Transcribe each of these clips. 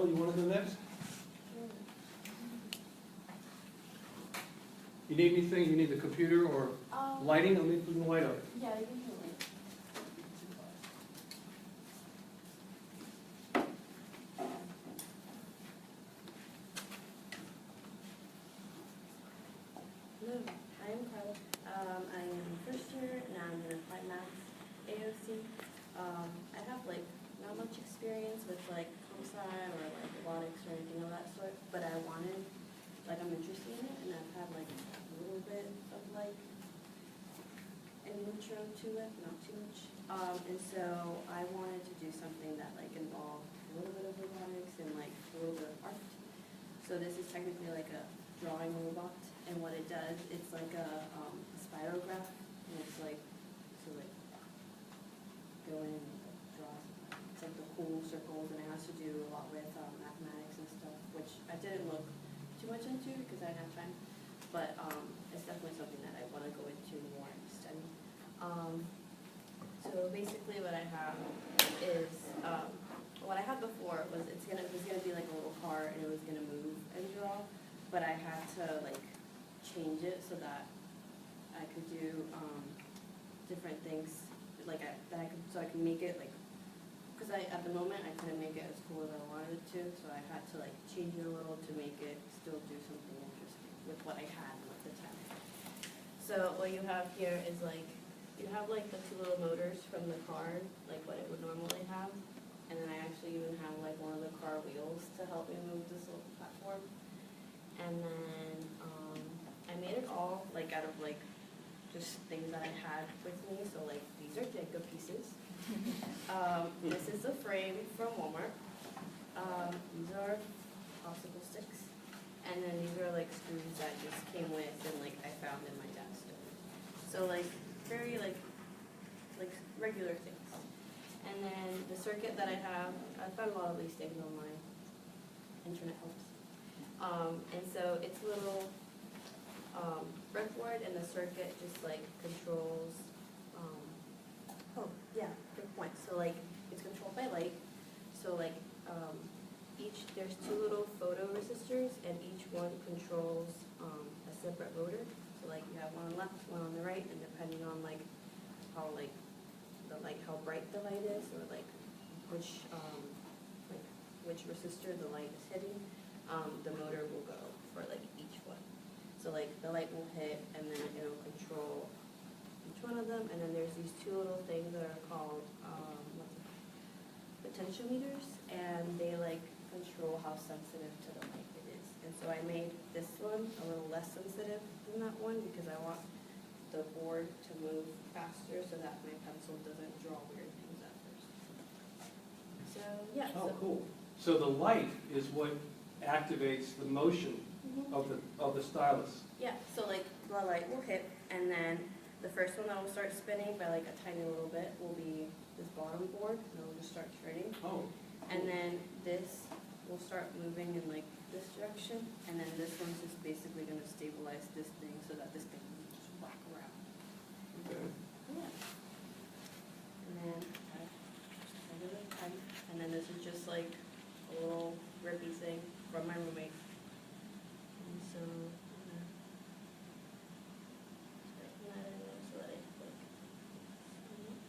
Carol, you want to go next? You need anything? You need the computer or lighting? I'll need the light up. Yeah, you can do it. Hello, I'm Carla. I am first year and I'm in applied math AOC. I have like not much experience with like comp sci or like robotics or anything of that sort, but I wanted, like I'm interested in it and I've had like a little bit of like an intro to it, not too much. And so I wanted to do something that like involved a little bit of robotics and like a little bit of art. So this is technically like a drawing robot, and what it does, it's like a spirograph, and it's like, so like, go in and like, draw, it's like the whole circles, and it has to do a lot with mathematics and stuff, which I didn't look too much into because I didn't have time, but it's definitely something that I want to go into more and study. So basically what I have is, what I had before was it was gonna be like a little car and it was gonna move and draw, but I had to like change it so that I could do different things like so I could make it like, because at the moment I couldn't make it as cool as I wanted it to, so I had to like change it a little to make it still do something interesting with what I had at the time. So what you have here is like, you have like the two little motors from the car, like what it would normally have. And then I actually even have like one of the car wheels to help me move this little platform. And then I made it all like out of like just things that I had with me. So like these are Jenga pieces. This is a frame from Walmart. These are popsicle sticks. And then these are like screws that just came with and like I found in my dad's store. So like very like regular things. And then the circuit that I have, I found a lot of these things online. Internet helps. And so it's a little breadboard, and the circuit just like controls. Oh yeah, good point. So like it's controlled by light. So like there's two little photo resistors, and each one controls a separate motor. So like you have one on the left, one on the right, and depending on like how like how bright the light is, or like which resistor the light is hitting, the motor will go for like each one. So like the light will hit, and then it'll control each one of them. And then there's these two little things that are called potentiometers, and they like control how sensitive to the light it is. And so I made this one a little less sensitive than that one because I want the board to move faster so that my pencil doesn't draw weird things at first. So yeah. Oh, cool. So the light is what activates the motion of the stylus. Yeah. So like the light will hit, and then the first one that will start spinning by like a tiny little bit will be this bottom board, and it'll just start turning. Oh. Cool. And then this will start moving in like this direction, and then this one's just basically going to stabilize this thing so that this thing can just whack around. Okay. Yeah. And then and then this is just like a little grippy thing from my roommate. And so putting that in there so that it like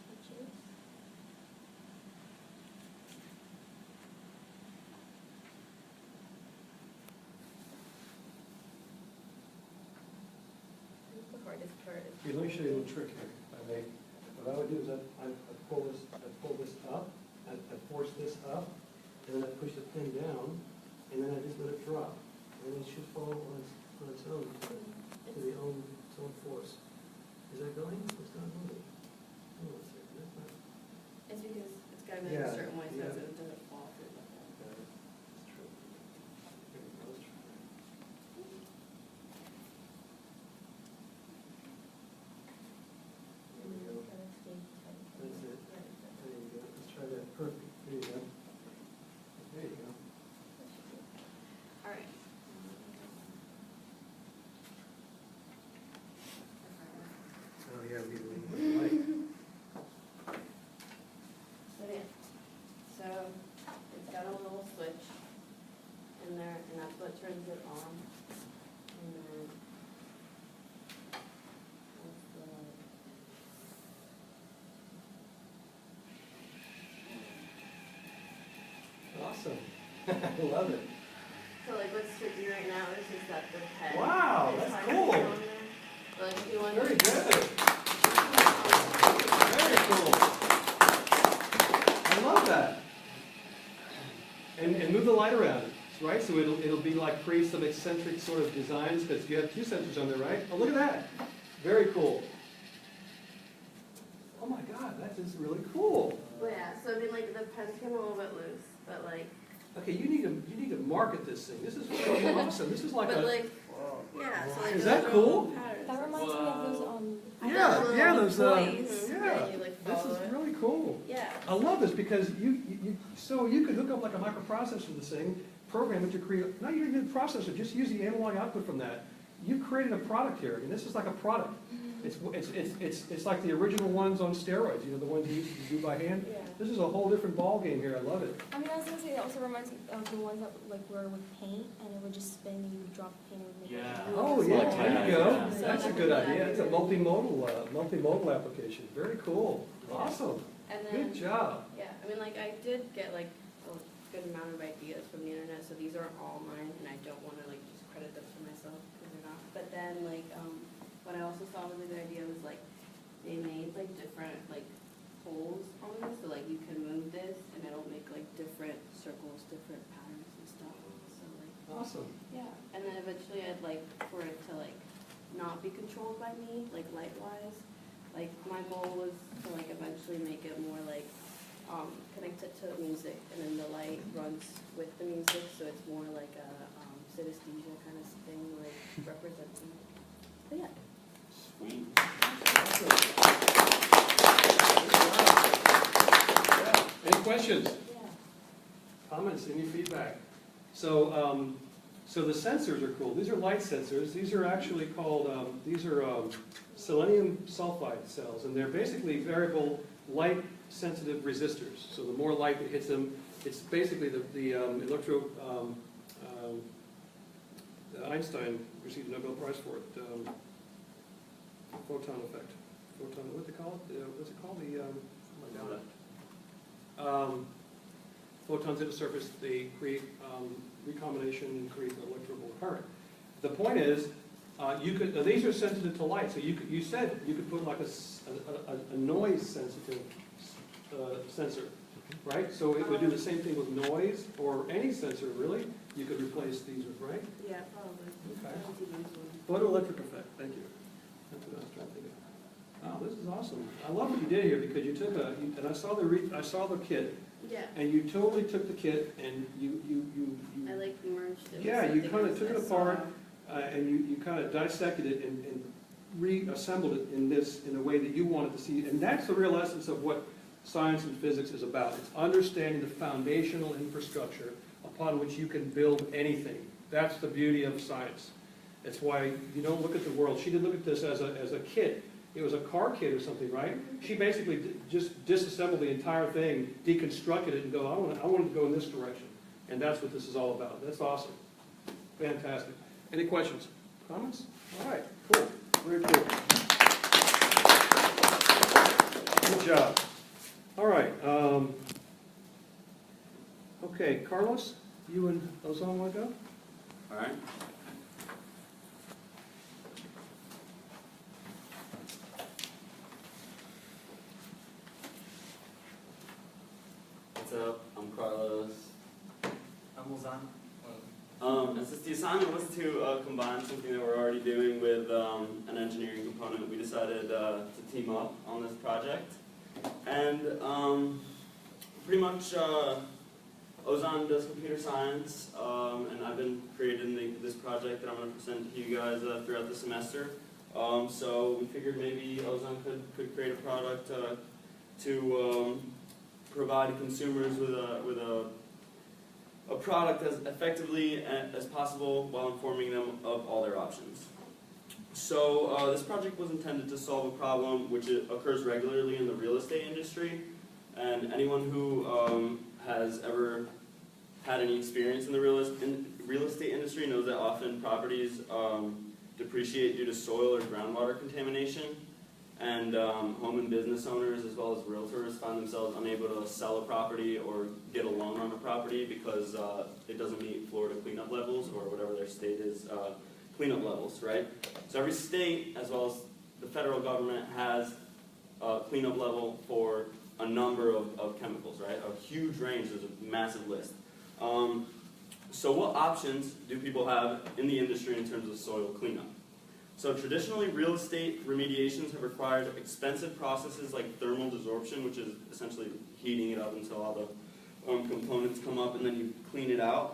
touches. The hardest part is Here, let me show you a little trick here. What I would do is I pull this up, I force this up, and then I push the pin down, and then I just let it drop. And it should fall on its own, to its own force. Is that going? It's not moving. Hang on a second. That's not. it's because it's got to be a certain way so that it doesn't fall through the hole. That's true. Here we go. Let's try that. There we go. That's it. There you go. Let's try that. Perfect. There you go. There you go. All right. Oh, yeah, we need the light. So yeah. Awesome. I love it. So like what's tricky right now is just that the pen. Wow, is that's hard to cool. get on there. But like if you want Very to. good. Very cool. I love that. And move the light around it, right? So it'll be like create some eccentric sort of designs because you have two sensors on there, right? Oh, look at that. Very cool. Oh my God, that is really cool. Well, yeah, so I mean like the pens came a little bit loose, but like. Okay, you need to market this thing. This is really awesome. This is like But a. like, yeah, so like. Is that cool? That reminds me of those, Yeah, those. Toys. Yeah, You like this follow is it. really cool. Yeah. I love this because so you could hook up like a microprocessor to this thing, program it to create. Not even a processor, just use the analog output from that. You created a product here, and this is like a product. It's like the original ones on steroids. You know, the ones you used to do by hand. Yeah. This is a whole different ball game here. I love it. I mean, I was gonna say it also reminds me of the ones that like were with paint, and it would just spin, and you would drop paint, and it would make Yeah. it. Oh yeah, there you go. Yeah. That's a good idea. It's a multimodal application. Very cool. Awesome. And then. Good job. Yeah, I mean, like, I did get, like, a good amount of ideas from the internet, so these aren't all mine, and I don't want to, like, just credit them to myself, because they're not. But then, like, what I also saw was a good idea was, like, they made, like, different, like, holes on this, so, like, you can move this, and it'll make, like, different circles, different patterns and stuff, so, like, Awesome. yeah. And then eventually I'd like for it to, like, not be controlled by me, like, light-wise. Like, my goal was to, like, eventually make it more, like, connected to the music, and then the light runs with the music, so it's more like a synesthesia kind of thing, like, representing. But yeah. Sweet. Any questions? Yeah. Comments? Any feedback? So, so the sensors are cool. These are light sensors. These are actually called selenium sulfide cells, and they're basically variable light-sensitive resistors. So the more light that hits them, it's basically Einstein received a Nobel Prize for it. Photon effect. Photon. What do they call it? What's it called? Photons hit a surface. They create recombination and create an electrical current. The point is, these are sensitive to light. So you said you could put like a noise sensitive sensor, right? So it would do the same thing with noise or any sensor really. You could replace these with, right? Yeah, probably. Okay. I don't see these ones. Photoelectric effect. Thank you. That's what I was trying to think of. Wow, this is awesome. I love what you did here because you took and I saw the kit. Yeah. And you totally took the kit and you I like merged it. with yeah, you something kind of else took it I saw. apart and you kind of dissected it and reassembled it in a way that you wanted to see it. And that's the real essence of what science and physics is about. It's understanding the foundational infrastructure upon which you can build anything. That's the beauty of science. That's why you don't look at the world. She did look at this as a kit. It was a car kit or something, right? She basically just disassembled the entire thing, deconstructed it, and go, I want to go in this direction. And that's what this is all about. That's awesome. Fantastic. Any questions? Comments? All right, cool. Very cool. Good job. All right. Okay, Carlos, you and Ozan want to go? All right. What's up? I'm Carlos. I'm Ozan. Since the assignment was to combine something that we're already doing with an engineering component, we decided to team up on this project. And pretty much Ozan does computer science, and I've been creating this project that I'm going to present to you guys throughout the semester. So we figured maybe Ozan could create a product to provide consumers with a product as effectively as possible while informing them of all their options. So this project was intended to solve a problem which occurs regularly in the real estate industry, and anyone who has ever had any experience in the real estate industry knows that often properties depreciate due to soil or groundwater contamination. And home and business owners, as well as realtors, find themselves unable to sell a property or get a loan on a property because it doesn't meet Florida cleanup levels or whatever their state is cleanup levels, right? So every state, as well as the federal government, has a cleanup level for a number of chemicals, right? A huge range, there's a massive list. So what options do people have in the industry in terms of soil cleanup? So traditionally, real estate remediations have required expensive processes like thermal desorption, which is essentially heating it up until all the components come up and then you clean it out,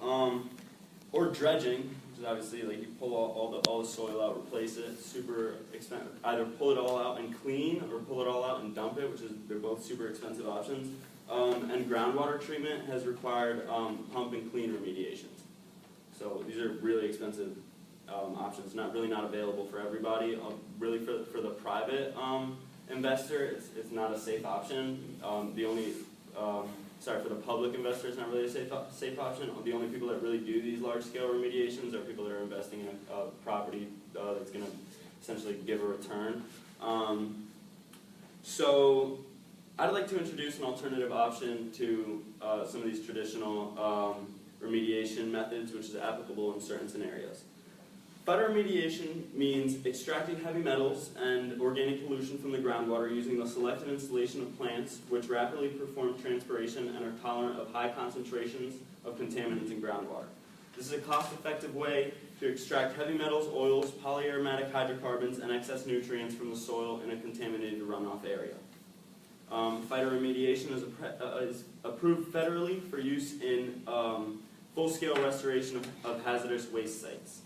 or dredging, which is obviously like you pull all the soil out, replace it, super expensive. Either pull it all out and clean, or pull it all out and dump it, which is they're both super expensive options. And groundwater treatment has required pump and clean remediations. So these are really expensive options, not available for everybody. Really for the private investor, it's not a safe option. For the public investor, it's not really a safe option. The only people that really do these large-scale remediations are people that are investing in a property that's going to essentially give a return. So I'd like to introduce an alternative option to some of these traditional remediation methods, which is applicable in certain scenarios. Phytoremediation means extracting heavy metals and organic pollution from the groundwater using the selective installation of plants which rapidly perform transpiration and are tolerant of high concentrations of contaminants in groundwater. This is a cost-effective way to extract heavy metals, oils, polyaromatic hydrocarbons, and excess nutrients from the soil in a contaminated runoff area. Phytoremediation is approved federally for use in full-scale restoration of hazardous waste sites.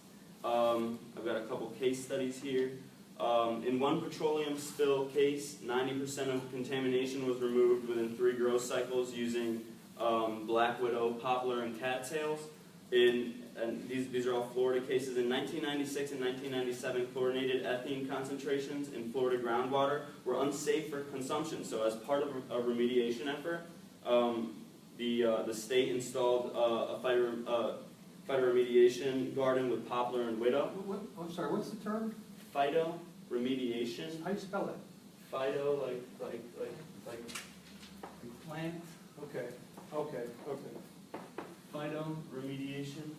I've got a couple case studies here. In one petroleum spill case, 90% of contamination was removed within 3 growth cycles using black widow, poplar, and cattails. And these are all Florida cases. In 1996 and 1997, chlorinated ethene concentrations in Florida groundwater were unsafe for consumption. So as part of a remediation effort, the state installed a phytoremediation garden with poplar and widow. I'm sorry, what's the term? Phytoremediation. How do you spell it? Phyto, like plant. Okay. Phytoremediation.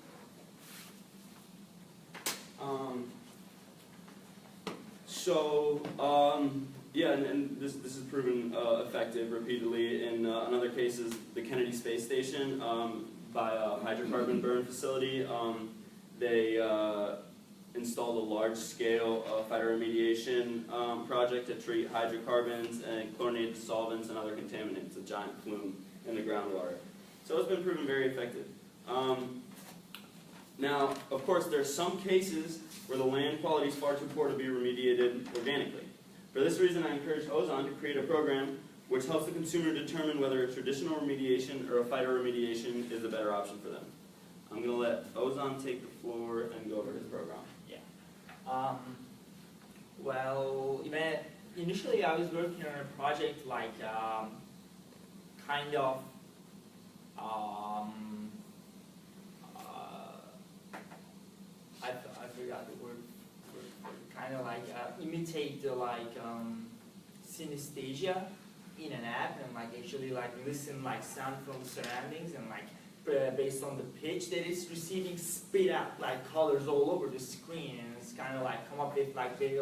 Yeah, and this is proven effective repeatedly in other cases. The Kennedy Space Station, by a hydrocarbon burn facility, they installed a large-scale phytoremediation project to treat hydrocarbons and chlorinated solvents and other contaminants, a giant plume in the groundwater. So it's been proven very effective. Now, of course, there are some cases where the land quality is far too poor to be remediated organically. For this reason, I encourage Ozon to create a program which helps the consumer determine whether a traditional remediation or a phytoremediation is a better option for them. I'm going to let Ozon take the floor and go over his program. Yeah. Well, initially I was working on a project like kind of I forgot the word. Kind of like imitate the synesthesia in an app and actually listen sound from the surroundings and based on the pitch that it's receiving, spit out colors all over the screen, and it's kind of come up with very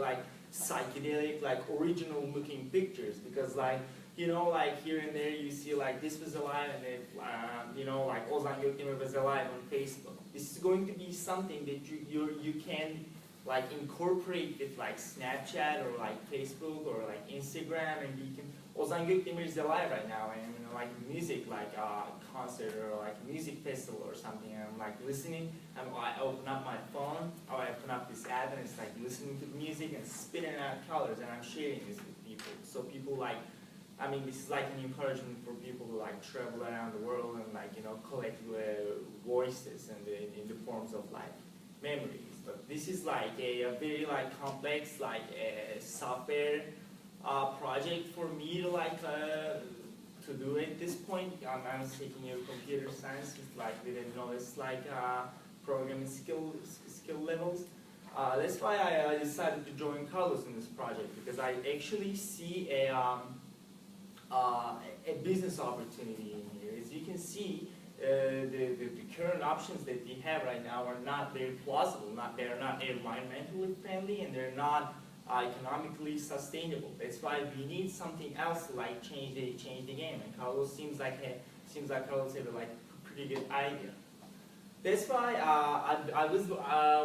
psychedelic original looking pictures, because here and there you see this was alive and then Ozan Gökdemir was alive on Facebook. This is going to be something that you can incorporate with Snapchat or Facebook or Instagram, and you can. Ozan Gökdemir is alive right now, and music concert or music festival or something, and I'm listening, and I open up my phone, or I open up this app, and it's listening to the music and spitting out colors, and I'm sharing this with people. So people this is an encouragement for people to travel around the world and collect voices and in the forms of memories. But this is a very complex software project for me to do at this point. I'm taking a computer science with with a novice programming skill levels. That's why I decided to join Carlos in this project, because I actually see a business opportunity in here. As you can see, the current options that we have right now are not very plausible. They're not environmentally friendly, and they're not economically sustainable. That's why we need something else to like change the game. And Carlos seems like Carlos had a like pretty good idea. That's why I was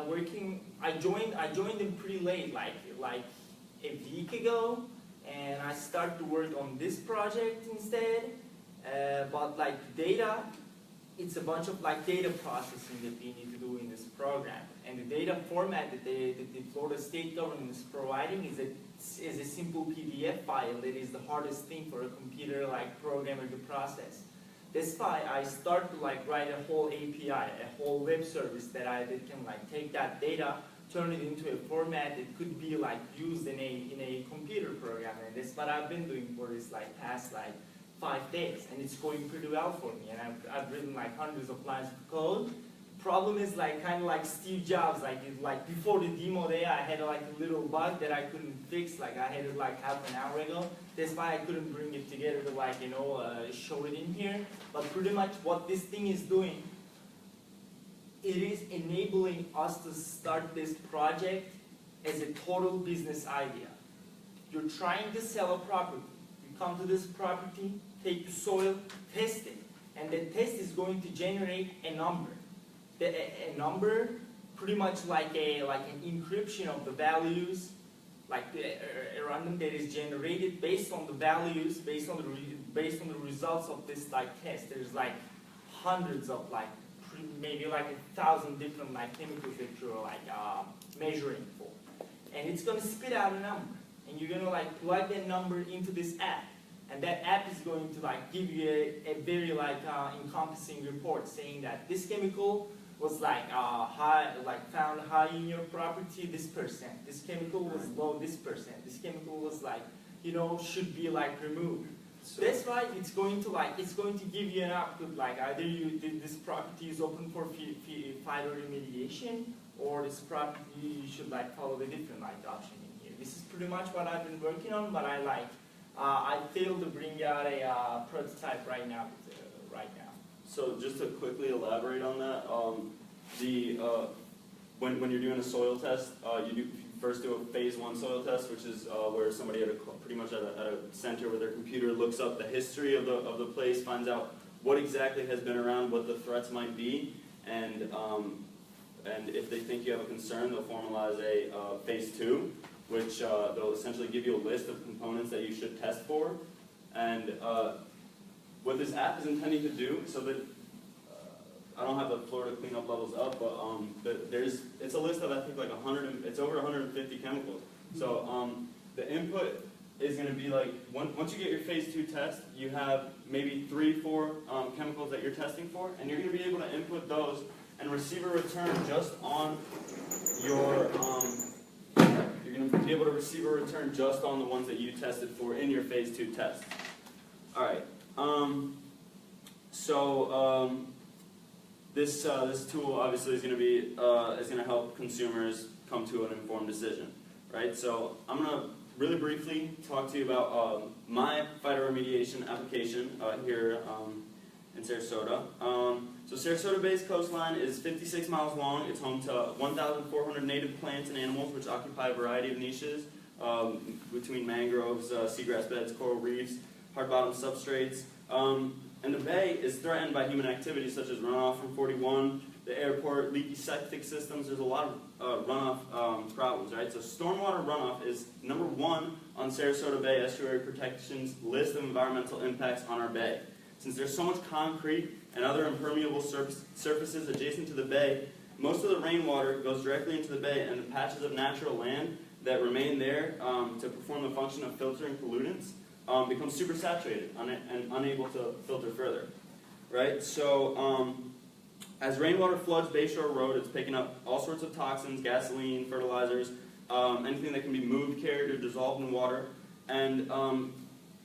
working. I joined them pretty late, like a week ago, and I started to work on this project instead. But like data, it's a bunch of like data processing that we need to do in this program. And the data format that the Florida state government is providing is a simple PDF file that is the hardest thing for a computer like programmer to process. That's why I start to like write a whole API, a whole web service that can like take that data, turn it into a format that could be like used in a computer program. And that's what I've been doing for this like past like 5 days, and it's going pretty well for me. And I've written like hundreds of lines of code. Problem is like kind of like Steve Jobs, like before the demo day, I had like a little bug that I couldn't fix. Like I had it like half an hour ago. That's why I couldn't bring it together to like show it in here. But pretty much what this thing is doing, it is enabling us to start this project as a total business idea. You're trying to sell a property. You come to this property, take the soil, test it, and the test is going to generate a number. A number, pretty much like an encryption of the values, like a random that is generated based on the values, based on the results of this like test. There's like hundreds of like maybe like 1,000 different like chemicals that you're like measuring for, and it's gonna spit out a number, and you're gonna like plug that number into this app. And that app is going to like give you a very like encompassing report saying that this chemical was like high, like found high in your property, this percent. This chemical was low, this percent. This chemical was like, should be like removed. So that's why it's going to give you an output like either this property is open for phyto remediation, or this property you should like follow the different like option in here. This is pretty much what I've been working on, but I failed to bring out a prototype right now. So just to quickly elaborate on that, when you're doing a soil test, you first do a phase 1 soil test, which is where somebody pretty much at a center with their computer looks up the history of the place, finds out what exactly has been around, what the threats might be, and if they think you have a concern, they'll formalize a phase 2, which they'll essentially give you a list of components that you should test for. And what this app is intending to do, so that I don't have the Florida cleanup levels up, but it's a list of I think like it's over 150 chemicals. So the input is going to be like once you get your phase 2 test, you have maybe 3-4 chemicals that you're testing for, and you're going to be able to input those and receive a return just on your. You're going to be able to receive a return just on the ones that you tested for in your phase 2 test. All right. This tool obviously is going to help consumers come to an informed decision, right? So I'm going to really briefly talk to you about my phytoremediation application here in Sarasota. So Sarasota Bay's coastline is 56 miles long. It's home to 1,400 native plants and animals, which occupy a variety of niches between mangroves, seagrass beds, coral reefs, hard-bottom substrates. And the bay is threatened by human activities such as runoff from 41, the airport, leaky septic systems. There's a lot of runoff problems, right? So stormwater runoff is number 1 on Sarasota Bay Estuary Protection's list of environmental impacts on our bay. Since there's so much concrete and other impermeable surfaces adjacent to the bay, most of the rainwater goes directly into the bay, and the patches of natural land that remain there to perform the function of filtering pollutants become super saturated and unable to filter further, right? So as rainwater floods Bayshore Road, it's picking up all sorts of toxins, gasoline, fertilizers, anything that can be moved, carried, or dissolved in water, and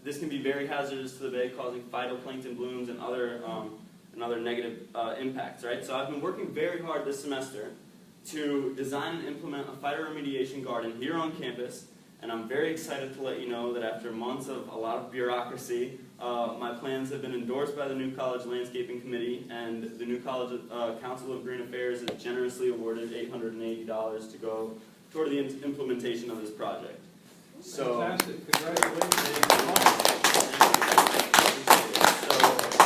this can be very hazardous to the bay, causing phytoplankton blooms and other negative impacts, right? So I've been working very hard this semester to design and implement a phytoremediation garden here on campus. And I'm very excited to let you know that after months of a lot of bureaucracy, my plans have been endorsed by the New College Landscaping Committee, and the New College Council of Green Affairs has generously awarded $880 to go toward the implementation of this project. So, Fantastic, congratulations. So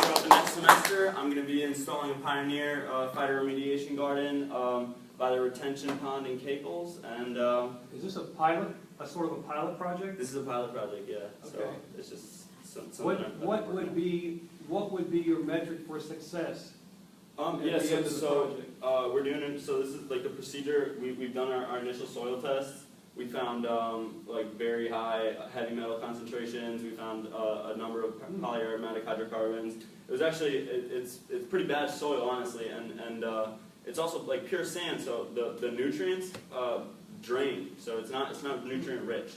throughout the next semester, I'm going to be installing a Pioneer phytoremediation garden by the retention pond in Caples, and Is this a pilot, a sort of a pilot project? this is a pilot project, yeah. So Okay. it's just something. What would be your metric for success? At Yeah, the end of the project? we're doing it, so this is like the procedure, we've done our initial soil tests. We found like very high heavy metal concentrations. We found a number of polyaromatic hydrocarbons. It was actually, it's pretty bad soil, honestly, and it's also like pure sand, so the nutrients drain, so it's not nutrient rich.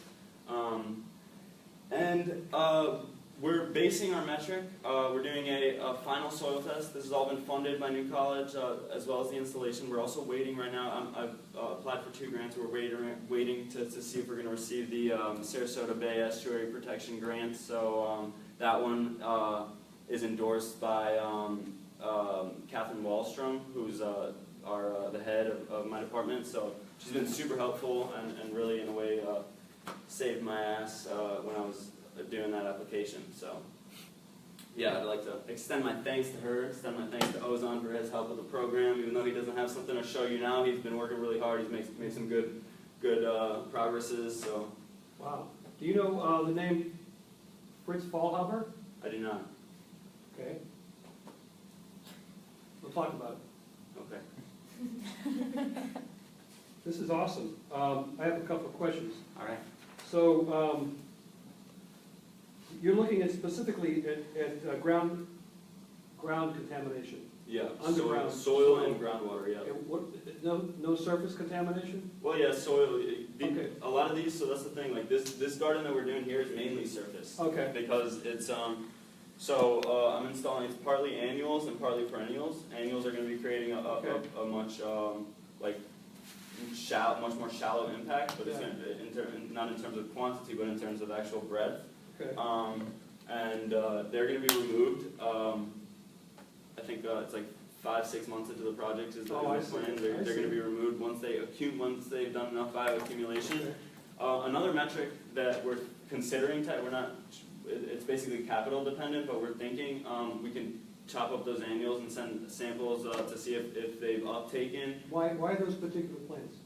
We're basing our metric. We're doing a final soil test. This has all been funded by New College, as well as the installation. We're also waiting right now. I've applied for 2 grants. We're waiting to see if we're going to receive the Sarasota Bay Estuary Protection Grant. So that one is endorsed by Catherine Wallstrom, who's the head of my department. So she's been super helpful and really, in a way, saved my ass when I was doing that application. So yeah, I'd like to extend my thanks to her, extend my thanks to Ozan for his help with the program. Even though he doesn't have something to show you now, he's been working really hard. He's made some good progresses. So Wow. Do you know the name Fritz Fallhaber? I do not. Okay. We'll talk about it. Okay. This is awesome. I have a couple of questions. All right. So you're looking at specifically at ground contamination. Yeah. Underground. Soil and groundwater. Yeah. And no surface contamination? Well, yeah, soil. Okay. A lot of these. So that's the thing. Like this garden that we're doing here is mainly surface. Okay. Because it's I'm installing, it's partly annuals and partly perennials. Annuals are going to be creating a much much more shallow impact, but it's not in terms of quantity, but in terms of actual breadth. Okay. They're going to be removed. I think it's like 5-6 months into the project is the plan. They're going to be removed once they've done enough bioaccumulation. Okay. Another metric that we're considering, it's basically capital dependent, but we're thinking we can chop up those annuals and send samples to see if they've uptaken. Why those particular plants?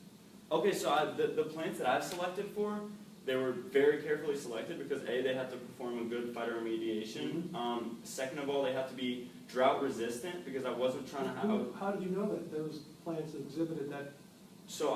Okay, so the plants that I've selected for, they were very carefully selected because A, they have to perform a good phytoremediation. Second of all, they have to be drought resistant because I wasn't trying to How did you know that those plants exhibited that? So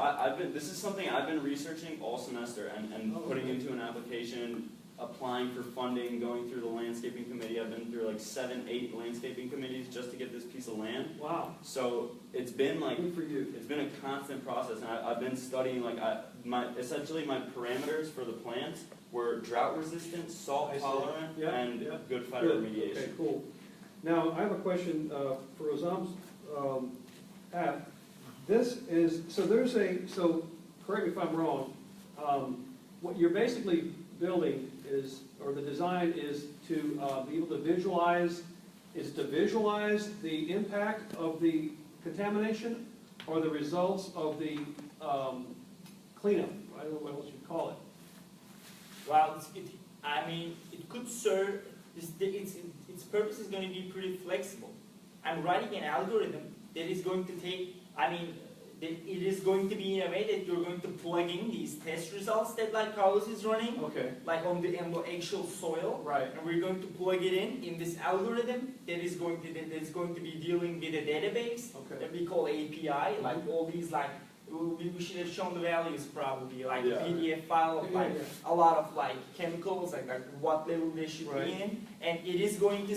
this is something I've been researching all semester and putting into an application, applying for funding, going through the landscaping committee. I've been through like 7-8 landscaping committees just to get this piece of land. Wow. So it's been like, Good for you. it's been a constant process, and I've been studying essentially my parameters for the plants were drought resistant, salt tolerant, and good phytoremediation. Okay, cool. Now I have a question for Ozam's app. This is correct me if I'm wrong. What you're basically building is, or the design is to be able to visualize the impact of the contamination or the results of the cleanup. I don't know what else you'd call it. Well, it could serve, its purpose is going to be pretty flexible. I'm writing an algorithm that is going to take, it is going to be in a way that you're going to plug in these test results that like Carlos is running, Okay. like on the actual soil, Right. and we're going to plug it in this algorithm that is going to be dealing with a database Okay. that we call API, like all these we should have shown the values probably, like a PDF file of a lot of chemicals, like what level they should be in, and it is going to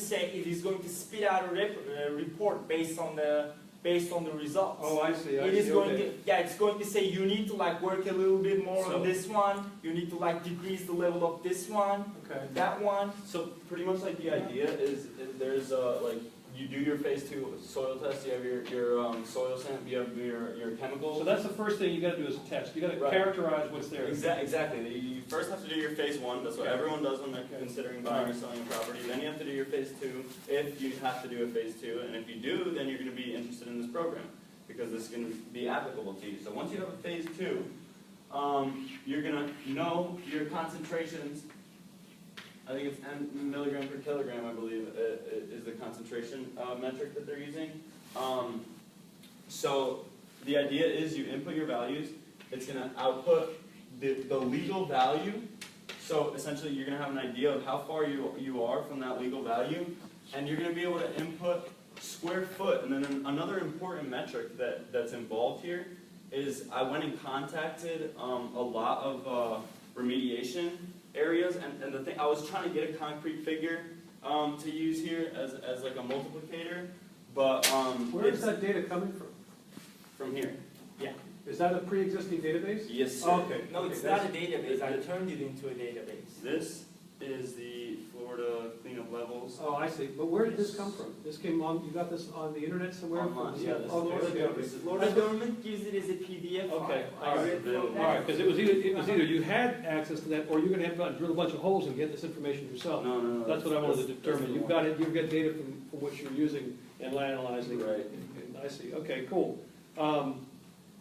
spit out a report based on the results. Oh, I see. It's going to say you need to work a little bit more on this one. You need to decrease the level of this one, Okay. that one. So pretty much the idea is there's you do your phase 2 soil test, you have your soil sample, you have your chemicals. So that's the first thing you gotta do is test. You gotta Right. characterize what's there. Exactly. You first have to do your phase 1. That's what Okay. everyone does when they're Okay. considering buying or selling a property. Then you have to do your phase 2 if you have to do a phase 2. And if you do, then you're going to be interested in this program because this is going to be applicable to you. So once you have a phase 2, you're going to know your concentrations. I think it's milligram per kilogram, I believe, is the concentration metric that they're using. So the idea is you input your values. It's going to output the legal value. So essentially you're going to have an idea of how far you are from that legal value. And you're going to be able to input square foot. And then another important metric that's involved here is I went and contacted a lot of remediation areas. And the thing, I was trying to get a concrete figure to use here as like a multiplicator. But Where is that data coming from here. Yeah. Is that a pre-existing database? Yes, sir. Okay. No, okay, it's that's- not a database. I turned it into a database. This is the Florida cleanup levels. Oh, I see. But where did this come from? This came on, you got this on the internet somewhere? Online, From- yeah, this is Oh, Florida okay, government. okay. Florida government gives it as a PDF file. Okay, I all right. read from All that. right, because it was either you had access to that, or you're gonna have to go out and drill a bunch of holes and get this information yourself. No. That's what I wanted to that's determine. the You've one. got it, you've got data from what you're using and analyzing. Right. And I see. Okay, cool.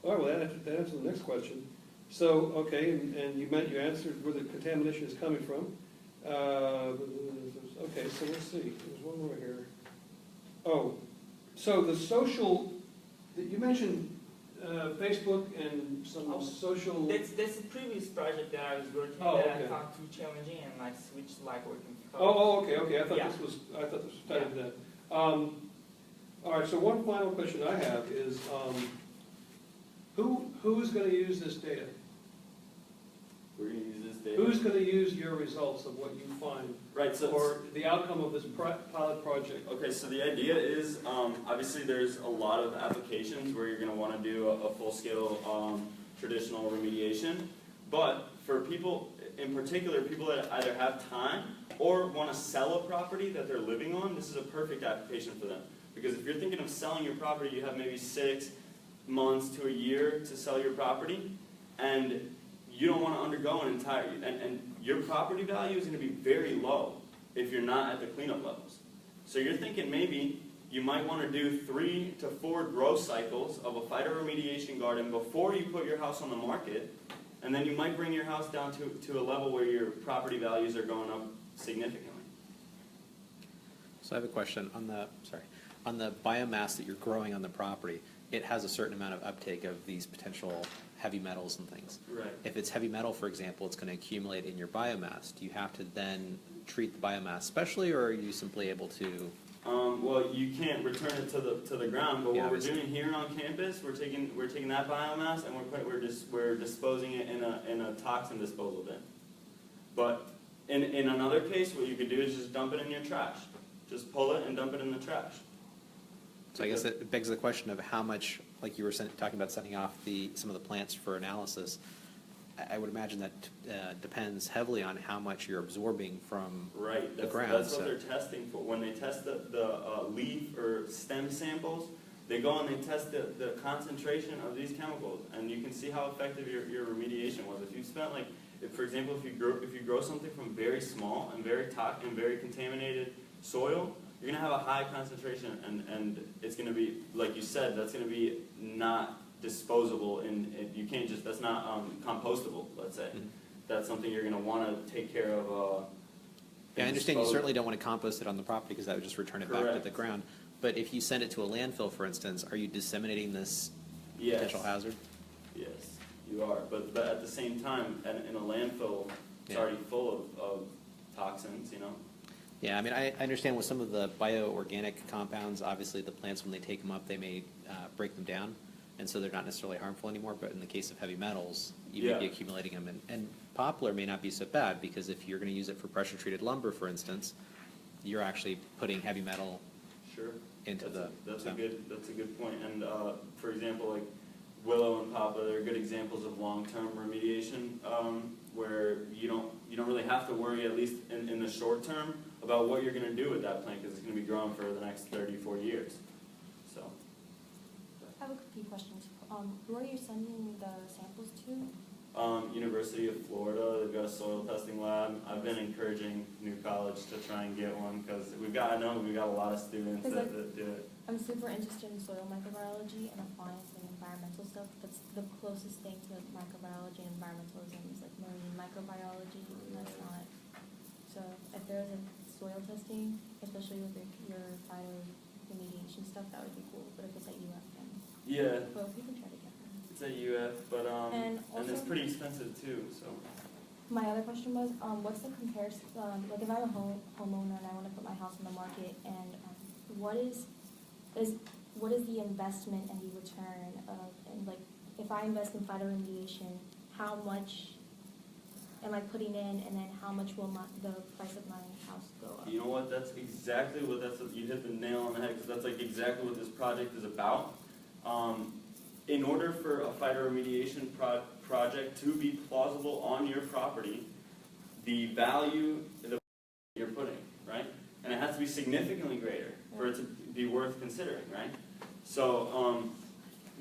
All right, well, that answers the next question. So, okay, and you answered where the contamination is coming from. Okay, so let's see. There's one more here. Oh, so the social, you mentioned Facebook and some social. That's a previous project that I was working Oh, that okay. I found too challenging and like switched like working with Okay. I thought Yeah. this was tied to that. All right, so one final question I have is, who's going to use this data? We're going to use this data. Who's going to use your results of what you find, Right, so or the outcome of this pilot project? okay, so the idea is, obviously there's a lot of applications where you're going to want to do a full-scale traditional remediation, but for people, in particular, people that either have time or want to sell a property that they're living on, this is a perfect application for them. Because if you're thinking of selling your property, you have maybe 6 months to a year to sell your property, and you don't want to undergo an entire, and your property value is going to be very low if you're not at the cleanup levels. So you're thinking maybe you might want to do 3 to 4 growth cycles of a phytoremediation garden before you put your house on the market, and then you might bring your house down to a level where your property values are going up significantly. So I have a question on the biomass that you're growing on the property. It has a certain amount of uptake of these potential heavy metals and things. Right. If it's heavy metal, for example, it's going to accumulate in your biomass. Do you have to then treat the biomass specially, or are you simply able to? Well, you can't return it to the ground, but Yeah, what we're obviously. doing here on campus, we're taking that biomass and we're disposing it in a toxin disposal bin. But in another case, what you could do is just dump it in your trash. Just pull it and dump it in the trash. So I guess it begs the question of how much, like you were talking about sending off some of the plants for analysis. I would imagine that depends heavily on how much you're absorbing from Right. the That's, ground. that's so- what they're testing for. When they test the leaf or stem samples, they go and they test the concentration of these chemicals, and you can see how effective your remediation was. If you spent for example, if you grow something from very small and very contaminated soil, you're going to have a high concentration, and it's going to be, like you said, that's going to be not disposable, and you can't just, that's not compostable, let's say. Mhm. That's something you're going to want to take care of. Yeah, I understand you dispose- certainly don't want to compost it on the property because that would just return it back to Correct. the ground. But if you send it to a landfill, for instance, are you disseminating this Yes. potential hazard? Yes, you are. But at the same time, in a landfill, it's Yeah. already full of toxins, you know? Yeah, I mean, I understand with some of the bioorganic compounds, obviously the plants, when they take them up, they may break them down, and so they're not necessarily harmful anymore. But in the case of heavy metals, you may be Yeah. accumulating them. And poplar may not be so bad, because if you're going to use it for pressure-treated lumber, for instance, you're actually putting heavy metal Sure. into That's so- a good point. And for example, like willow and poplar, they're good examples of long-term remediation, where you don't really have to worry, at least in the short term, about what you're going to do with that plant, because it's going to be growing for the next 30, 40 years. So, I have a few questions. Who are you sending the samples to? University of Florida, they've got a soil testing lab. I've been encouraging New College to try and get one, because I know we've got a lot of students that do it. I'm super interested in soil microbiology and appliance and environmental stuff. That's the closest thing to microbiology and environmentalism is like marine microbiology, and that's not. So if there's a soil testing, especially with your remediation stuff, that would be cool. But if it's at UF, then Yeah, well, we can try to get them. it's at UF, but And and it's also- pretty expensive too. So, My other question was, what's the comparison? Like if I'm a homeowner and I want to put my house on the market, and what is the investment and the return of, and like if I invest in phytoremediation, how much am I putting in, and then how much will the price of my house go up? you know what? That's exactly what you hit the nail on the head, because that's like exactly what this project is about. In order for a phytoremediation project to be plausible on your property, the value that you're putting, right? And it has to be significantly greater for it to be worth considering, right? So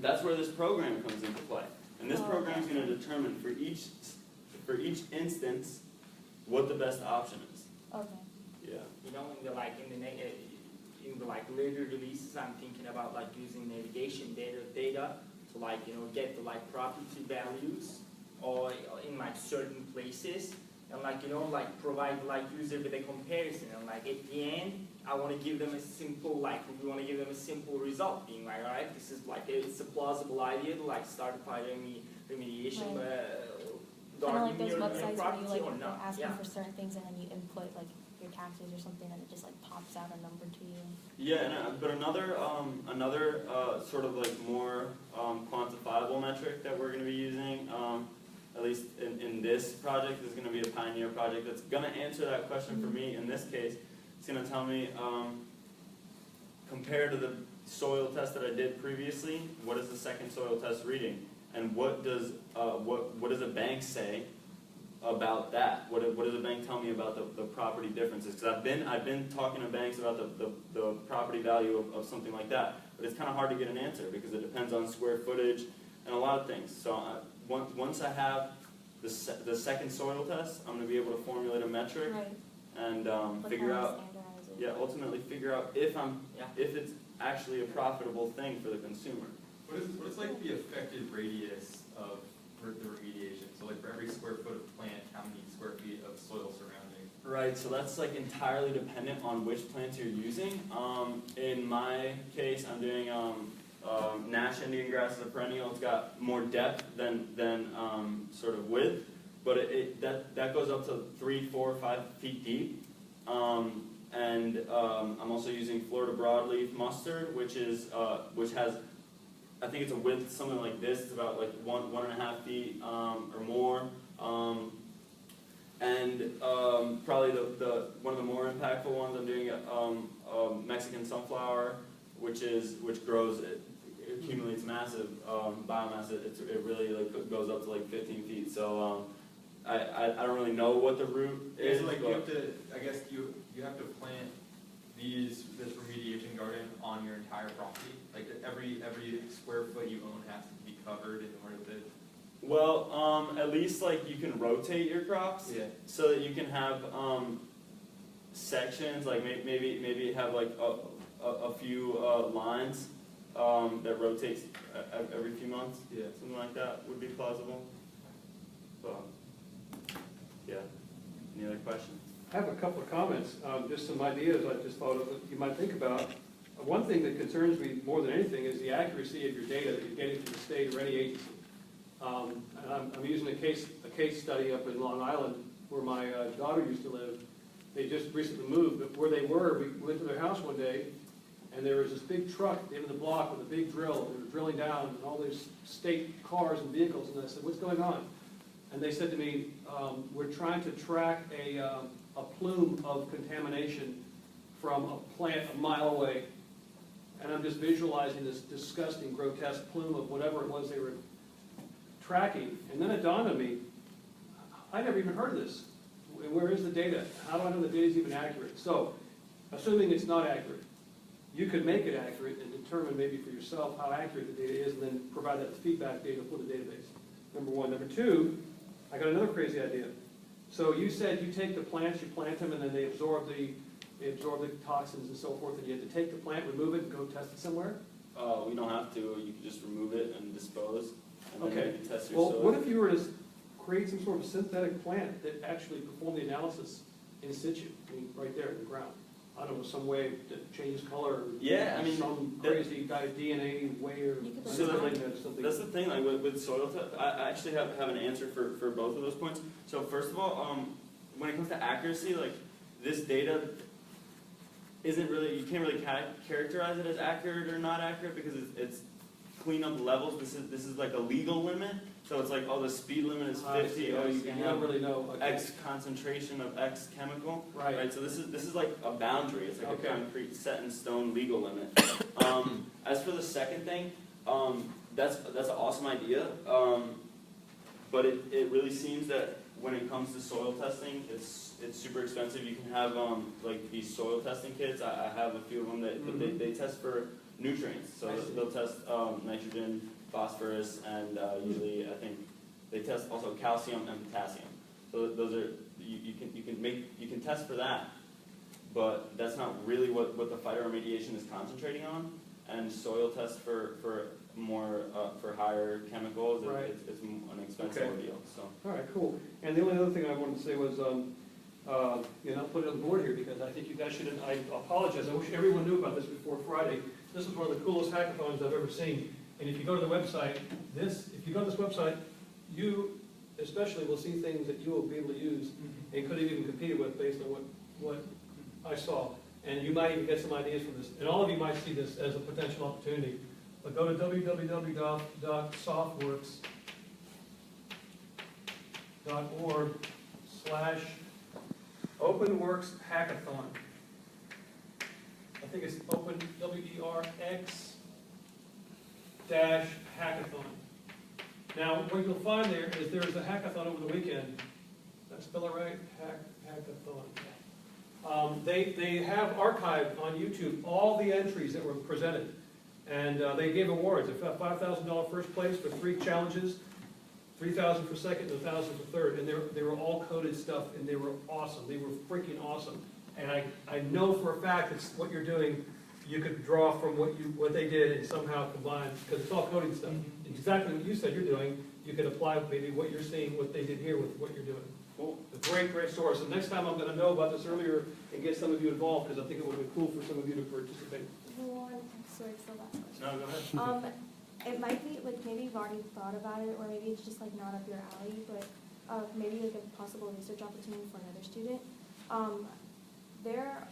that's where this program comes into play. And this program is going to determine for each instance what the best option is. Okay. Yeah. You know, in the later releases, I'm thinking about like using navigation data to like get the like property values or in like certain places, and like provide like user with a comparison, and like at the end I want to give them a simple result, being like, all right, this is like it's a plausible idea to like start a remediation. Kind of like those websites where you property like or are not. asking Yeah. for certain things, and then you input like your taxes or something, and it just like pops out a number to you. Yeah, but another sort of like more quantifiable metric that we're going to be using, at least in this project, is going to be a pioneer project that's going to answer that question for me. In this case, it's going to tell me, compared to the soil test that I did previously, what is the second soil test reading, and what does a bank say about that? What does a bank tell me about the property differences? Because I've been talking to banks about the property value of something like that, but it's kind of hard to get an answer because it depends on square footage and a lot of things. So once I have the second soil test, I'm going to be able to formulate a metric and figure out, ultimately figure out if it's actually a profitable thing for the consumer. What is like the effective radius of the remediation? So like for every square foot of plant, how many square feet of soil surrounding? Right, so that's like entirely dependent on which plants you're using. In my case, I'm doing Nash Indian grass as a perennial. It's got more depth than sort of width, but that goes up to 3, 4, 5 feet deep. And I'm also using Florida broadleaf mustard, which has, I think it's a width something like this. It's about like 1.5 feet or more. Probably one of the more impactful ones, I'm doing a Mexican sunflower, which grows, it accumulates massive biomass. It really like goes up to like 15 feet. So I don't really know what the root is. So like you have to, I guess you have to plant this remediation garden on your entire property. Like every square foot you own has to be covered in order to. Well, at least like you can rotate your crops, so that you can have sections, like maybe have like a few lines that rotates every few months. Yeah, something like that would be plausible. But yeah, any other questions? I have a couple of comments, just some ideas I just thought of that you might think about. One thing that concerns me more than anything is the accuracy of your data that you're getting from the state or any agency. And I'm using a case study up in Long Island where my daughter used to live. They just recently moved, but where they were, we went to their house one day, and there was this big truck at the end of the block with a big drill. They were drilling down, and all these state cars and vehicles, and I said, "What's going on?" And they said to me, "We're trying to track a plume of contamination from a plant a mile away." And I'm just visualizing this disgusting, grotesque plume of whatever it was they were tracking. And then it dawned on me, I never even heard of this. where is the data? How do I know the data is even accurate? So, assuming it's not accurate, you could make it accurate and determine maybe for yourself how accurate the data is, and then provide that feedback data for the database. Number one. Number two, I got another crazy idea. So you said you take the plants, you plant them, and then they absorb the toxins and so forth, and you have to take the plant, remove it, and go test it somewhere? We don't have to. You can just remove it and dispose, and then Okay. you can test your Well, soil. what if you were to create some sort of synthetic plant that actually performed the analysis in situ, I mean, right there in the ground? I don't know, some way that changes color, or Yeah, I mean, some that- crazy guided DNA way, or You could So something that something. That's the thing, like with soil test, I actually have an answer for both of those points. So first of all, when it comes to accuracy, like this data isn't really, you can't really characterize it as accurate or not accurate because it's cleanup levels. This is like a legal limit. So it's like, oh, the speed limit is 50. Oh, you can don't have really know. Okay. X concentration of X chemical. Right. So this is like a boundary. It's like Okay. a concrete, set in stone legal limit. As for the second thing, that's an awesome idea. But it really seems that when it comes to soil testing, it's super expensive. You can have like these soil testing kits. I have a few of them that they test for nutrients. So I see. they'll test nitrogen, phosphorus, and usually I think they test also calcium and potassium. So those are you can test for that, but that's not really what the phytoremediation is concentrating on. And soil test for more for higher chemicals, Right. it's an expensive Okay. ordeal. So All right, cool. And the only other thing I wanted to say was, put it on the board here, because I think you guys should, I apologize, I wish everyone knew about this before Friday. This is one of the coolest hackathons I've ever seen. And if you go to the website, if you go to this website, you especially will see things that you will be able to use and could have even competed with based on what I saw. And you might even get some ideas from this. And all of you might see this as a potential opportunity. But go to www.softworks.org/OpenWorks Hackathon. I think it's open, WERX-hackathon. Now, what you'll find there is there's a hackathon over the weekend. Did I spell it right? Hackathon. They have archived on YouTube all the entries that were presented. And they gave awards. They got $5,000 first place for 3 challenges, $3,000 for second, and $1,000 for third. And they were all coded stuff, and they were awesome. They were freaking awesome. And I know for a fact it's what you're doing. You could draw from what they did and somehow combine, because it's all coding stuff. Exactly what you said you're doing, you could apply maybe what you're seeing, what they did here with what you're doing. cool. A great, great source. And next time I'm going to know about this earlier and get some of you involved, because I think it would have been cool for some of you to participate. Sorry, it's the last question. No, go ahead. It might be, like, maybe you've already thought about it, or maybe it's just, like, not up your alley, but maybe, like, a possible research opportunity for another student. There,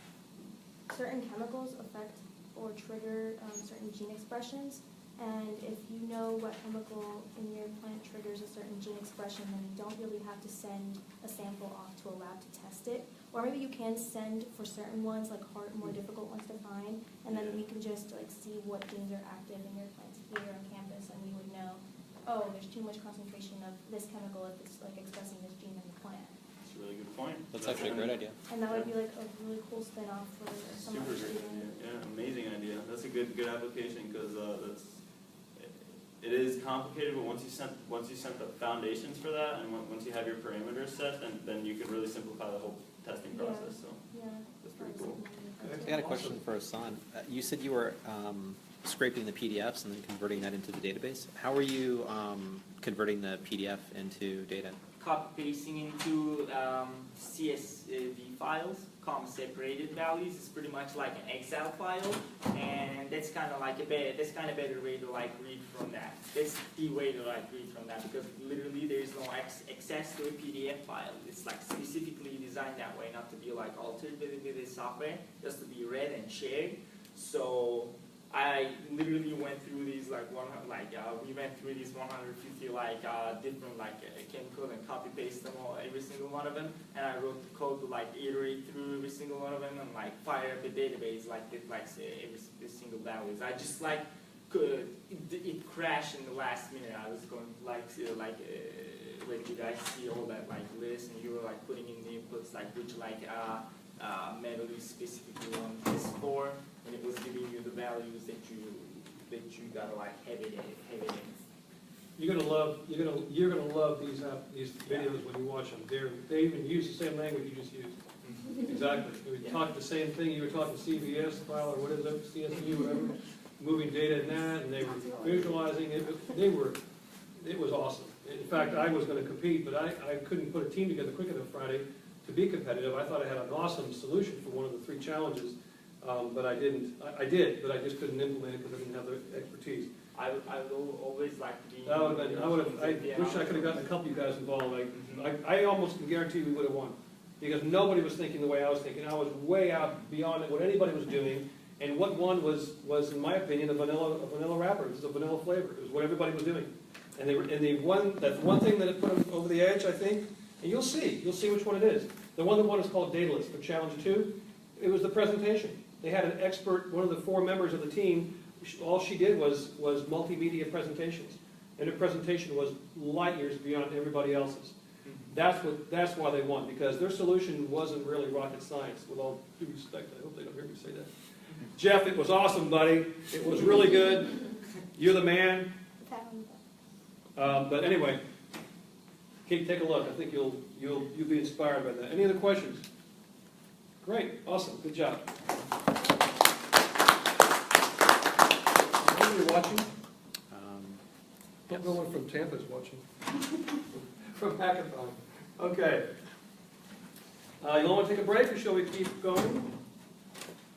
certain chemicals affect or trigger certain gene expressions, and if you know what chemical in your plant triggers a certain gene expression, then you don't really have to send a sample off to a lab to test it. Or maybe you can send for certain ones, like more difficult ones to find, and then we can just like see what genes are active in your plants here on campus, and we would know, oh, there's too much concentration of this chemical if it's like expressing this gene in the plant. That's a really good point. That's actually a great idea. And that would be like a really cool spin-off for some Super other great student. idea. Yeah, amazing idea. That's a good application because it is complicated, but once you set the foundations for that, and once you have your parameters set, then you can really simplify the whole testing Yeah. process. So Yeah. that's pretty cool. I got a question for Hassan. You said you were scraping the PDFs and then converting that into the database. How are you converting the PDF into data? Copy pasting into CSV files, comma separated values. It's pretty much like an Excel file, and that's kind of like better way to like read from that. That's the way to like read from that, because literally there is no access to a PDF file. It's like specifically designed that way, not to be like altered with the software, just to be read and shared. So I literally went through these we went through these 150 different chemicals and copy paste them all, every single one of them, and I wrote the code to like iterate through every single one of them and like fire up a database say every single values. I just it crashed in the last minute. I was going let you guys see all that like list, and you were like putting in the inputs like which like metal you specifically want this for, and it was giving you the values that you gotta like have it in. You're gonna love these videos when you watch them. They even use the same language you just used. Exactly. We talked the same thing. You were talking CVS file or what is it, CSV, whatever, moving data in that, and they were visualizing it. It was awesome. In fact, I was going to compete, but I couldn't put a team together quick enough Friday to be competitive. I thought I had an awesome solution for one of the 3 challenges, but I didn't. I did, but I just couldn't implement it because I didn't have the expertise. I would always like to be. I wish I could have gotten a couple of you guys involved. I almost can guarantee we would have won. Because nobody was thinking the way I was thinking. I was way out beyond what anybody was doing. And what won was in my opinion, a vanilla wrapper. It was a vanilla flavor. It was what everybody was doing. And they won. That's one thing that it put them over the edge, I think. And you'll see which one it is. The one that won is called Dataless for Challenge 2. It was the presentation. They had an expert, one of the 4 members of the team. All she did was multimedia presentations, and her presentation was light years beyond everybody else's. That's why they won, because their solution wasn't really rocket science. With all due respect, I hope they don't hear me say that. Jeff, it was awesome, buddy. It was really good. You're the man. But anyway, Kate, take a look. I think you'll be inspired by that. Any other questions? Great, awesome, good job. Are you watching? No one from Tampa is watching. From Hackathon. Okay. You want to take a break, or shall we keep going?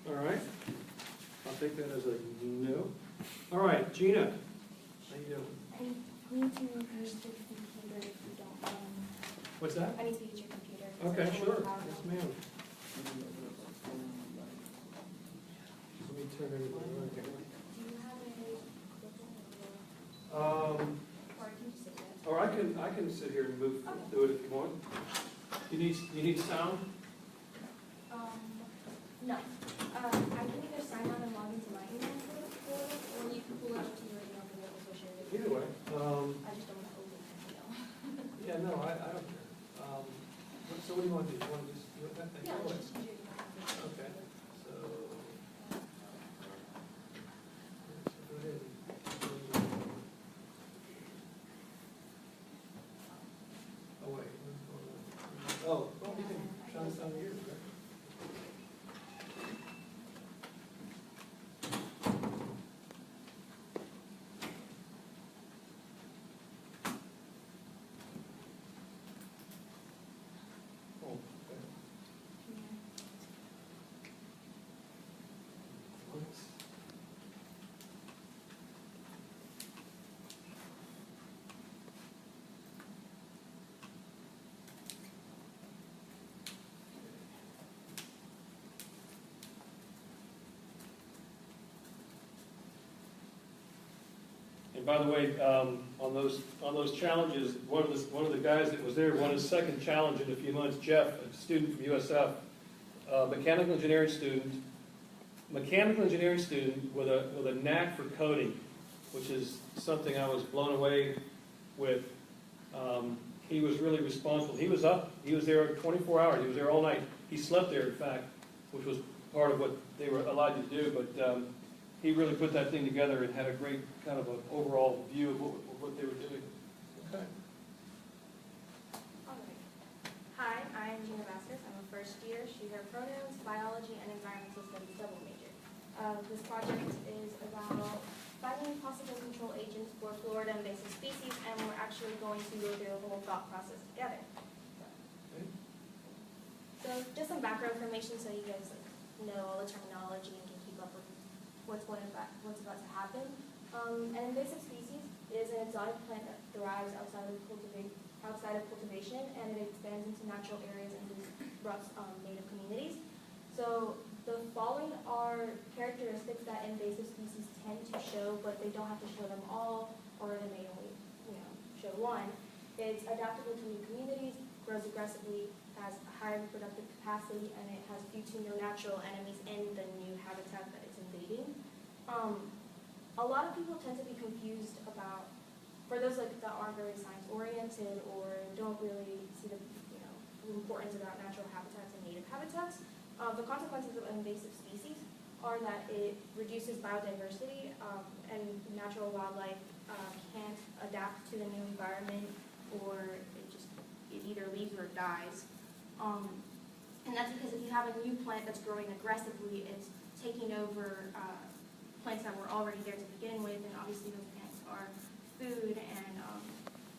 All right. I'll take that as a no. All right, Gina. How you doing? I need to use your computer if you don't mind. What's that? I need to use your computer. Okay, sure. Yes, ma'am. Let me turn everything on here. Do you have a Um, or can you sit there? Or I can sit here and do it if you want. You need sound? No. I can either sign on and log into my email portal, or you can pull it up to your email and we'll associate it. Either way. I just don't want to open it, you know. Yeah, no, I don't care. So what do you want to do? You want to just do it that thing? Yeah, Go just ahead. use your email. Okay. So go ahead. Oh, wait. Oh, well, you can shine this down here. Okay. Oh, okay. Once. And by the way, on those challenges, one of the guys that was there won his 2nd challenge in a few months. Jeff, a student from USF, mechanical engineering student with a knack for coding, which is something I was blown away with. He was really responsible. He was up. He was there 24 hours. He was there all night. He slept there, in fact, which was part of what they were allowed to do. But he really put that thing together and had a great kind of an overall view of what they were doing. Okay. All right. Hi, I am Gina Vasquez. I'm a first year, she, her pronouns, biology and environmental studies double major. This project is about finding possible control agents for Florida invasive species, and we're actually going to go through the whole thought process together. So just some background information so you guys know all the terminology and can keep up with what's about to happen. An invasive species is an exotic plant that thrives outside of cultivation, and it expands into natural areas and disrupts native communities. So the following are characteristics that invasive species tend to show, but they don't have to show them all, or they may only, show one. It's adaptable to new communities, grows aggressively, has a high reproductive capacity, and it has few to no natural enemies in the new habitat that it's invading. A lot of people tend to be confused about for those like that aren't very science oriented or don't really see the importance about natural habitats and native habitats, the consequences of invasive species are that it reduces biodiversity and natural wildlife can't adapt to the new environment, or it either leaves or dies. And that's because if you have a new plant that's growing aggressively, it's taking over plants that were already there to begin with, and obviously those plants are food and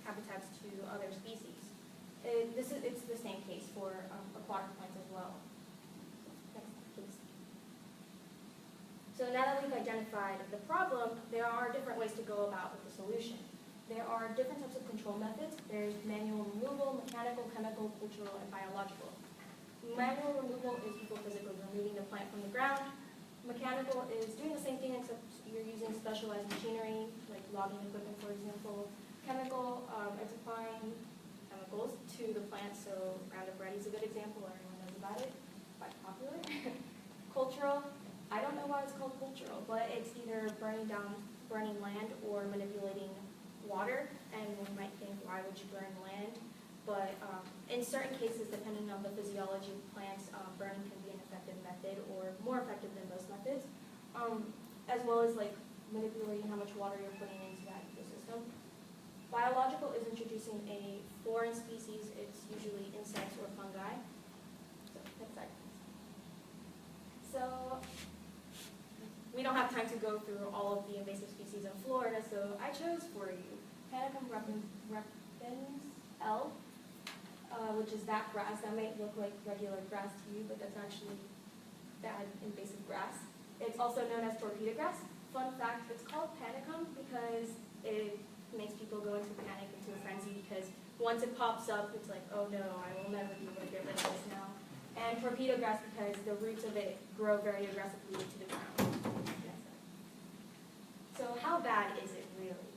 habitats to other species. It's the same case for aquatic plants as well. Next slide, please. So now that we've identified the problem, there are different ways to go about with the solution. There are different types of control methods. There's manual removal, mechanical, chemical, cultural, and biological. Manual removal is people physically removing the plant from the ground. Mechanical is doing the same thing except you're using specialized machinery, like logging equipment, for example. Chemical, it's applying chemicals to the plant, so Roundup Ready is a good example. Everyone knows about it, quite popular. Cultural, I don't know why it's called cultural, but it's either burning land or manipulating water, and we might think, why would you burn land? But in certain cases, depending on the physiology of plants, burning can be an effective method, or more effective than most methods, as well as like manipulating how much water you're putting into that ecosystem. Biological is introducing a foreign species. It's usually insects or fungi. So, next slide. So we don't have time to go through all of the invasive species in Florida, so I chose for you Panicum repens L, which is that grass. That might look like regular grass to you, but that's actually bad invasive grass. It's also known as torpedo grass. Fun fact, it's called panicum because it makes people go into panic, into a frenzy, because once it pops up, it's like, oh no, I will never be able to get rid of this now. And torpedo grass because the roots of it grow very aggressively into the ground. So how bad is it really?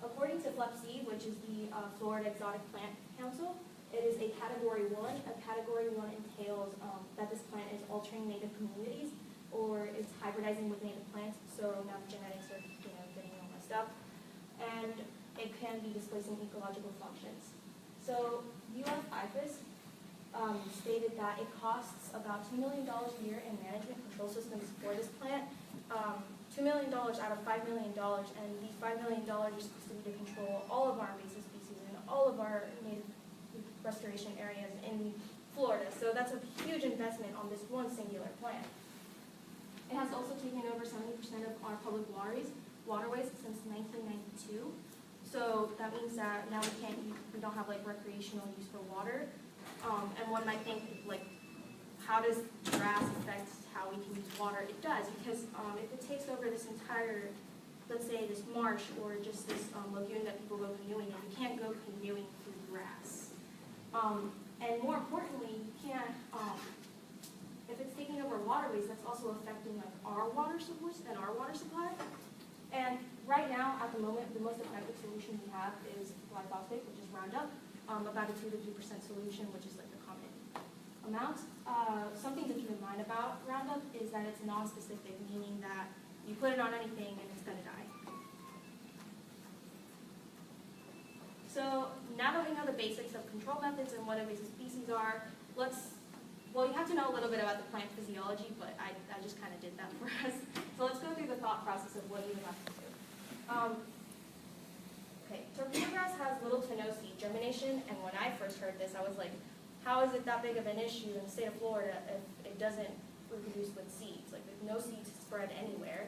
According to FLEPC, which is the Florida Exotic Plant Council, it is a Category 1. A Category 1 entails that this plant is altering native communities or it's hybridizing with native plants, so now the genetics are getting all messed up. And it can be displacing ecological functions. So UF-IFAS stated that it costs about $2 million a year in management control systems for this plant. $2 million out of $5 million, and these $5 million are supposed to be to control all of our invasive species and all of our native restoration areas in Florida. So that's a huge investment on this one singular plant. It has also taken over 70% of our public waterways since 1992. So that means that now we don't have like recreational use for water. And one might think, like, how does grass affect how we can use water? It does, because if it takes over this entire, let's say this marsh or just this lagoon that people go canoeing in, you can't go canoeing through grass. And more importantly, you can't, if it's taking over waterways, that's also affecting like our water source and our water supply. And right now, at the moment, the most effective solution we have is glyphosate, which is Roundup, about a 2 to 3% solution, which is like the common amount. Something to keep in mind about Roundup is that it's non-specific, meaning that you put it on anything and it's going to die. So now that we know the basics of control methods and what invasive species are, well, you have to know a little bit about the plant physiology, but I just kind of did that for us. So let's go through the thought process of what you would have to do. Okay, torpedo grass has little to no seed germination, and when I first heard this, I was like, how is it that big of an issue in the state of Florida if it doesn't reproduce with seeds? Like, there's no seeds spread anywhere.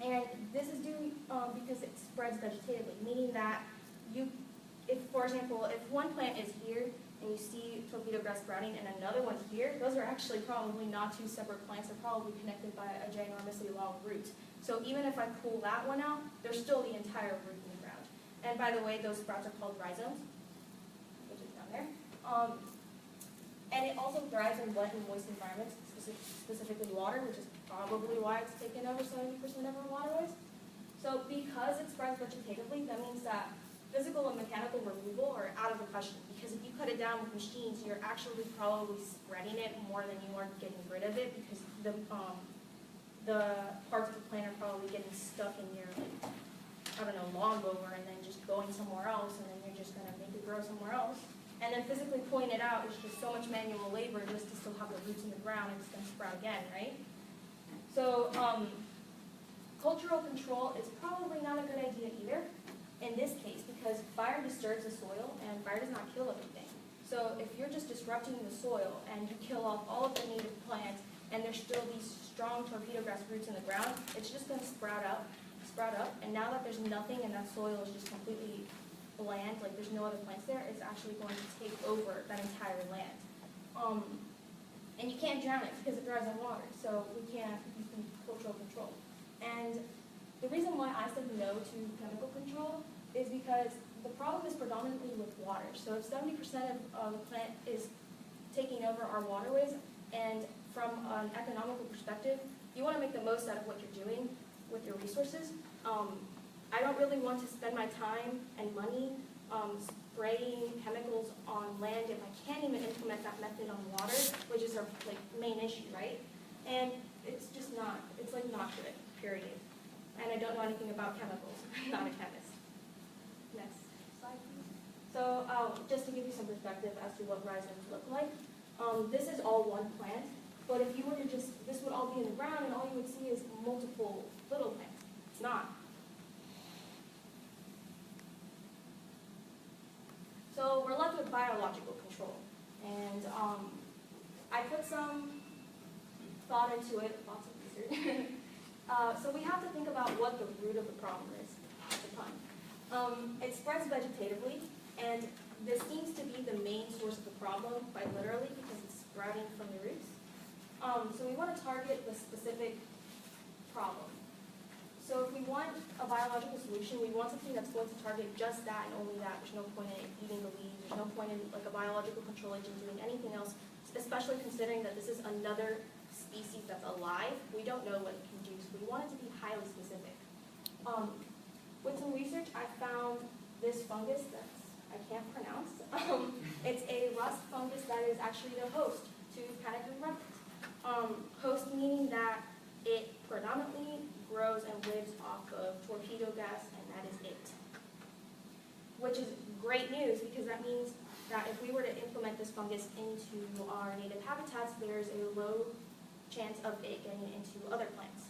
And this is due because it spreads vegetatively, meaning that for example, if one plant is here and you see torpedo grass sprouting and another one here, those are actually probably not two separate plants. They're probably connected by a ginormously long root. So even if I pull that one out, there's still the entire root in the ground. And by the way, those sprouts are called rhizomes, which is down there. And it also thrives in wet and moist environments, specifically water, which is probably why it's taken over 70% of our waterways. So because it spreads vegetatively, that means that physical and mechanical removal are out of the question, because if you cut it down with machines, you're actually probably spreading it more than you are getting rid of it, because the parts of the plant are probably getting stuck in your I don't know, lawnmower and then just going somewhere else, and then you're just gonna make it grow somewhere else. And then physically pulling it out is just so much manual labor just to still have the roots in the ground, and it's gonna sprout again, right? So, cultural control is probably not a good idea either in this case, because fire disturbs the soil and fire does not kill everything. So if you're just disrupting the soil and you kill off all of the native plants and there's still these strong torpedo grass roots in the ground, it's just gonna sprout up, and now that there's nothing and that soil is just completely bland, like there's no other plants there, it's actually going to take over that entire land. And you can't drown it because it dries on water, so we can't use cultural control. And the reason why I said no to chemical control is because the problem is predominantly with water. So if 70% of the plant is taking over our waterways, and from an economical perspective, you want to make the most out of what you're doing with your resources. I don't really want to spend my time and money spraying chemicals on land if I can't even implement that method on water, which is our main issue, right? And it's just not, it's like not good, period. And I don't know anything about chemicals. I'm not a chemist. Next slide, please. So just to give you some perspective as to what rhizomes look like, this is all one plant, but if you were to just, this would all be in the ground and all you would see is multiple little plants. It's not. So we're left with biological control. And I put some thought into it, lots of research. So we have to think about what the root of the problem is, the pun. It spreads vegetatively, and this seems to be the main source of the problem, quite literally, because it's sprouting from the roots. So we want to target the specific problem. So if we want a biological solution, we want something that's going to target just that and only that. There's no point in eating the leaves. There's no point in like a biological control agent doing anything else, especially considering that this is another species that's alive. We don't know what it can do, so we want it to be highly specific. With some research, I found this fungus that I can't pronounce. It's a rust fungus that is actually the host to Panicum rumpus. Host meaning that it predominantly grows and lives off of torpedo gas, and that is it. Which is great news, because that means that if we were to implement this fungus into our native habitats, there's a low chance of it getting into other plants.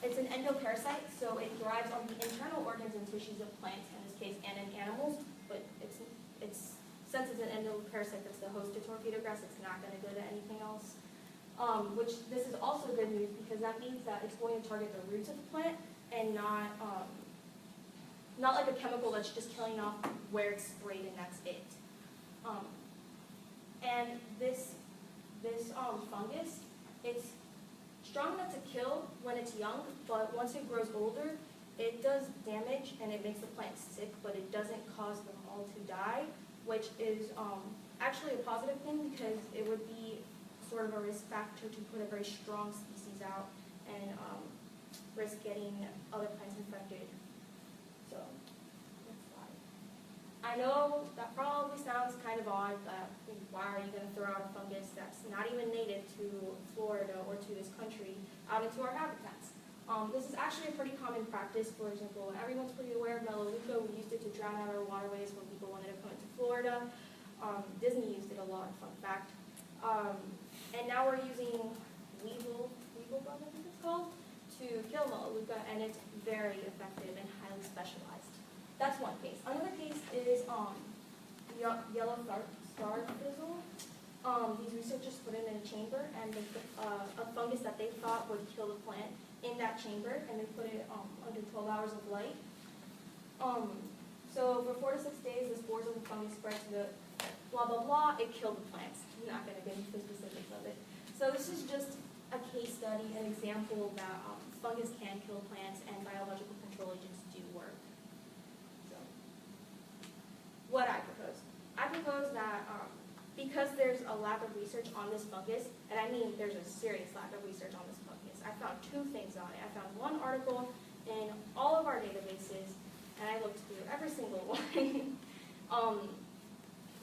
It's an endoparasite, so it thrives on the internal organs and tissues of plants, in this case, and in animals, but since it's an endoparasite that's the host to torpedo grass, it's not going to go to anything else. Which this is also good news, because that means that it's going to target the roots of the plant and not like a chemical that's just killing off where it's sprayed and that's it. And this fungus, it's strong enough to kill when it's young, but once it grows older, it does damage and it makes the plant sick, but it doesn't cause them all to die, which is actually a positive thing, because it would be sort of a risk factor to put a very strong species out and risk getting other plants infected. So, next slide. I know that probably sounds kind of odd, that why are you going to throw out a fungus that's not even native to Florida or to this country out into our habitats? This is actually a pretty common practice. For example, everyone's pretty aware of Melaleuca. We used it to drown out our waterways when people wanted to come into Florida. Disney used it a lot, fun fact. And now we're using weevil bug, I think it's called, to kill Melaleuca, and it's very effective and highly specialized. That's one case. Another case is yellow star fizzle. These researchers put it in a chamber, and they put a fungus that they thought would kill the plant in that chamber, and they put it under 12 hours of light. So for 4 to 6 days, the spores of the fungus spread to the blah, blah, blah. It killed the plants. I'm not going to get into the specifics of it. So this is just a case study, an example that fungus can kill plants and biological control agents do work. So, what I propose that because there's a lack of research on this fungus, and I mean there's a serious lack of research on this fungus, I found 2 things on it. I found one article in all of our databases, and I looked through every single one.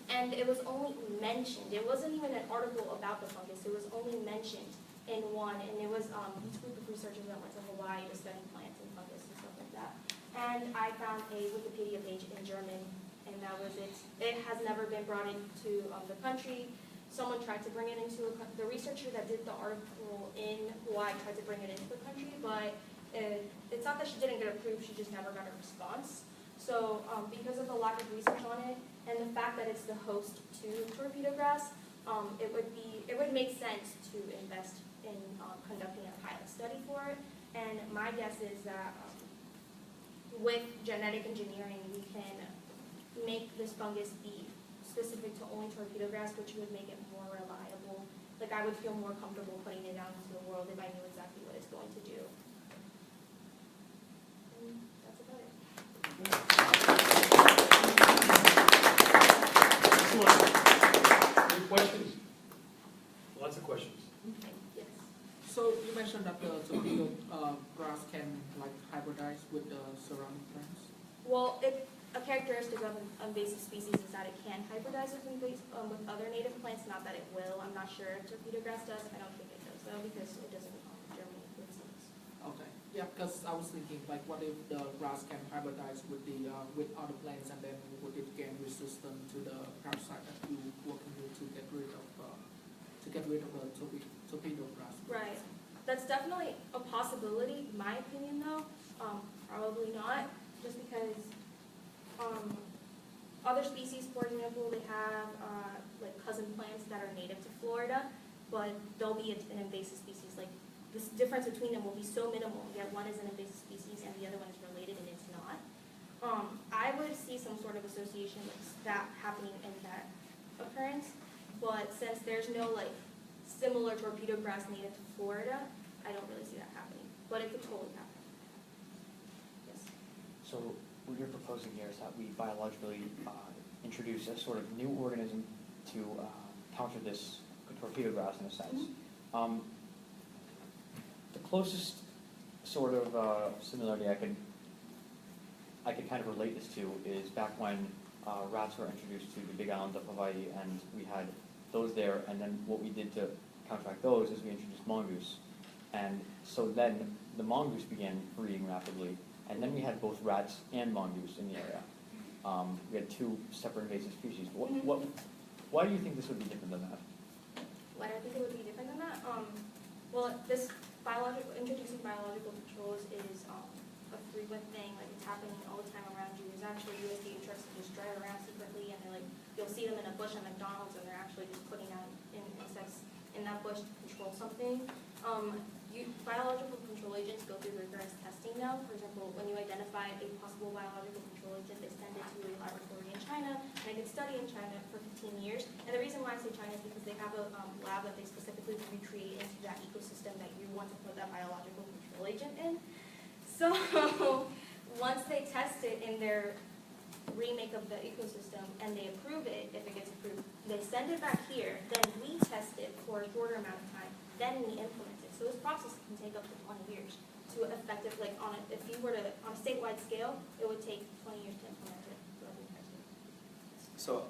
And it was only mentioned. It wasn't even an article about the fungus. It was only mentioned in one, and it was this group of researchers that went to Hawaii to study plants and fungus and stuff like that. And I found a Wikipedia page in German, and that was it. It has never been brought into the country. Someone tried to bring it into the researcher that did the article in Hawaii tried to bring it into the country, but it's not that she didn't get approved, she just never got a response. So because of the lack of research on it, and the fact that it's the host to torpedo grass, it would make sense to invest in conducting a pilot study for it. And my guess is that with genetic engineering, we can make this fungus be specific to only torpedo grass, which would make it more reliable. Like I would feel more comfortable putting it out into the world if I knew exactly what it's going to do. And that's about it. Any questions? Lots of questions. Yes. So you mentioned that the torpedo grass can like hybridize with the surrounding plants. Well, a characteristic of an invasive species is that it can hybridize with other native plants. Not that it will. I'm not sure if torpedo grass does. I don't think it does though, because it doesn't germinate with seeds. Okay. Yeah, because I was thinking like, what if the grass can hybridize with the with other plants, and then would it gain resistance to the parasite that you working with to get rid of the torpedo grass? Right. That's definitely a possibility. In my opinion, though, probably not. Just because other species, for example, they have like cousin plants that are native to Florida, but they'll be an invasive species. Like this difference between them will be so minimal. Yet one is an invasive species and the other one is related, and it's not. I would see some sort of association with that happening in that occurrence, but since there's no like similar torpedo grass native to Florida, I don't really see that happening. But it could totally happen. Yes. So what you're proposing here is that we biologically introduce a sort of new organism to counter this torpedo grass in a sense. The closest sort of similarity I could kind of relate this to is back when rats were introduced to the Big Island of Hawaii, and we had those there, and then what we did to counteract those is we introduced mongoose. And so then the mongoose began breeding rapidly, and then we had both rats and mongoose in the area. We had two separate invasive species. Why do you think this would be different than that? Why do I think it would be different than that? Well, this introducing biological controls is a frequent thing. Like it's happening all the time around you. There's actually USDA trucks that just drive around secretly, and they're like, you'll see them in a bush at McDonald's, and they're actually just putting out insects in that bush to control something. Biological control agents go through rigorous testing now. For example, when you identify a possible biological control agent, they send it to a laboratory in China, and it can study in China for 15 years. And the reason why I say China is because they have a lab that they specifically recreate into that ecosystem that you want to put that biological control agent in. So once they test it in their remake of the ecosystem and they approve it, if it gets approved, they send it back here, then we test it for a shorter amount of time, then we implement it. So this process can take up to 20 years to effective, like if you were to, on a statewide scale, it would take 20 years to implement it. So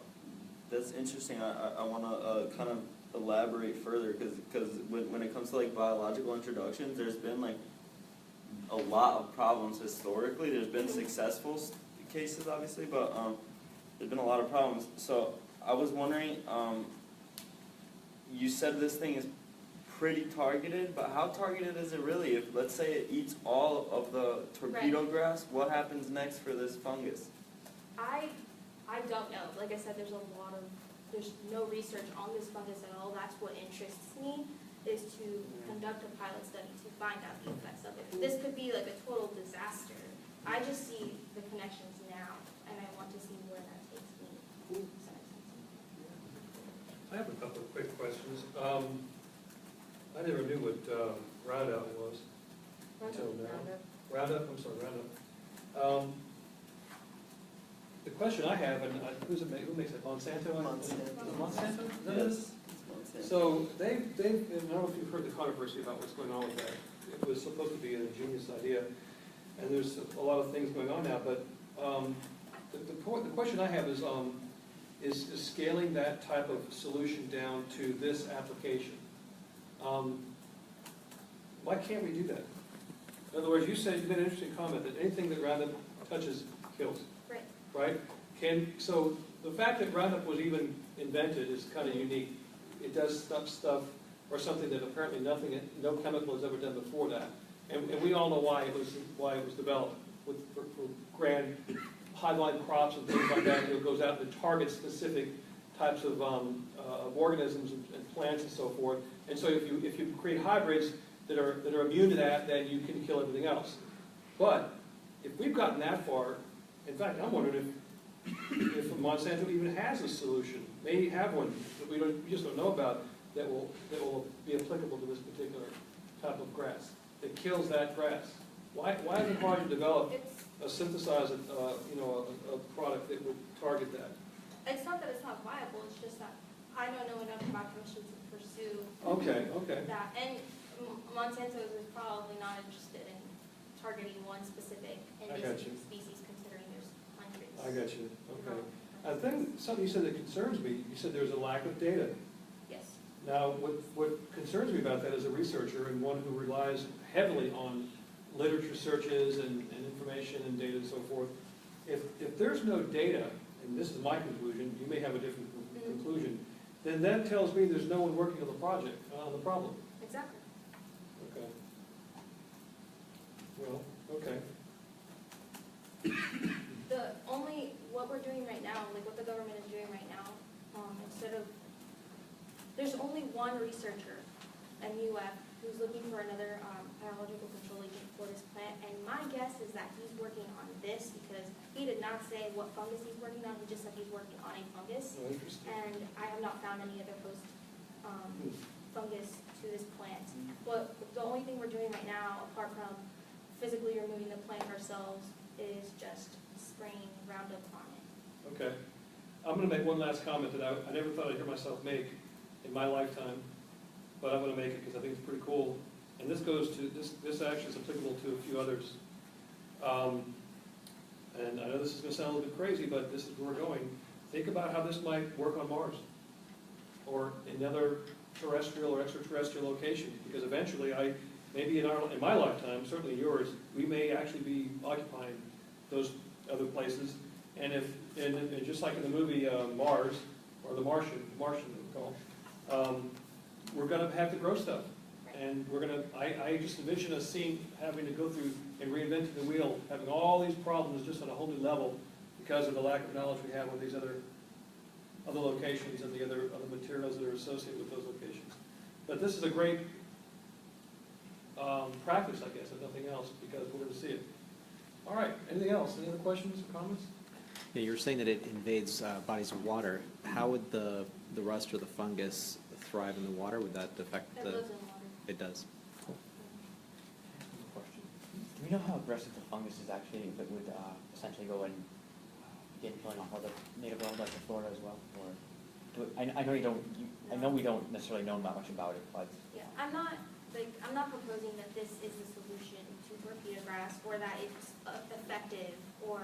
that's interesting. I want to kind of elaborate further because when it comes to like biological introductions, there's been like a lot of problems historically. There's been successful cases, obviously, but there's been a lot of problems. So I was wondering, you said this thing is pretty targeted, but how targeted is it really? If, let's say, it eats all of the torpedo grass, what happens next for this fungus? I don't know. Like I said, there's no research on this fungus at all. That's what interests me, is to conduct a pilot study to find out the effects of it. This could be like a total disaster. I just see the connections now, and I want to see where that takes me. Does that make sense? I have a couple of quick questions. I never knew what Roundup was until now. Roundup. The question I have, and who makes it? Monsanto? Monsanto? Yes. So I don't know if you've heard the controversy about what's going on with that. It was supposed to be a genius idea, and there's a lot of things going on now. But the question I have is scaling that type of solution down to this application. Why can't we do that? In other words, you said, you made an interesting comment, that anything that Roundup touches kills, Right. right? So the fact that Roundup was even invented is kind of unique. It does stuff, or something that apparently no chemical has ever done before that. And we all know why it was developed, for grand high-line crops and things like that. It goes out and targets specific types of organisms and plants and so forth. And so if you create hybrids that are immune to that, then you can kill everything else. But if we've gotten that far, in fact, I'm wondering if Monsanto even has a solution, may have one that we just don't know about, that will be applicable to this particular type of grass, that kills that grass. Why is it hard to develop a synthesize a product that would target that? It's not that it's not viable, it's just that I don't know enough about chemistry to pursue Okay. that. And Monsanto is probably not interested in targeting one specific I got you. invasive species, considering there's hundreds. I got you. Okay. Something you said that concerns me. You said there's a lack of data. Yes. Now, what concerns me about that as a researcher and one who relies heavily on literature searches and information and data and so forth, if there's no data, and this is my conclusion, you may have a different conclusion, then that tells me there's no one working on the project, on the problem. Exactly. Okay. Well, okay. What we're doing right now, like what the government is doing right now, there's only one researcher at UF who's looking for another biological control agent for this plant, and my guess is that he's working on this because he did not say what fungus he's working on, he just said he's working on a fungus. Oh, interesting. And I have not found any other host fungus to this plant. But the only thing we're doing right now, apart from physically removing the plant ourselves, is just spraying Roundup on it. Okay. I'm going to make one last comment that I never thought I'd hear myself make in my lifetime, but I'm going to make it because I think it's pretty cool. And this goes to, this actually is applicable to a few others. And I know this is going to sound a little bit crazy, but this is where we're going. Think about how this might work on Mars or another terrestrial or extraterrestrial location, because eventually maybe in my lifetime, certainly yours, we may actually be occupying those other places. And just like in the movie Mars, or The Martian they call, we're going to have to grow stuff. And I just envision a scene having to go through and reinventing the wheel, having all these problems just on a whole new level because of the lack of knowledge we have with these other locations and the other materials that are associated with those locations. But this is a great practice, I guess, if nothing else, because we're going to see it. All right, anything else? Any other questions or comments? Yeah, you were saying that it invades bodies of water. How would the rust or the fungus thrive in the water? Would that affect It the... lives in water. It does. Question. Do we know how aggressive the fungus is actually, if it would essentially go and begin killing off other native wildlife in Florida as well? Or I know you don't. I know we don't necessarily know that much about it, but Yeah, I'm not proposing that this is the solution to torpedo grass or that it's effective or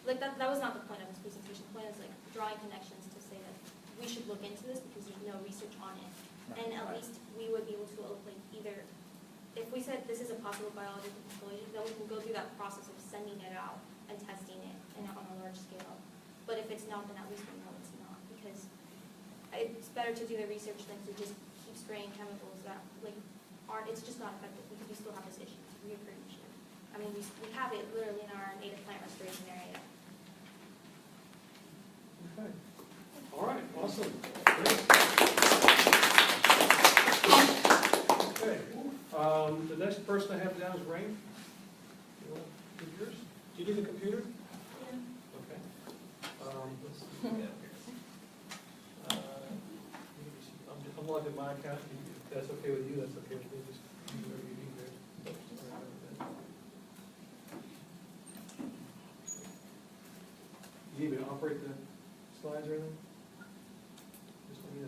like that was not the point of this presentation. The point is like drawing connections to say that we should look into this because there's no research on it. And at least we would be able to like either, if we said this is a possible biological control agent, then we can go through that process of sending it out and testing it on a large scale. But if it's not, then at least we know it's not, because it's better to do the research than to just keep spraying chemicals that like aren't. It's just not effective because we still have this issue, it's reoccurring issue. I mean, we have it literally in our native plant restoration area. Okay. All right, awesome. Okay, the next person I have down is Rain. You want computers? Do you need a computer? Yeah. Okay. I'm logged in my account. If that's okay with you, that's okay with me. Just do whatever you need there. You need me to operate the slides or anything? Just let me know.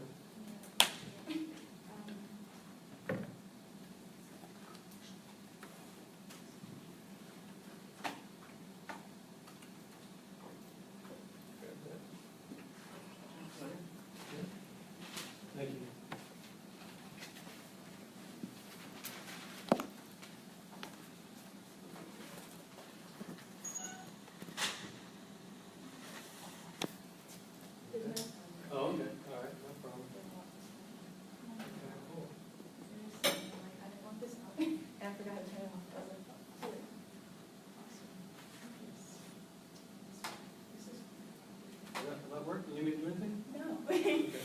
Thank you.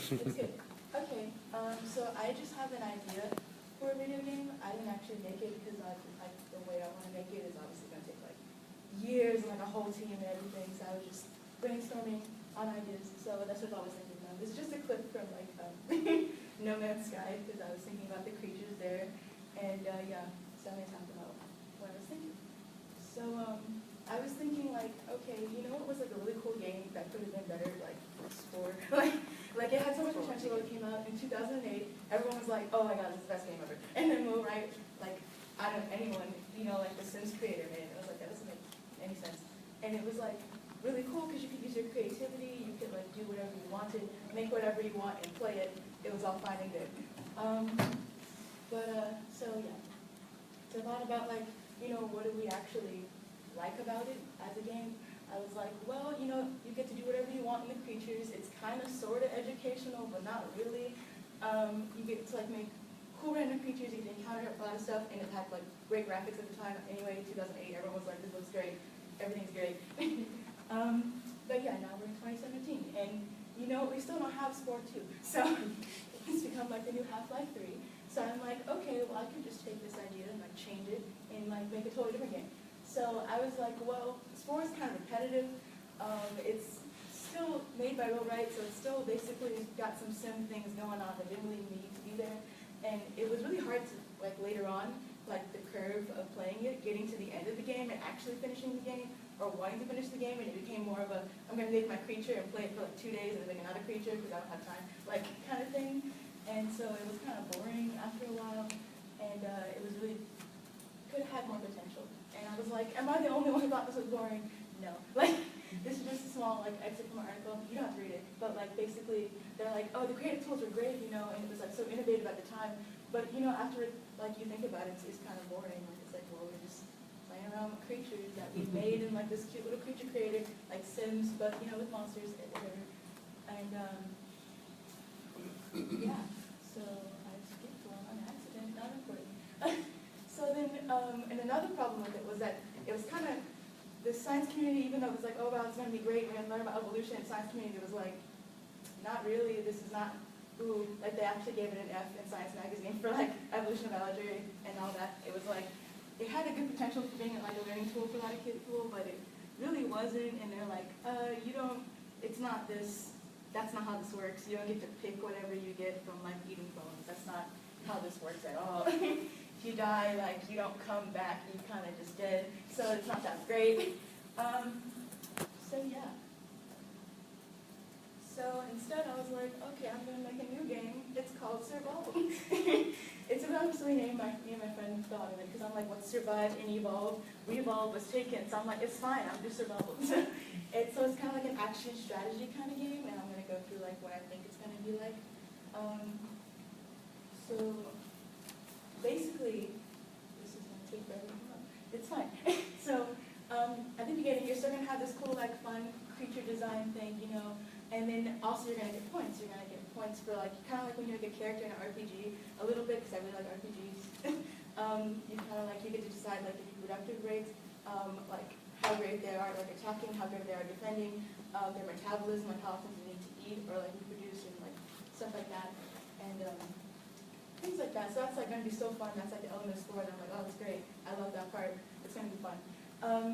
It's good. Okay, so I just have an idea for a video game. I didn't actually make it because the way I want to make it is obviously going to take like years and like a whole team and everything. So I was just brainstorming on ideas. So that's what I was thinking of. This is just a clip from like No Man's Sky because I was thinking about the creatures there. And yeah, so I'm going to talk about what I was thinking. So I was thinking like, okay, you know what was like a really cool game that could have been better, like Spore? Like it had so much potential when it came out in 2008. Everyone was like, oh my god, this is the best game ever. And then we'll write, like, I don't know, anyone, you know, like the Sims creator made it. I was like, that doesn't make any sense. And it was like really cool because you could use your creativity, you could like do whatever you wanted, make whatever you want and play it. It was all fine and good. So yeah. So I thought about like, you know, what do we actually like about it as a game? I was like, well, you know, you get to do whatever you want in the creatures. It's kind of sort of educational, but not really. You get to like make cool random creatures. You can encounter a lot of stuff, and it had like great graphics at the time. Anyway, 2008, everyone was like, this looks great. Everything's great. But yeah, now we're in 2017, and you know, we still don't have Spore 2. So it's become like the new Half-Life 3. So I'm like, okay, well, I could just take this idea and like change it and like make a totally different game. So I was like, well, Spore is kind of repetitive. It's still made by Will Wright, so it's still basically got some sim things going on that didn't really need to be there. And it was really hard to, like later on, like the curve of playing it, getting to the end of the game and actually finishing the game, or wanting to finish the game, and it became more of a, I'm going to make my creature and play it for like 2 days and then make another creature because I don't have time, like kind of thing. And so it was kind of boring after a while, and it was really, could have had more potential. And I was like, am I the only one who thought this was boring? No. Like, this is just a small like excerpt from an article. You don't have to read it. But like basically, they're like, oh, the creative tools were great, you know, and it was like so innovative at the time. But you know, after like you think about it, it's kind of boring. Like it's like, well, we're just playing around with creatures that we made in like this cute little creature creator, like Sims, but you know, with monsters and whatever. And yeah. So I skipped one on accident, not important. So then, and another problem with it was that it was kind of, the science community, even though it was like, oh wow, it's going to be great, we're going to learn about evolution, the science community was like, not really, this is not, ooh, like they actually gave it an F in Science Magazine for like evolution biology and all that. It was like, it had a good potential for being like a learning tool for a lot of kids, but it really wasn't, and they're like, you don't, it's not this, that's not how this works. You don't get to pick whatever you get from like eating bones. That's not how this works at all. If you die, like you don't come back, you kind of just dead. So it's not that great. So yeah. So instead I was like, okay, I'm gonna make a new game. It's called Survival. It's eventually named me and my friend thought of it because I'm like, what's survive and evolve? Re-evolve was taken, so I'm like, it's fine, I'll do survival. So it's kind of like an action strategy kind of game, and I'm gonna go through like what I think it's gonna be like. So basically, this is gonna take very long. It's fine. So at the beginning, you're still gonna have this cool, like, fun creature design thing, you know. And then also you're gonna get points. You're gonna get points for like kind of like when you make a character in an RPG, a little bit because I really like RPGs. You kind of like you get to decide like the reproductive rates, like how great they are like attacking, how great they are defending, their metabolism, like how often they need to eat or like reproduce and like stuff like that, and things like that. So that's like gonna be so fun. That's like the element of sport. I'm like, oh, that's great. I love that part. It's gonna be fun.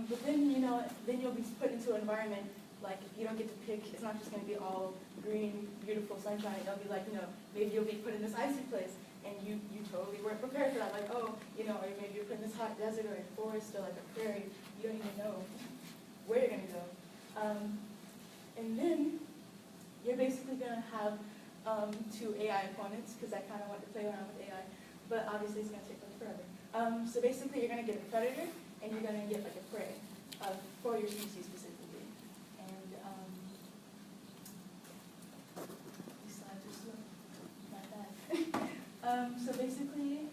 But then you know, then you'll be put into an environment. Like, you don't get to pick, it's not just going to be all green, beautiful sunshine. It'll be like, you know, maybe you'll be put in this icy place, and you totally weren't prepared for that. Like, oh, you know, or maybe you're put in this hot desert or a forest or like a prairie. You don't even know where you're going to go. And then you're basically going to have 2 AI opponents, because I kind of want to play around with AI, but obviously it's going to take like forever. So basically you're going to get a predator, and you're going to get like a prey for your species specifically. So basically,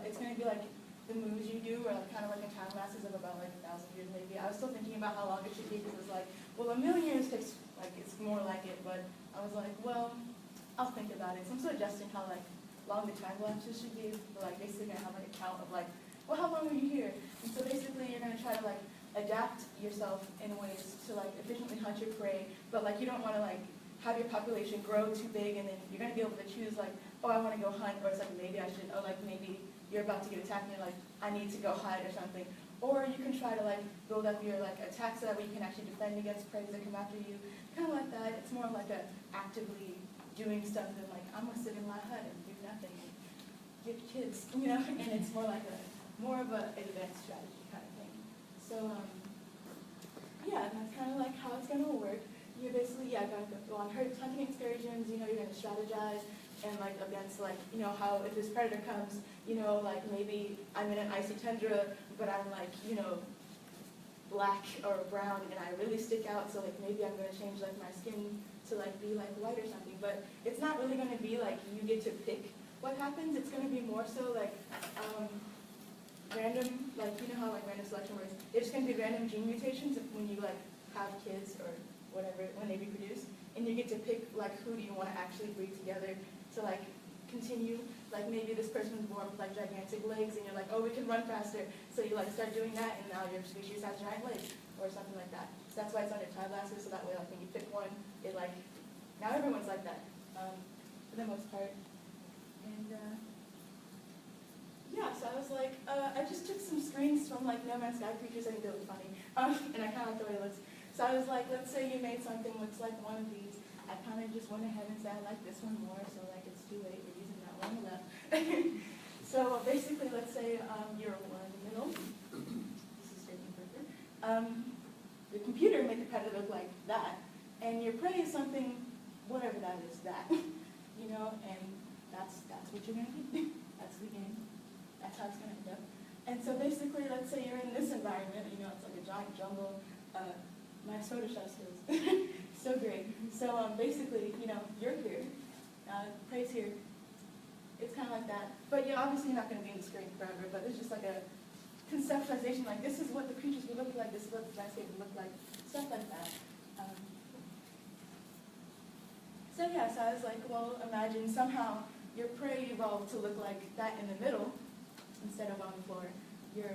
it's going to be like the moves you do are like, kind of like in time lapses of about like 1,000 years maybe. I was still thinking about how long it should be because it was like, well, 1,000,000 years takes, like, it's more like it, but I was like, well, I'll think about it. So I'm still adjusting how like long the time lapses should be, but like basically going to have like a count of like, well, how long are you here? And so basically you're going to try to like adapt yourself in ways to like efficiently hunt your prey, but like you don't want to like have your population grow too big, and then you're gonna be able to choose like, oh, I wanna go hunt, or it's like, maybe I should, oh, like maybe you're about to get attacked and you're like, I need to go hide or something. Or you can try to like build up your like attack so that way you can actually defend against prey that come after you. Kind of like that. It's more like a actively doing stuff than like, I'm gonna sit in my hut and do nothing and give kids, you know, and it's more like more of an advanced strategy kind of thing. So yeah, that's kind of like how it's gonna work. You're basically, yeah, gonna go on hunting excursions, you know, you're gonna strategize and like against like, you know, how if this predator comes, you know, like maybe I'm in an icy tundra, but I'm like, you know, black or brown and I really stick out, so like maybe I'm gonna change like my skin to like be like white or something. But it's not really gonna be like you get to pick what happens. It's gonna be more so like random, like you know how like random selection works. It's gonna be random gene mutations when you like have kids or whatever, when they reproduce, and you get to pick like who do you want to actually breed together to like continue. Like maybe this person was born with like gigantic legs and you're like, oh, we can run faster. So you like start doing that and now your species has giant legs or something like that. So that's why it's on your child blaster, so that way like when you pick one, it like, now everyone's like that for the most part. And yeah, so I was like, I just took some screens from like No Man's Sky creatures. I think they look funny. And I kind of like the way it looks. So I was like, let's say you made something looks like one of these. I kind of just went ahead and said I like this one more, so like it's too late. We're using that one left. So basically, let's say you're one in the middle. This is taking further. The computer made the predator look like that, and your prey is something, whatever that is, that, you know, and that's what you're gonna do. That's the game. That's how it's gonna end up. And so basically, let's say you're in this environment. You know, it's like a giant jungle. My soda shot skills. So great. So basically, you know, you're here, prey's here. It's kind of like that. But you're obviously not going to be in the screen forever, but it's just like a conceptualization, like this is what the creatures would look like, this is what the landscape would look like, stuff like that. So yeah, so I was like, well, imagine somehow your prey evolved to look like that in the middle instead of on the floor. Your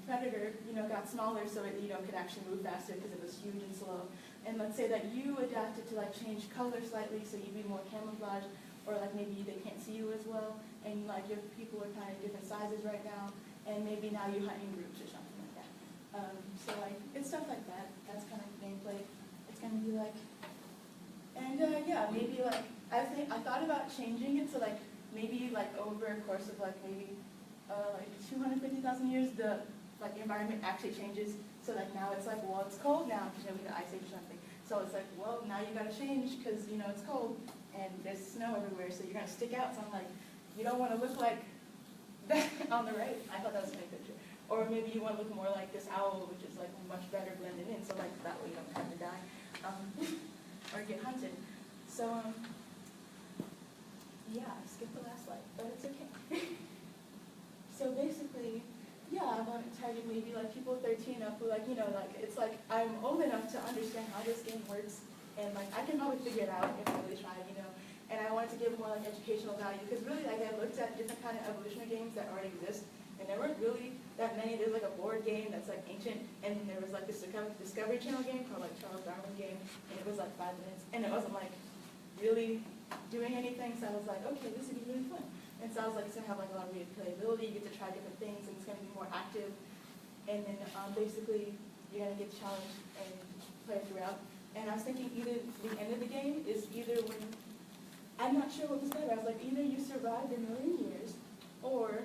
predator, you know, got smaller so it, you know, could actually move faster because it was huge and slow. And let's say that you adapted to like change color slightly so you'd be more camouflaged, or like maybe they can't see you as well, and like your people are kind of different sizes right now, and maybe now you hunt in groups or something like that. So like it's stuff like that. That's kind of gameplay. It's gonna be like, and yeah, maybe like I thought about changing it so like maybe like over a course of like maybe like 250,000 years, the like environment actually changes. So like now it's like, well, it's cold now because you know we got ice age or something. So it's like, well, now you got to change because you know it's cold and there's snow everywhere. So you're gonna stick out. So I'm like, you don't want to look like that on the right. I thought that was a nice picture. Or maybe you want to look more like this owl, which is like much better blended in. So like that way you don't have to die or get hunted. So yeah, I skipped the last slide, but it's okay. So basically, yeah, I want to target maybe like people 13 up who like, you know, like it's like I'm old enough to understand how this game works, and like I can probably figure it out if I really try, you know. And I wanted to give more like educational value because really like I looked at different kind of evolutionary games that already exist, and there weren't really that many. There's like a board game that's like ancient, and there was like this Discovery Channel game called like Charles Darwin game, and it was like 5 minutes, and it wasn't like really doing anything. So I was like, okay, this would be really fun. And so I was like, it's going to have like a lot of replayability, you get to try different things, and it's going to be more active. And then basically, you're going to get challenged and play throughout. And I was thinking either the end of the game is either when, I'm not sure what was better, I was like, either you survived a million years, or,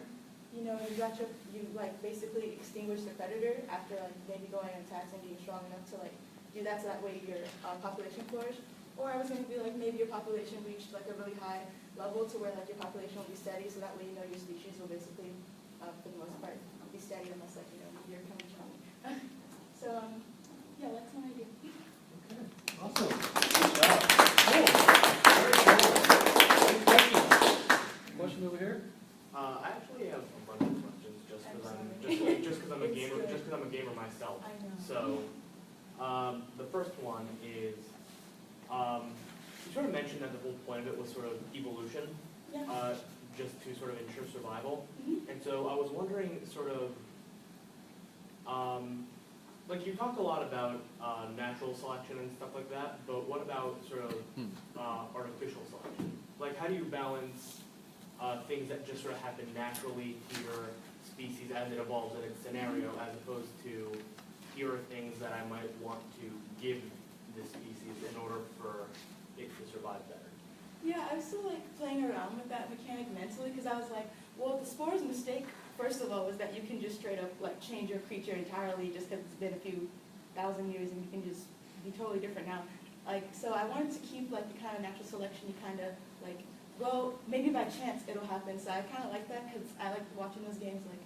you know, you like basically extinguish the predator after like maybe going on attacks and being strong enough to like do that so that way your population flourished. Or I was going to be like, maybe your population reached like a really high level to where like your population will be steady, so that way you know your species will basically, for the most part, be steady unless like, you know, you're coming strong. So, yeah, that's my idea. Okay, awesome. Good job. Cool. Very cool. Any questions? Question over here? I actually have a bunch of questions just because I'm a gamer myself. I know. So, the first one is, you sort of mentioned that the whole point of it was sort of evolution, Yeah. just to sort of ensure survival. Mm-hmm. And so I was wondering sort of, like you talked a lot about natural selection and stuff like that, but what about sort of artificial selection? Like how do you balance things that just sort of happen naturally to your species as it evolves in its scenario, as opposed to here are things that I might want to give this species in order for it to survive better? Yeah, I was still like playing around with that mechanic mentally because I was like, well, the spore's mistake, first of all, was that you can just straight up like change your creature entirely just because it's been a few thousand years and you can just be totally different now. Like, so I wanted to keep like the kind of natural selection you kind of like, well, maybe by chance it'll happen. So I kind of like that because I like watching those games like,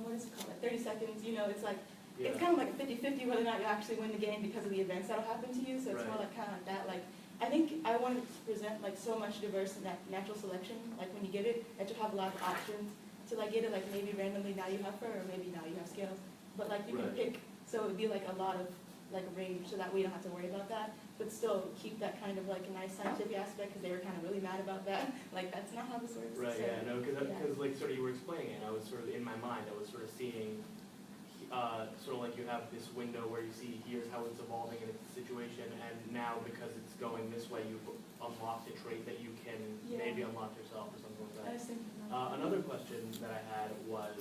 what is it called, like 30 seconds, you know, it's like, it's kind of like a 50-50 whether or not you actually win the game because of the events that'll happen to you. So it's more like kind of like that. Like, I think I wanted to present like so much diverse natural selection. Like when you get it, that you have a lot of options to like get it. Like maybe randomly now you have fur, or maybe now you have scales. But like you can pick, so it would be like a lot of like a range, so that way you don't have to worry about that. But still keep that kind of like a nice scientific aspect because they were kind of really mad about that. Like that's not how this works. Right. So, Yeah. No. Because like sort of you were explaining it, I was sort of in my mind, I was sort of seeing. Sort of like you have this window where you see here's how it's evolving in its situation, and now because it's going this way, you've unlocked a trait that you can maybe unlock yourself or something like I was that. thinking that. Another question that I had was,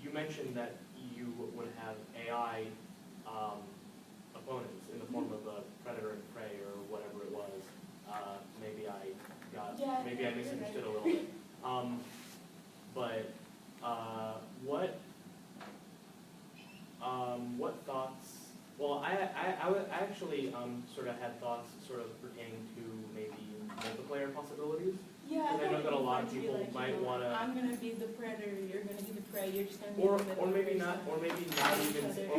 you mentioned that you would have AI opponents in the form of a predator and prey or whatever it was. Maybe I misunderstood a little bit. But what thoughts? Well, I actually sort of had thoughts sort of pertaining to maybe multiplayer possibilities. Yeah, I know that a lot of people like, might want to. I'm gonna be the predator. You're gonna be the prey. You're just gonna be. Or in the middle maybe of not. the Or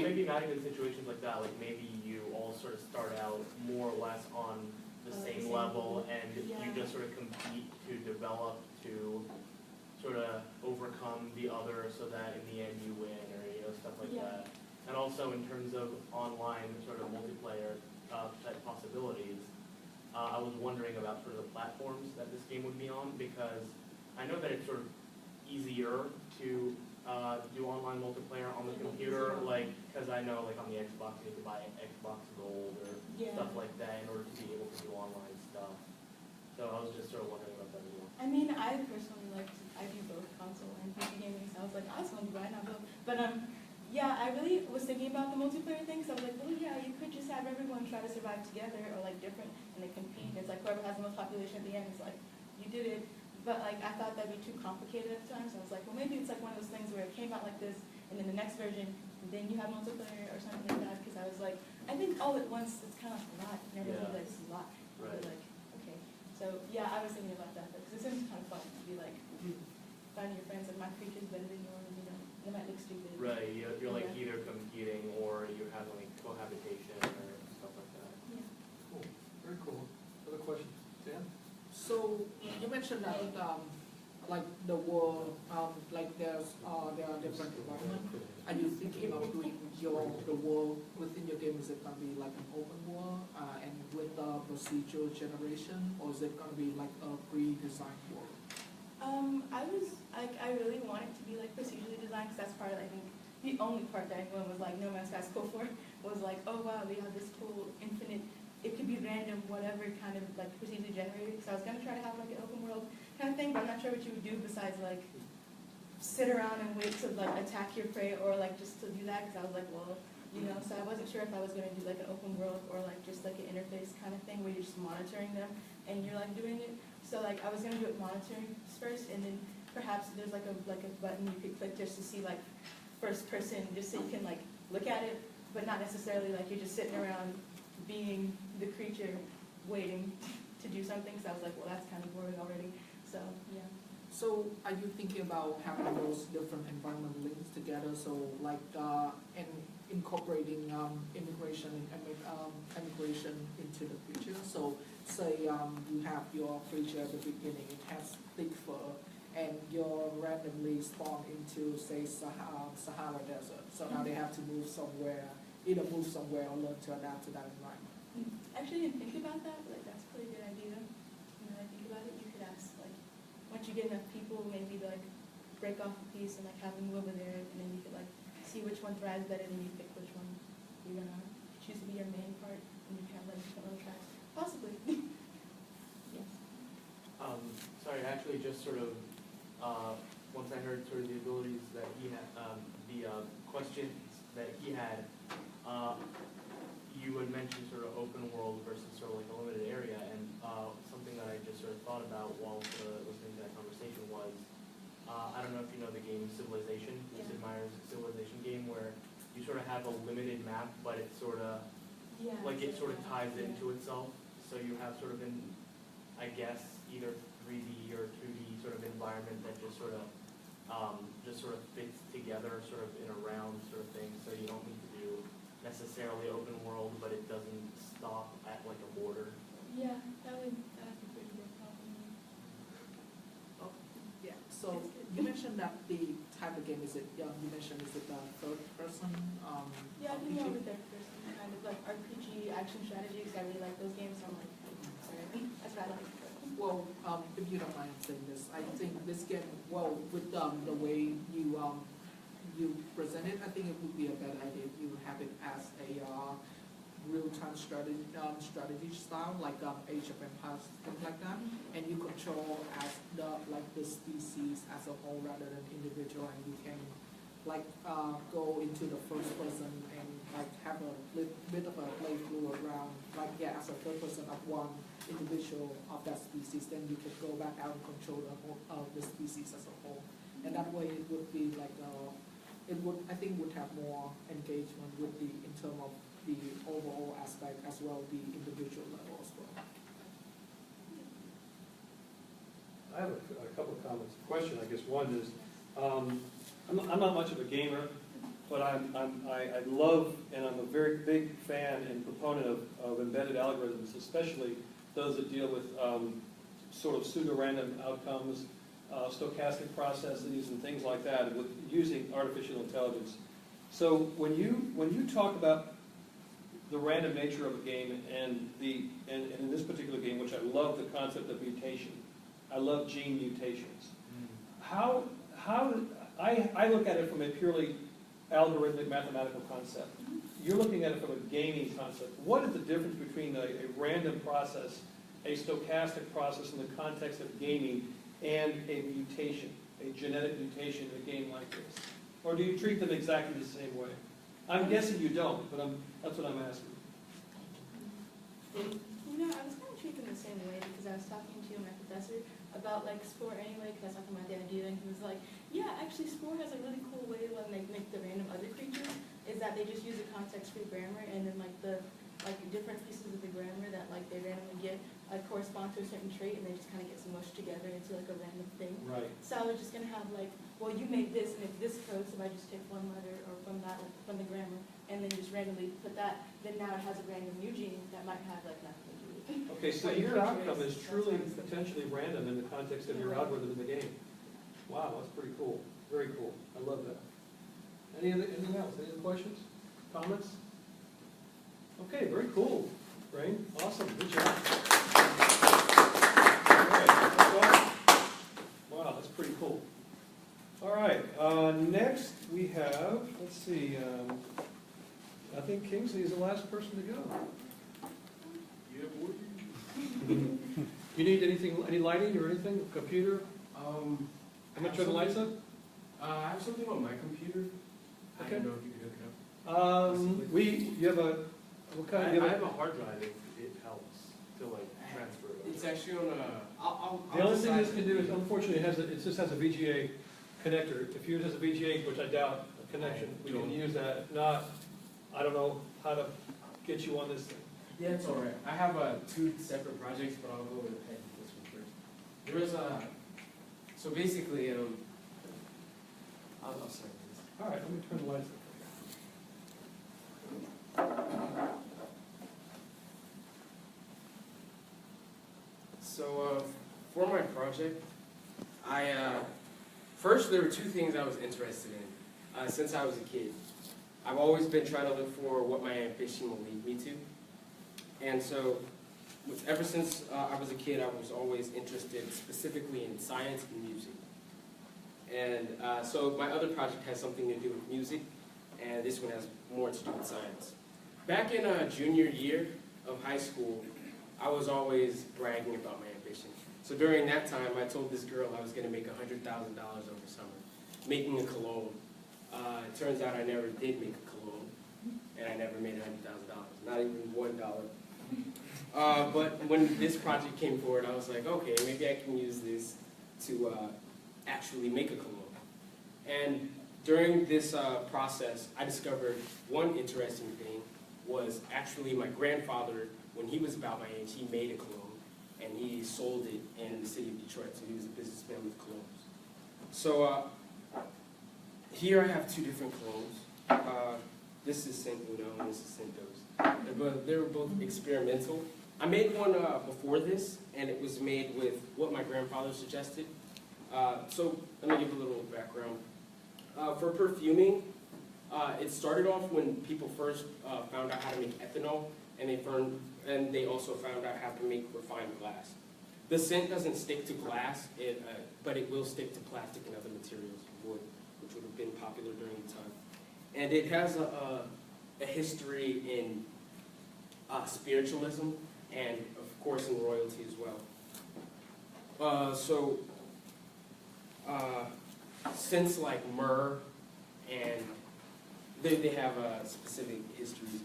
maybe not even situations like that. Like maybe you all sort of start out more or less on the same level, and you just sort of compete to develop to sort of overcome the other, so that in the end you win, or stuff like that. And also in terms of online sort of multiplayer type possibilities, I was wondering about sort of the platforms that this game would be on, because I know that it's sort of easier to do online multiplayer on the computer, like, because I know like on the Xbox you need to buy Xbox Gold or stuff like that in order to be able to do online stuff. So I was just sort of wondering about that as well. I mean, I personally like to, I do both console and PC gaming, so I was like, I was going to buy now both. But yeah, I really was thinking about the multiplayer thing, so I was like, well, yeah, you could just have everyone try to survive together or like different, and they compete. It's like whoever has the most population at the end is like, you did it. But like, I thought that'd be too complicated at times, so I was like, well, maybe it's like one of those things where it came out like this, and then the next version, then you have multiplayer or something like that, because I was like, I think all at once, it's kind of like a lot, and everyone's like, this is a lot. Right. But like, okay. So yeah, I was thinking about that, because it seems kind of fun to be like, finding your friends, like my creature's better than yours, you know, they might look stupid. Right, you're like either competing or you're having like cohabitation or stuff like that. Yeah. Cool, very cool. Other questions? Dan? So you mentioned that like the world, like there are different environments. Are you thinking of doing the world within your game? Is it gonna be like an open world and with the procedural generation, or is it gonna be like a pre-designed world? I really want it to be like procedurally designed, because that's part of, I think, the only part that anyone was like, No Man's Sky School for, was like, oh wow, we have this cool infinite, it could be random, whatever kind of like procedurally generated. So I was gonna try to have like an open world kind of thing, but I'm not sure what you would do besides like sit around and wait to like attack your prey, or like just to do that, because I was like, well, you know, so I wasn't sure if I was gonna do like an open world or like just like an interface kind of thing where you're just monitoring them and you're like doing it. So like I was gonna do it monitoring first, and then perhaps there's like a button you could click just to see like first person, just so you can like look at it, but not necessarily like you're just sitting around being the creature waiting to do something. So I was like, well, that's kind of boring already. So yeah. So are you thinking about having those different environment links together? So like and incorporating immigration into the future. So say you have your creature at the beginning, it has thick fur, and you're randomly spawned into say Sahara Desert. So now they have to either move somewhere or learn to adapt to that environment. Actually, I didn't think about that, but like, that's a pretty good idea. When I think about it, you could ask like, once you get enough people, maybe like break off a piece and like have them move over there, and then you could like see which one thrives better, then you pick which one you're gonna choose to be your main part, and you have like different little tracks. Possibly. Yes. Sorry, actually, just sort of, once I heard sort of the abilities that he had, the questions that he had, you had mentioned sort of open world versus sort of like a limited area, and something that I just sort of thought about while listening to that conversation was, I don't know if you know the game Civilization, Yeah. Sid Meier's Civilization game, where you sort of have a limited map, but it's sort of, Yeah. like it sort of ties Yeah. into itself, so you have sort of an, I guess, either 3D or 2D sort of environment that just sort of fits together sort of in a round sort of thing, so you don't need to do necessarily open world, but it doesn't stop at like a border. Yeah, that'd be pretty good problem. Yeah, so you mentioned that the type of game is it, you mentioned is it the third person? Yeah, I think RPG? more of a third person, kind of like RPG, action strategy, because I really like those games, so I'm like, sorry, that's what I like. Well, if you don't mind saying this, I think this game, well, with the way you present it, I think it would be a better idea if you have it as a real-time strategy style, like Age of Empires, things like that, and you control as the species as a whole rather than individual, and you can go into the first person and have a bit of a playthrough around, as a third person of one individual of that species, then you could go back out and control the species as a whole, and that way it would be I think would have more engagement with in terms of the overall aspect as well as the individual level as well. I have a couple of comments. Question, I guess, one is, I'm not much of a gamer, but I love, and I'm a very big fan and proponent of embedded algorithms, especially those that deal with sort of pseudo-random outcomes, stochastic processes, and things like that, with using artificial intelligence. So when you talk about the random nature of a game, and in this particular game, which I love the concept of mutation, I love gene mutations. How I look at it from a purely algorithmic mathematical concept. You're looking at it from a gaming concept. What is the difference between a random process, a stochastic process in the context of gaming, and a mutation, a genetic mutation in a game like this? Or do you treat them exactly the same way? I'm guessing you don't, but that's what I'm asking. I was kind of treating them the same way because I was talking to my professor about Spore anyway, because I was talking about the idea, and he was like, yeah, actually Spore has a really cool way when they make the random other creatures, is that they just use a context-free grammar, and then the different pieces of the grammar that they randomly get correspond to a certain trait, and they just kind of get smushed together into a random thing. Right. So I was just gonna have well, you made this, and it's this code, so if I just take one letter or from that, from the grammar, and then just randomly put that, then now it has a random new gene that might have nothing to do with it. Okay, so your outcome is truly potentially random in the context of your algorithm in the game. Wow, that's pretty cool. Very cool. I love that. Anything else? Any other questions? Comments? Okay, very cool. Brain, awesome. Good job. All right. Wow, that's pretty cool. All right, next we have, let's see, I think Kingsley is the last person to go. You need anything, any lighting or anything, computer? How much are the lights up? I have something on my computer. I Okay. don't know if you could hook it up. You have a, what kind of? I have a hard drive if it helps to transfer it. It's actually on a. I'll The only thing decide. this can do is, unfortunately, it just has a VGA connector. If yours has a VGA, which I doubt, a connection, we can use that. If not, I don't know how to get you on this thing. Yeah, it's all right. I have two separate projects, but I'll go ahead with this one first. There was a. So basically, I'll start with this. All right, let me turn the lights on. So for my project, first there were two things I was interested in since I was a kid. I've always been trying to look for what my ambition will lead me to. And so ever since I was a kid, I was always interested specifically in science and music. And so my other project has something to do with music. and this one has more to do with science. Back in junior year of high school, I was always bragging about my ambition. So during that time, I told this girl I was going to make $100,000 over summer, making a cologne. It turns out I never did make a cologne, and I never made $100,000, not even $1. But when this project came forward, I was like, okay, maybe I can use this to actually make a cologne. And during this process, I discovered one interesting thing was actually my grandfather, when he was about my age, he made a cologne, and he sold it in the city of Detroit, so he was a businessman with colognes. So here I have two different colognes. This is Saint Uno, and this is Saint Dose. They were both experimental. I made one before this, and it was made with what my grandfather suggested. So let me give a little background. For perfuming, it started off when people first found out how to make ethanol, and they also found out how to make refined glass. The scent doesn't stick to glass, but it will stick to plastic and other materials, wood, which would have been popular during the time. And it has a history in spiritualism and, of course, in royalty as well. Scents like myrrh, and they have specific histories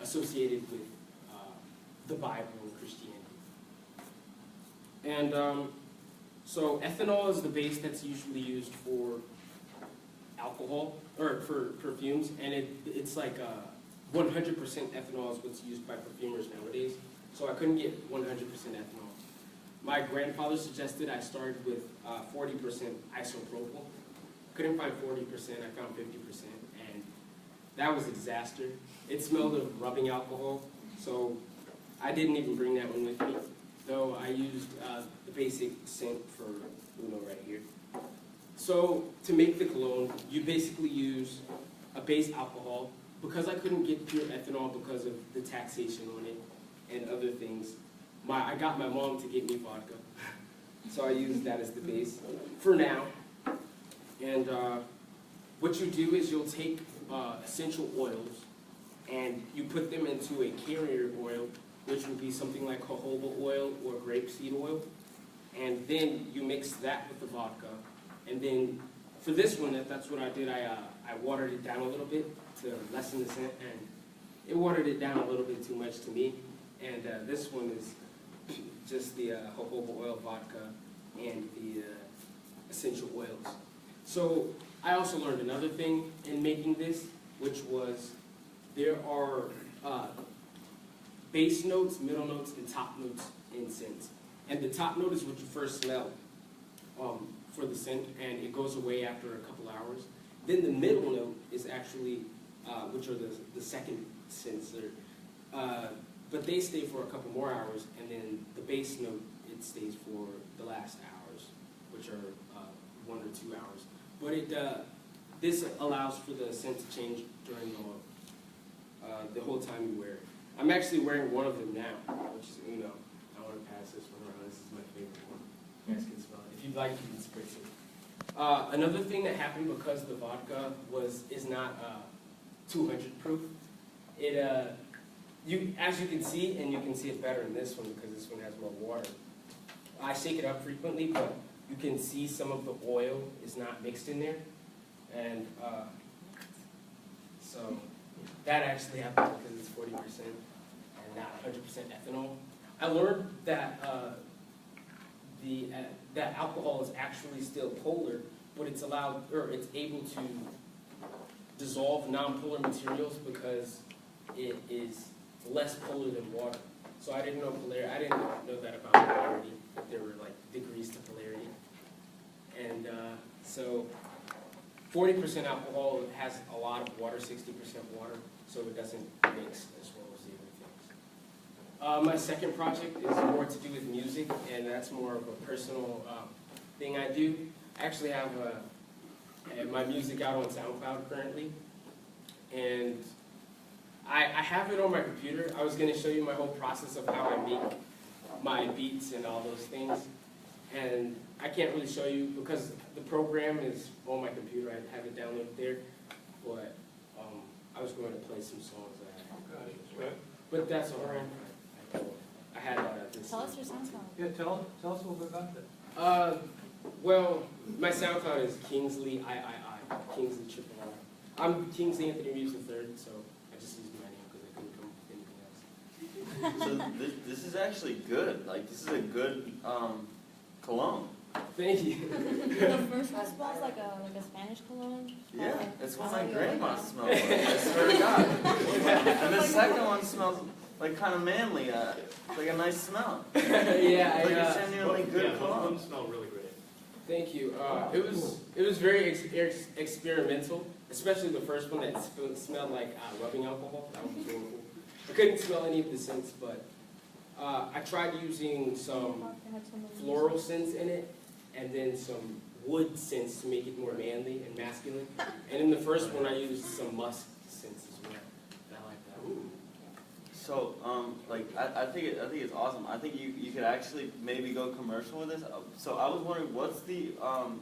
associated with the Bible and Christianity. And so ethanol is the base that's usually used for alcohol, or for perfumes, and it's like 100% ethanol is what's used by perfumers nowadays. So I couldn't get 100% ethanol. My grandfather suggested I started with 40% isopropyl. Couldn't find 40%, I found 50%, and that was a disaster. It smelled of rubbing alcohol, so I didn't even bring that one with me, though I used the basic scent for Uno right here. So to make the cologne, you basically use a base alcohol. Because I couldn't get pure ethanol because of the taxation on it and other things, I got my mom to get me vodka. So I used that as the base for now. And what you do is you'll take essential oils and you put them into a carrier oil, which would be something like jojoba oil or grapeseed oil. And then you mix that with the vodka. And then for this one, that's what I did. I watered it down a little bit to lessen the scent, and it watered it down a little bit too much to me. And this one is just the jojoba oil vodka and the essential oils. So I also learned another thing in making this, which was there are base notes, middle notes, and top notes in scents. And the top note is what you first smell for the scent, and it goes away after a couple hours. Then the middle note is actually, which are the second scents, but they stay for a couple more hours, and then the base note, it stays for the last hours, which are 1 or 2 hours. But this allows for the scent to change during the whole time you wear it. I'm actually wearing one of them now, which is Uno. I want to pass this one around. This is my favorite one. You guys can smell it. If you'd like, you can spritz it. Another thing that happened because the vodka is not 200 proof. As you can see, and you can see it better in this one because this one has more water. I shake it up frequently, but you can see some of the oil is not mixed in there, and so that actually happened because it's 40% and not 100% ethanol. I learned that that alcohol is actually still polar, but it's able to dissolve non-polar materials because it is less polar than water. So I didn't know polarity. I didn't know that about polarity, that there were like degrees to polarity. And so 40% alcohol has a lot of water, 60% water, so it doesn't mix as well as the other things. My second project is more to do with music, and that's more of a personal thing I do. I actually have my music out on SoundCloud currently, and I have it on my computer. I was going to show you my whole process of how I make my beats and all those things, and I can't really show you because the program is on my computer. I have it downloaded there, but I was going to play some songs that I had. Right. But that's all right. I had this. Tell us your SoundCloud. Yeah, tell us a little bit about that. Well, my SoundCloud is Kingsley III, Kingsley Triple R. I'm Kingsley Anthony Reeves III, so I just used my name because I couldn't come up with anything else. So this is actually good. Like, this is a good cologne. Thank you. The first one smells like a Spanish cologne. Yeah, it's what my Like- grandma smells like. I swear to God. And the second one smells like kind of manly. Like a nice smell. Yeah, Like a genuinely good Yeah, both of cologne. them smell really great. Thank you. It was very experimental, especially the first one that smelled like rubbing alcohol. That was really cool. I couldn't smell any of the scents, but I tried using some floral scents in it, and then some wood scents to make it more manly and masculine. And in the first one, I used some musk scents as well. And I like that. So, like, I think it's awesome. I think you could actually maybe go commercial with this. So I was wondering, what's the oil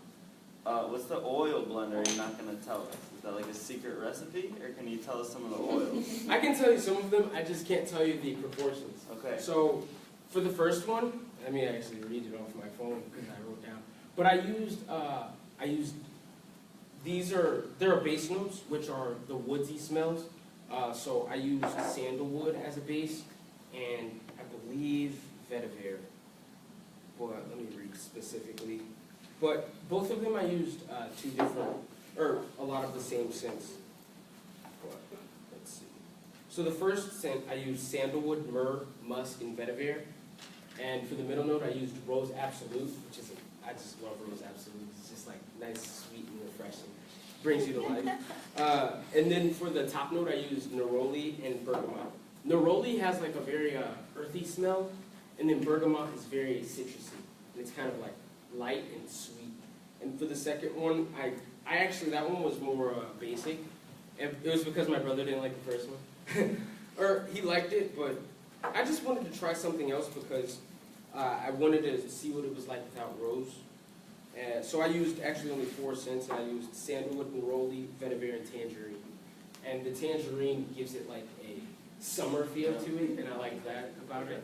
blender you're not going to tell us? Is that like a secret recipe, or can you tell us some of the oils? I can tell you some of them, I just can't tell you the proportions. Okay. So, for the first one, let me actually read it off my phone because I wrote down. But there are base notes, which are the woodsy smells. So I used sandalwood as a base, and I believe vetiver. Well, let me read specifically. But both of them I used two different, or a lot of the same scents. But, let's see. So the first scent I used sandalwood, myrrh, musk, and vetiver. And for the middle note I used rose absolute, which is I just love rose absolute. It's just like nice, sweet, and refreshing. Brings you to life. And then for the top note, I used neroli and bergamot. Neroli has like a very earthy smell, and then bergamot is very citrusy. And it's kind of like light and sweet. And for the second one, I actually, that one was more basic. And it was because my brother didn't like the first one. Or he liked it, but I just wanted to try something else because I wanted to see what it was like without rose. So I used actually only 4 scents, and I used sandalwood, neroli, vetiver, and tangerine. And the tangerine gives it like a summer feel to it, and I like that about it.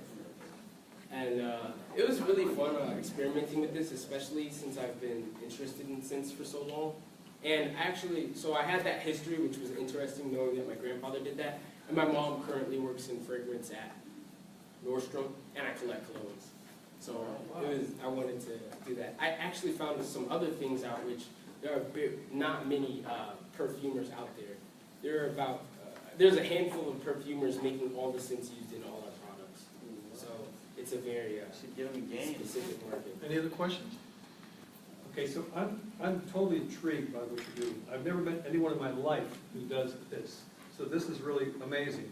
And it was really fun experimenting with this, especially since I've been interested in scents for so long. And actually, so I had that history, which was interesting, knowing that my grandfather did that. And my mom currently works in fragrance at Nordstrom, and I collect colognes. So I wanted to do that. I actually found some other things out, which there are not many perfumers out there. There's a handful of perfumers making all the scents used in all our products. So it's a very specific market. Any other questions? Okay, so I'm totally intrigued by what you do. I've never met anyone in my life who does this. So this is really amazing.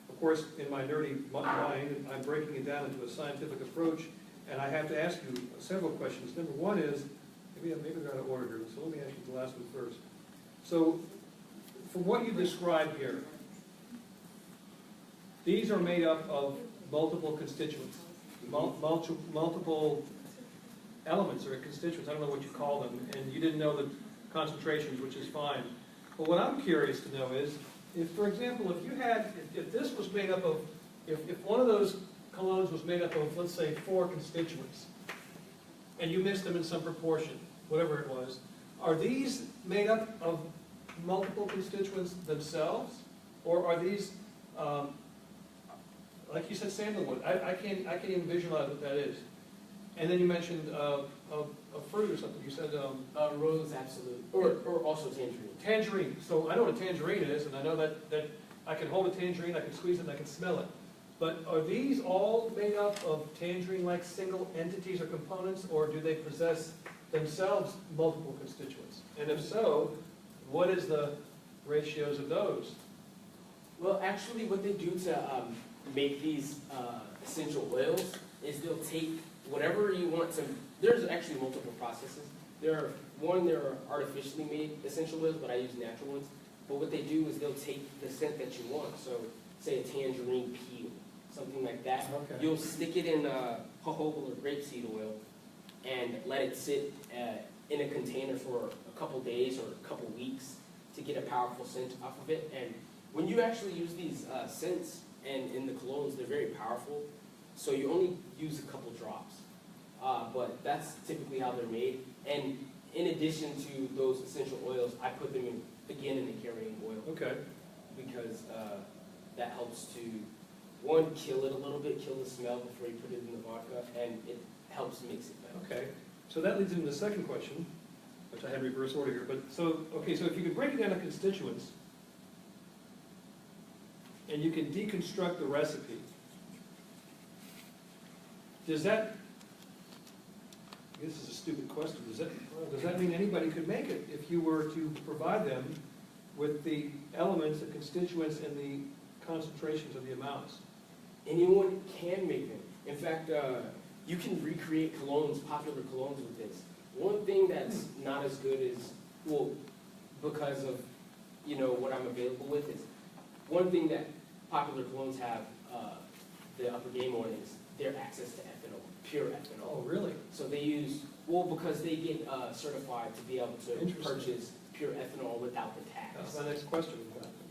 Of course, in my nerdy mind, I'm breaking it down into a scientific approach, and I have to ask you several questions. Number one is, maybe they're out of order here, so let me ask you the last one first. So, from what you described here, these are made up of multiple constituents, multiple elements or constituents, I don't know what you call them, and you didn't know the concentrations, which is fine. But what I'm curious to know is, if, for example, if this was made up of, if one of those colognes was made up of, let's say, 4 constituents, and you mixed them in some proportion, whatever it was, are these made up of multiple constituents themselves, or are these, like you said, sandalwood? I can't even visualize what that is. And then you mentioned a fruit or something. You said rose absolute, or also tangerine. Tangerine. So I know what a tangerine is, and I know that I can hold a tangerine, I can squeeze it, and I can smell it. But are these all made up of tangerine-like single entities or components, or do they possess themselves multiple constituents? And if so, what is the ratios of those? Well, actually, what they do to make these essential oils is they'll take whatever you want to. There's actually multiple processes. There are artificially made essential oils, but I use natural ones. But what they do is they'll take the scent that you want. So, say a tangerine peel, something like that. Okay. You'll stick it in jojoba or grapeseed oil and let it sit in a container for a couple days or a couple weeks to get a powerful scent off of it. And when you actually use these scents and in the colognes, they're very powerful. So you only use a couple drops. But that's typically how they're made. And in addition to those essential oils, I put them in, again in a carrying oil. Okay. Because that helps to, one, kill it a little bit, kill the smell before you put it in the vodka, and it helps mix it better. Okay, so that leads into the second question, which I had reverse order here, but so, okay, so if you could break it down to constituents, and you can deconstruct the recipe, does that, I guess this is a stupid question, does that mean anybody could make it if you were to provide them with the elements, the constituents, and the concentrations of the amounts? Anyone can make them. In fact, you can recreate colognes, popular colognes with this. One thing that's not as good is, well, because of, what I'm available with is, one thing that popular colognes have the upper game on is their access to ethanol, pure ethanol. Oh, really? So they use, because they get certified to be able to Interesting. purchase pure ethanol without the tax. That's my next question,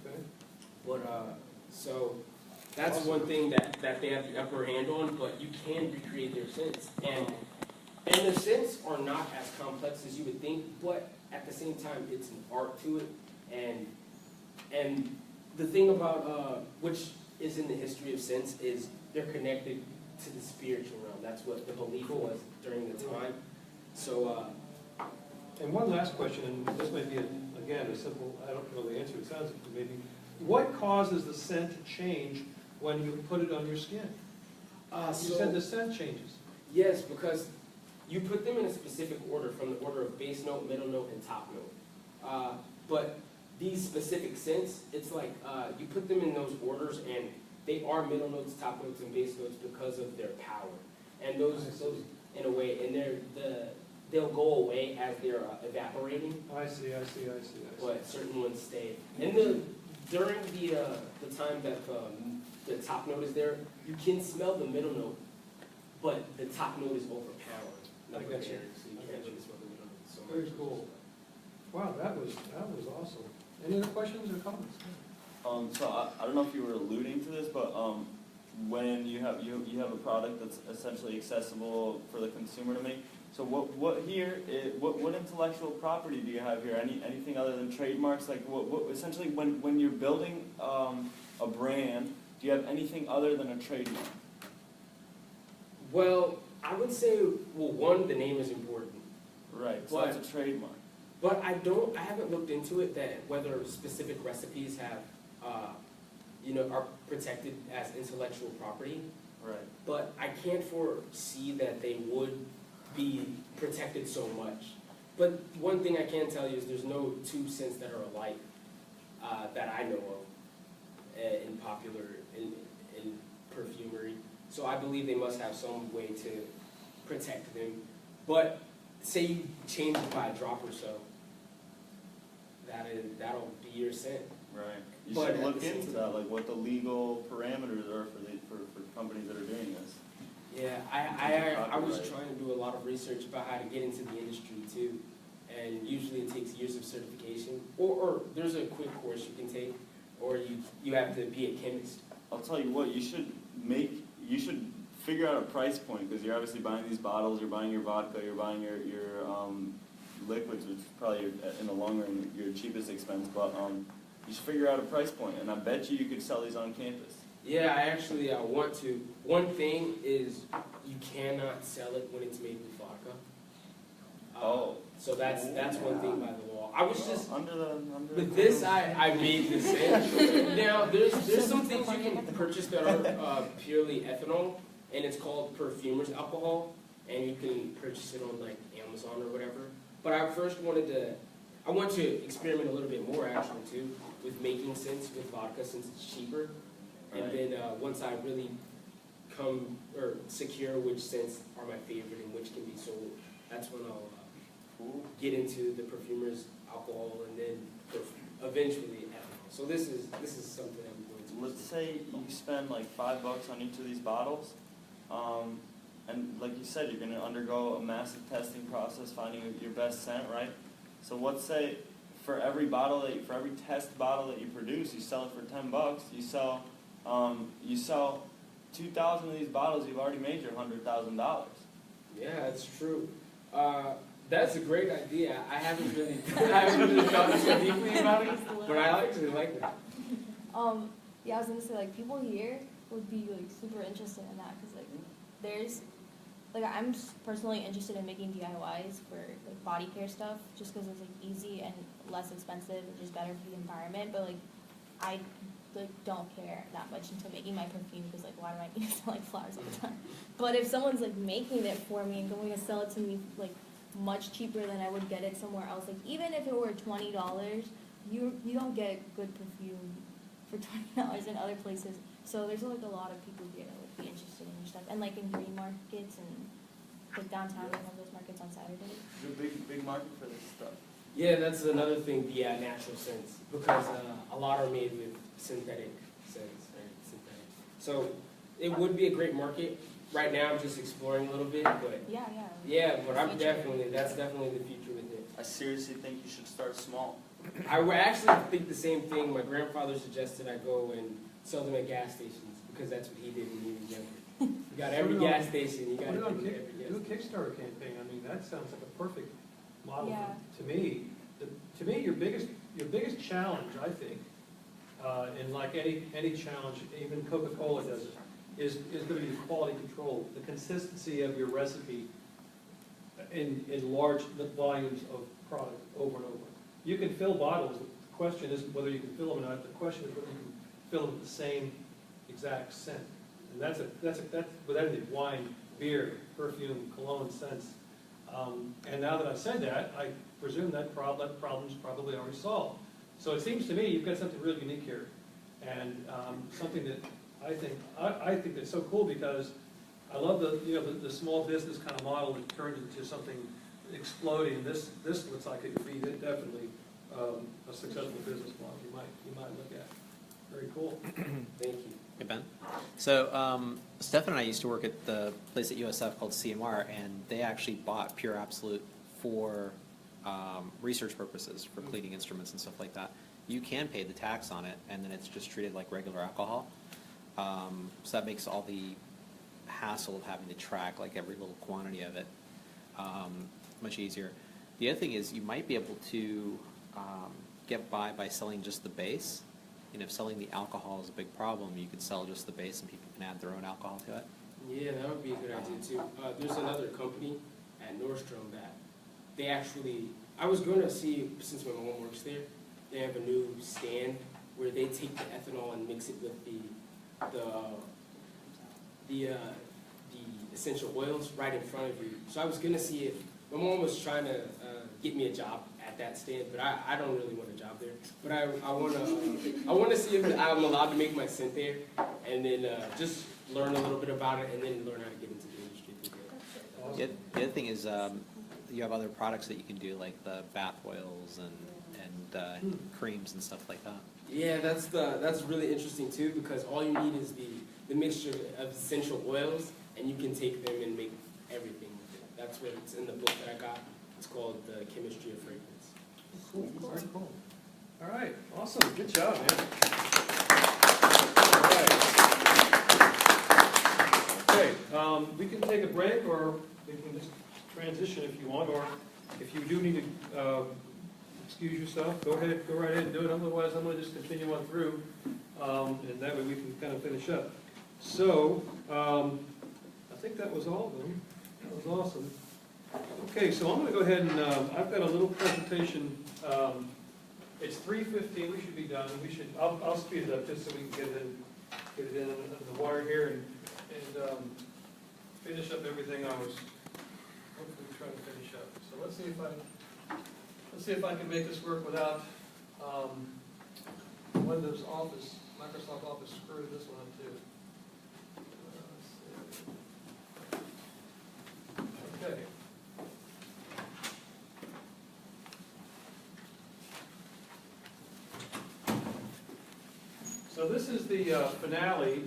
okay? But, so, that's one thing that they have the upper hand on, but you can recreate their scents. And the scents are not as complex as you would think, but at the same time, it's an art to it. And the thing about, which is in the history of scents, is they're connected to the spiritual realm. That's what the belief was during the time. So, And one last question, and this might be, again, a simple, I don't know the answer, it sounds like maybe. What causes the scent to change when you put it on your skin? You said the scent changes. Yes, because you put them in a specific order, from the order of base note, middle note, and top note. But these specific scents, it's like you put them in those orders, and they are middle notes, top notes, and base notes because of their power. And those in a way, and they'll go away as they're evaporating. I see. But certain ones stay. And during the time that the top note is there, you can smell the middle note, but the top note is overpowering. I got you. So you can't really smell the middle note so much. Very cool. Wow, that was awesome. Any other questions or comments? So I don't know if you were alluding to this, but when you have a product that's essentially accessible for the consumer to make. So what intellectual property do you have here? Anything other than trademarks? Like what essentially when you're building a brand, do you have anything other than a trademark? Well, I would say, one, the name is important. Right, so that's a trademark. But I haven't looked into it that whether specific recipes have, are protected as intellectual property. Right. But I can't foresee that they would be protected so much. But one thing I can tell you is there's no two scents that are alike that I know of in popular, in perfumery. So I believe they must have some way to protect them. But say you change it by a drop or so, that'll be your scent. Right. You should look into that, like what the legal parameters are for companies that are doing this. Yeah, I was trying to do a lot of research about how to get into the industry too, and usually it takes years of certification, or there's a quick course you can take, or you have to be a chemist. I'll tell you what, you should figure out a price point, because you're obviously buying these bottles, you're buying your vodka, you're buying your liquids, which is probably in the long run your cheapest expense, but you should figure out a price point, and I bet you could sell these on campus. Yeah, I actually want to. One thing is you cannot sell it when it's made with vodka. So that's one thing by the law. I was just with this. I made this in. Now there's some things you can purchase that are purely ethanol, and it's called perfumer's alcohol, and you can purchase it on like Amazon or whatever. But I first want to experiment a little bit more actually too with making scents with vodka since it's cheaper. And then once I really secure which scents are my favorite and which can be sold, that's when I'll get into the perfumer's alcohol and then eventually ethanol. So this is something I'm going to. Let's say you spend like $5 on each of these bottles, and like you said, you're going to undergo a massive testing process, finding your best scent, right? So let's say for every test bottle that you produce, you sell it for $10. You sell 2,000 of these bottles, you've already made your $100,000. Yeah, that's true. That's a great idea. I haven't really thought so deeply about it, but I actually like that. Yeah, I was gonna say, like, people here would be, like, super interested in that, because, like, there's, like, I'm personally interested in making DIYs for, like, body care stuff, just because it's, like, easy and less expensive and just better for the environment, but, like, I, like, don't care that much into making my perfume, because, like, why do I need to sell, like, flowers all the time? But if someone's, like, making it for me and going to sell it to me, like, much cheaper than I would get it somewhere else, like, even if it were $20, you don't get good perfume for $20 in other places. So there's like a lot of people here that would be interested in your stuff, and like in green markets and like downtown, we have those markets on Saturdays. There's a big market for this stuff. Yeah, that's another thing, the natural scents, because a lot are made with synthetic scents, right? Synthetic. So it would be a great market. Right now, I'm just exploring a little bit, but yeah, but that's definitely the future with it. I seriously think you should start small. I would actually think the same thing. My grandfather suggested I go and sell them at gas stations, because that's what he did when he was younger. You got every gas station. You got do every gas a Kickstarter campaign. I mean, that sounds like a perfect model to me. To me, your biggest challenge, I think, and like any challenge, even Coca-Cola does it, is going to be the quality control, the consistency of your recipe in large volumes of product over and over. You can fill bottles. The question isn't whether you can fill them or not. The question is whether you can fill them with the same exact scent. And that's with anything: wine, beer, perfume, cologne, scents. And now that I've said that, I presume that problem's probably already solved. So it seems to me you've got something really unique here, and something that I think that's so cool, because I love the small business kind of model that turns into something exploding. This looks like it could be definitely a successful business model you might look at. Very cool. Thank you. Hey, Ben. So Stefan and I used to work at the place at USF called CMR, and they actually bought Pure Absolute for research purposes, for cleaning instruments and stuff like that. You can pay the tax on it, and then it's just treated like regular alcohol. So that makes all the hassle of having to track like every little quantity of it much easier. The other thing is you might be able to get by selling just the base. And if selling the alcohol is a big problem, you could sell just the base and people can add their own alcohol to it. Yeah, that would be a good idea too. There's another company at Nordstrom that they actually, I was going to see, since my mom works there, they have a new stand where they take the ethanol and mix it with the essential oils right in front of you. So I was going to see if, my mom was trying to get me a job at that stand, but I don't really want a job there. But I want to see if I'm allowed to make my scent there, and then just learn a little bit about it, and then learn how to get into the industry through there. The other thing is you have other products that you can do, like the bath oils and creams and stuff like that. Yeah, that's really interesting too, because all you need is the mixture of essential oils, and you can take them and make everything with it. That's what it's in the book that I got. It's called The Chemistry of Fragrance. Cool. Very cool. All right. Awesome. Good job, man. All right. Okay. We can take a break, or we can just transition if you want, or if you do need to excuse yourself, go right ahead and do it. Otherwise, I'm going to just continue on through, and that way we can kind of finish up. So, I think that was all of them. That was awesome. Okay, so I'm going to go ahead and I've got a little presentation. It's 3:15. We should be done. I'll speed it up just so we can get it in the wire here and finish up everything I was hopefully trying to finish up. So let's see if I can make this work without Windows Office, Microsoft Office screwed this one up too. Okay. So this is the finale,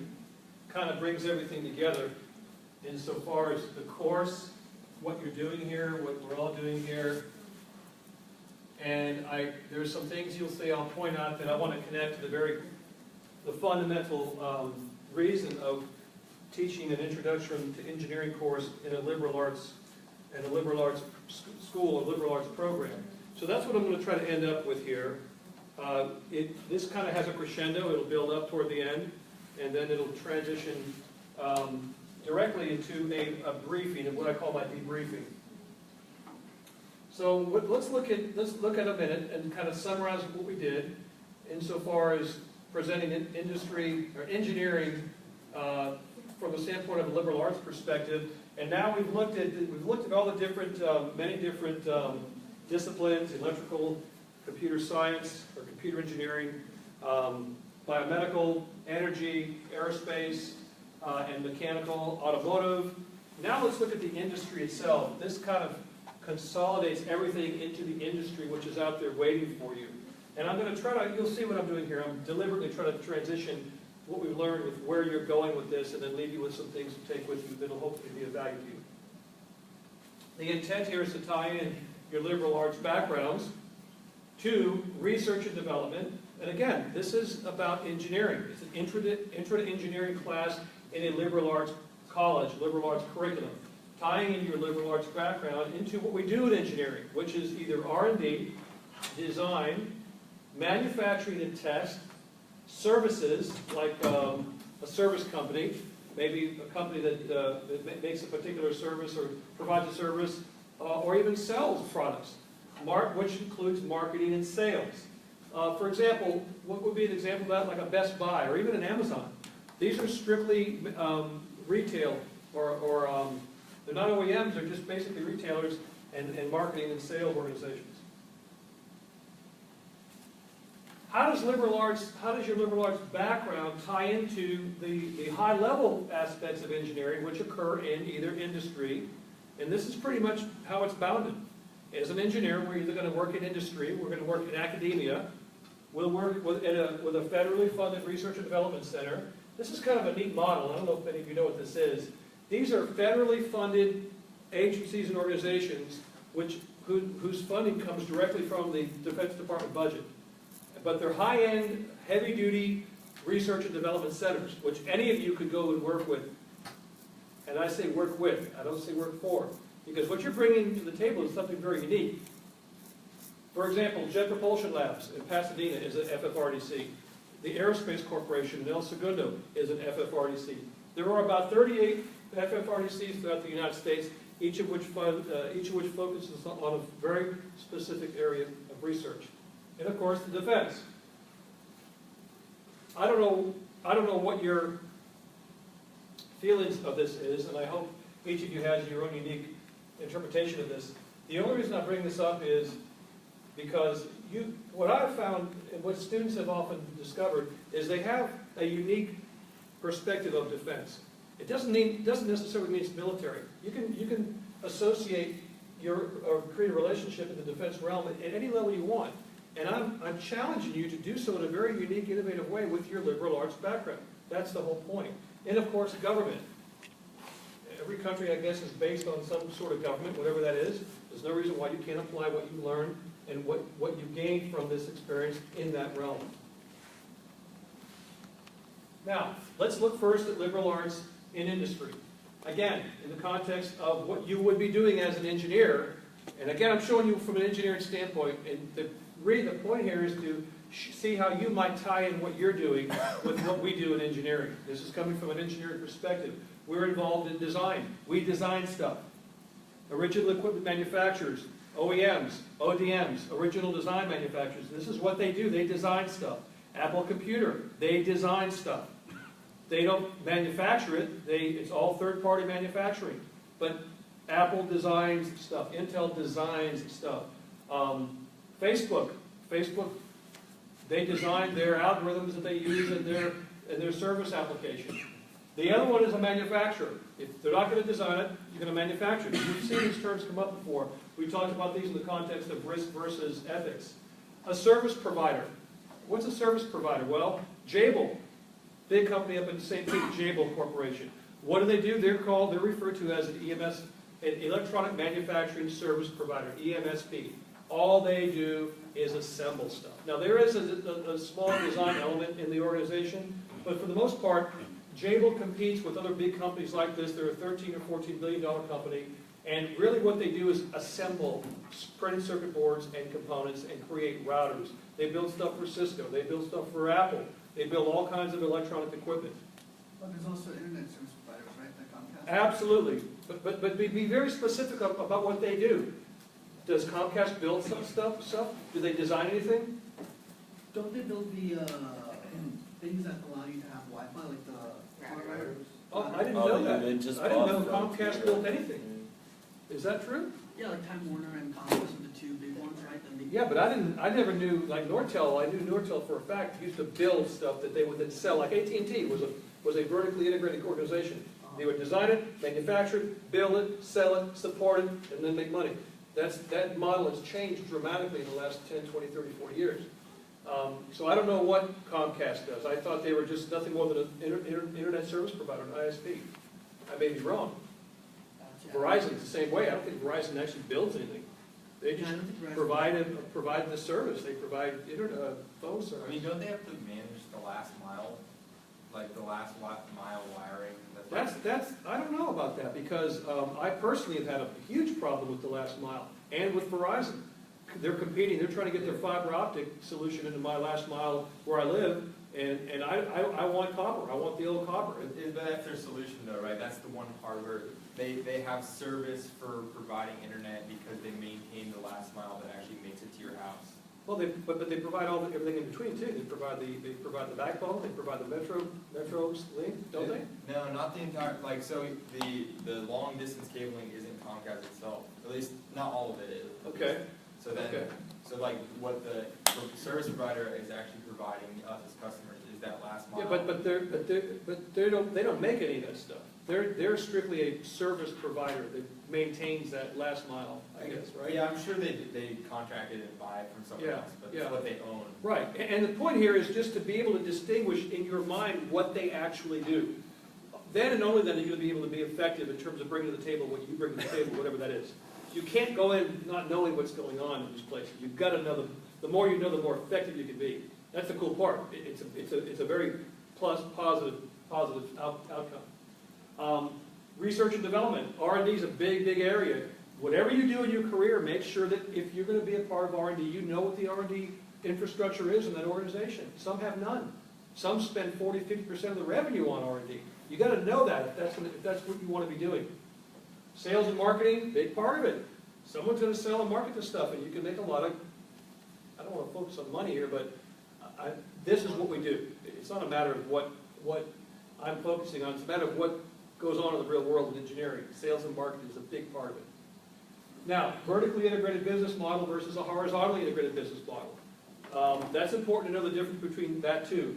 kind of brings everything together insofar as the course, what you're doing here, what we're all doing here, And there's some things you'll see I'll point out that I want to connect to the fundamental reason of teaching an introduction to engineering course in a liberal arts school or liberal arts program. So that's what I'm going to try to end up with here. This kind of has a crescendo. It'll build up toward the end, and then it'll transition directly into a briefing, of what I call my debriefing. So let's look at a minute and kind of summarize what we did insofar as presenting industry or engineering from the standpoint of a liberal arts perspective. And now we've looked at all the different many different disciplines: electrical, computer science or computer engineering, biomedical, energy, aerospace, and mechanical, automotive. Now let's look at the industry itself. This kind of consolidates everything into the industry which is out there waiting for you. And I'm going to try to, you'll see what I'm doing here. I'm deliberately trying to transition what we've learned with where you're going with this, and then leave you with some things to take with you that will hopefully be of value to you. The intent here is to tie in your liberal arts backgrounds to research and development. And again, this is about engineering. It's an intro to engineering class in a liberal arts college, liberal arts curriculum, tying in your liberal arts background into what we do in engineering, which is either R&D, design, manufacturing and test, services, like a service company, maybe a company that makes a particular service or provides a service, or even sells products, which includes marketing and sales. For example, what would be an example of that? Like a Best Buy or even an Amazon. These are strictly retail, or they're not OEMs, they're just basically retailers and marketing and sales organizations. How does your liberal arts background tie into the high-level aspects of engineering which occur in either industry? And this is pretty much how it's bounded. As an engineer, we're either going to work in industry, we're going to work in academia, we'll work with a federally funded research and development center. This is kind of a neat model. I don't know if any of you know what this is. These are federally funded agencies and organizations whose funding comes directly from the Defense Department budget. But they're high-end, heavy-duty research and development centers, which any of you could go and work with. And I say work with, I don't say work for. Because what you're bringing to the table is something very unique. For example, Jet Propulsion Labs in Pasadena is an FFRDC. The Aerospace Corporation in El Segundo is an FFRDC. There are about 38 FFRDCs throughout the United States, each of which focuses on a very specific area of research. And of course, the defense. I don't know what your feelings of this is, and I hope each of you has your own unique interpretation of this. The only reason I bring this up is because what I've found, and what students have often discovered, is they have a unique perspective of defense. It doesn't necessarily mean it's military. You can associate or create a relationship in the defense realm at any level you want. And I'm challenging you to do so in a very unique, innovative way with your liberal arts background. That's the whole point. And of course, government. Every country, I guess, is based on some sort of government, whatever that is. There's no reason why you can't apply what you learned and what you gained from this experience in that realm. Now, let's look first at liberal arts in industry. Again, in the context of what you would be doing as an engineer. And again, I'm showing you from an engineering standpoint. And the point here is to see how you might tie in what you're doing with what we do in engineering. This is coming from an engineering perspective. We're involved in design. We design stuff. Original equipment manufacturers, OEMs, ODMs, original design manufacturers. This is what they do. They design stuff. Apple Computer, they design stuff. They don't manufacture it. It's all third-party manufacturing. But Apple designs stuff. Intel designs stuff. Facebook, they design their algorithms that they use in their service application. The other one is a manufacturer. If they're not going to design it, you're going to manufacture it. We've seen these terms come up before. We talked about these in the context of risk versus ethics. A service provider. What's a service provider? Well, Jabil, big company up in St. Pete, Jabil Corporation. What do? They're referred to as an EMS, an Electronic Manufacturing Service Provider, EMSP. All they do is assemble stuff. Now, there is a small design element in the organization, but for the most part, Jabil competes with other big companies like this. They're a $13 or $14 billion company, and really what they do is assemble printed circuit boards and components and create routers. They build stuff for Cisco. They build stuff for Apple. They build all kinds of electronic equipment. But there's also internet service providers, right, like Comcast? Absolutely, but be very specific about what they do. Does Comcast build some stuff? Do they design anything? Don't they build the things that allow you to have Wi-Fi, like the routers? Oh, I didn't know that. they just I didn't know bought Comcast built anything. Is that true? Yeah, like Time Warner and Comcast are the two big ones, right? Then they- Yeah, but I never knew, like Nortel, I knew Nortel for a fact used to build stuff that they would then sell, like AT&T was a vertically integrated organization. They would design it, manufacture it, build it, sell it, support it, and then make money. That model has changed dramatically in the last 10, 20, 30, 40 years. So I don't know what Comcast does. I thought they were just nothing more than an internet service provider, an ISP. I may be wrong. Verizon is the same way. I don't think Verizon actually builds anything. They just provide the service. They provide internet, phone service. I mean, don't they have to manage the last mile, like the last mile wiring? I don't know about that, because I personally have had a huge problem with the last mile, and with Verizon. They're competing, they're trying to get their fiber optic solution into my last mile where I live, and I want copper, I want the old copper. But that's their solution though, right? That's the one part where they have service for providing internet because they maintain the last mile that actually makes it to your house. Well, but they provide everything in between too. They provide the backbone, they provide the Metro's link, don't they? No, not the entire, like, so the long distance cabling isn't Comcast itself, at least not all of it is. Okay. So then, Okay. so like what the service provider is actually providing us as customers is that last mile. Yeah, but they don't make any of that stuff. They're strictly a service provider that maintains that last mile, I guess, right? Yeah, I'm sure they contracted and buy it from someone else, but it's what they own. Right, and the point here is just to be able to distinguish in your mind what they actually do. Then and only then are you going to be able to be effective in terms of bringing to the table what you bring to the table, whatever that is. You can't go in not knowing what's going on in these places. You've got to know the more you know, the more effective you can be. That's the cool part. It's a very positive outcome. Research and development. R&D is a big area. Whatever you do in your career, make sure that if you're going to be a part of R&D, you know what the R&D infrastructure is in that organization. Some have none. Some spend 40–50% of the revenue on R&D. You got to know that if that's what you want to be doing. Sales and marketing, big part of it. Someone's going to sell and market this stuff, and you can make a lot of, I don't want to focus on money here, but this is what we do. It's not a matter of what I'm focusing on. It's a matter of what goes on in the real world in engineering. Sales and marketing is a big part of it. Now, vertically integrated business model versus a horizontally integrated business model. That's important to know the difference between that two.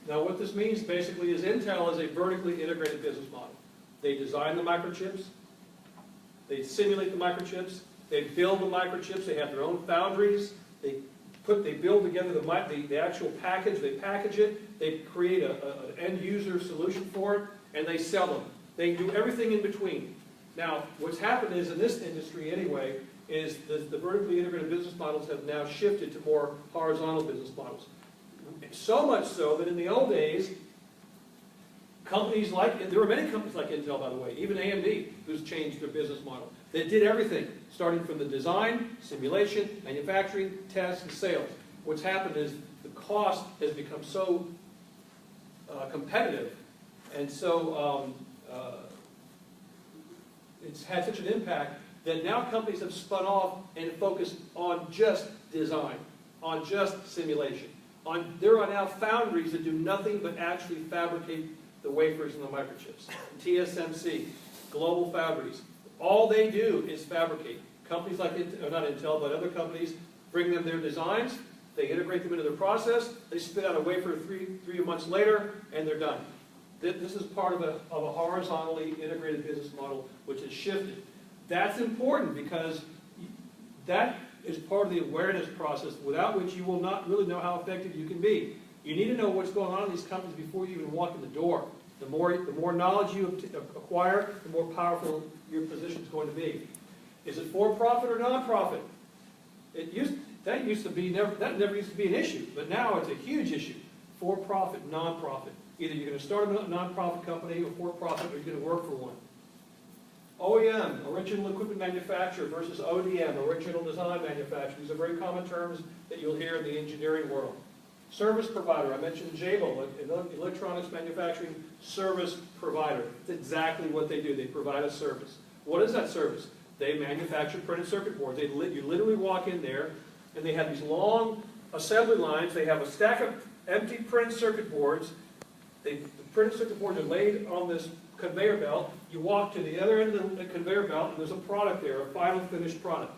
Now, what this means basically is Intel is a vertically integrated business model. They design the microchips. They simulate the microchips. They build the microchips. They have their own foundries. They build together the actual package. They package it. They create an end user solution for it, and they sell them. They do everything in between. Now, what's happened is in this industry anyway, is the vertically integrated business models have now shifted to more horizontal business models. So much so that in the old days, there were many companies like Intel, by the way, even AMD, who's changed their business model. They did everything, starting from the design, simulation, manufacturing, test, and sales. What's happened is the cost has become so competitive, and so it's had such an impact that now companies have spun off and focused on just design, on just simulation. There are now foundries that do nothing but actually fabricate the wafers and the microchips. TSMC, Global Foundries. All they do is fabricate. Companies like, not Intel, but other companies bring them their designs, they integrate them into their process, they spit out a wafer three months later, and they're done. This is part of a horizontally integrated business model which has shifted. That's important because that is part of the awareness process without which you will not really know how effective you can be. You need to know what's going on in these companies before you even walk in the door. The more knowledge you acquire, the more powerful your position is going to be. Is it for profit or non-profit? That never used to be an issue, but now it's a huge issue. For-profit, non-profit. Either you're going to start a non-profit company or for-profit, or you're going to work for one. OEM, original equipment manufacturer, versus ODM, original design manufacturer. These are very common terms that you'll hear in the engineering world. Service provider, I mentioned Jabil, electronics manufacturing service provider. It's exactly what they do. They provide a service. What is that service? They manufacture printed circuit boards. You literally walk in there, and they have these long assembly lines. They have a stack of empty printed circuit boards. The printed circuit boards are laid on this conveyor belt. You walk to the other end of the conveyor belt, and there's a product there, a final finished product.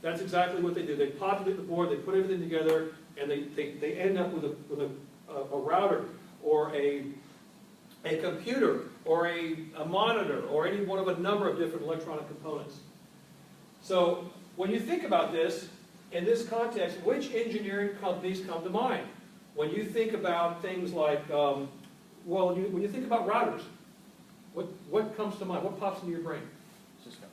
That's exactly what they do. They populate the board, they put everything together, and they end up with a router or a computer or a monitor or any one of a number of different electronic components. So when you think about this, in this context, which engineering companies come to mind? When you think about things like, when you think about routers, what comes to mind? What pops into your brain? Cisco.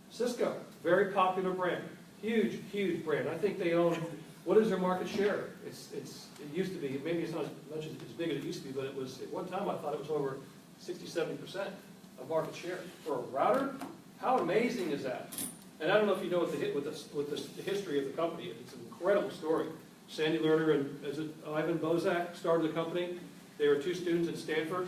Cisco, very popular brand. Huge, huge brand. I think they own, what is their market share? It used to be, maybe it's not as much as big as it used to be, but it was, at one time I thought it was over 60-70% of market share. For a router, how amazing is that? And I don't know if you know what the history of the company is. It's an incredible story. Sandy Lerner and Ivan Bozak started the company. They were two students at Stanford.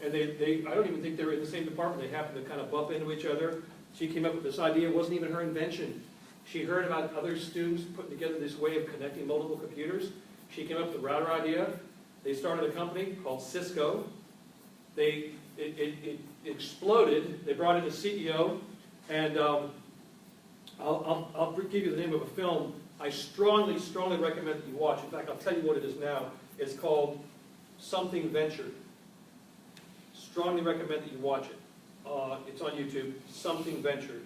And I don't even think they were in the same department. They happened to kind of bump into each other. She came up with this idea. It wasn't even her invention. She heard about other students putting together this way of connecting multiple computers. She came up with the router idea. They started a company called Cisco. It exploded. They brought in a CEO. And I'll give you the name of a film I strongly, strongly recommend that you watch. In fact, I'll tell you what it is now. It's called Something Ventured. Strongly recommend that you watch it. It's on YouTube, Something Ventured.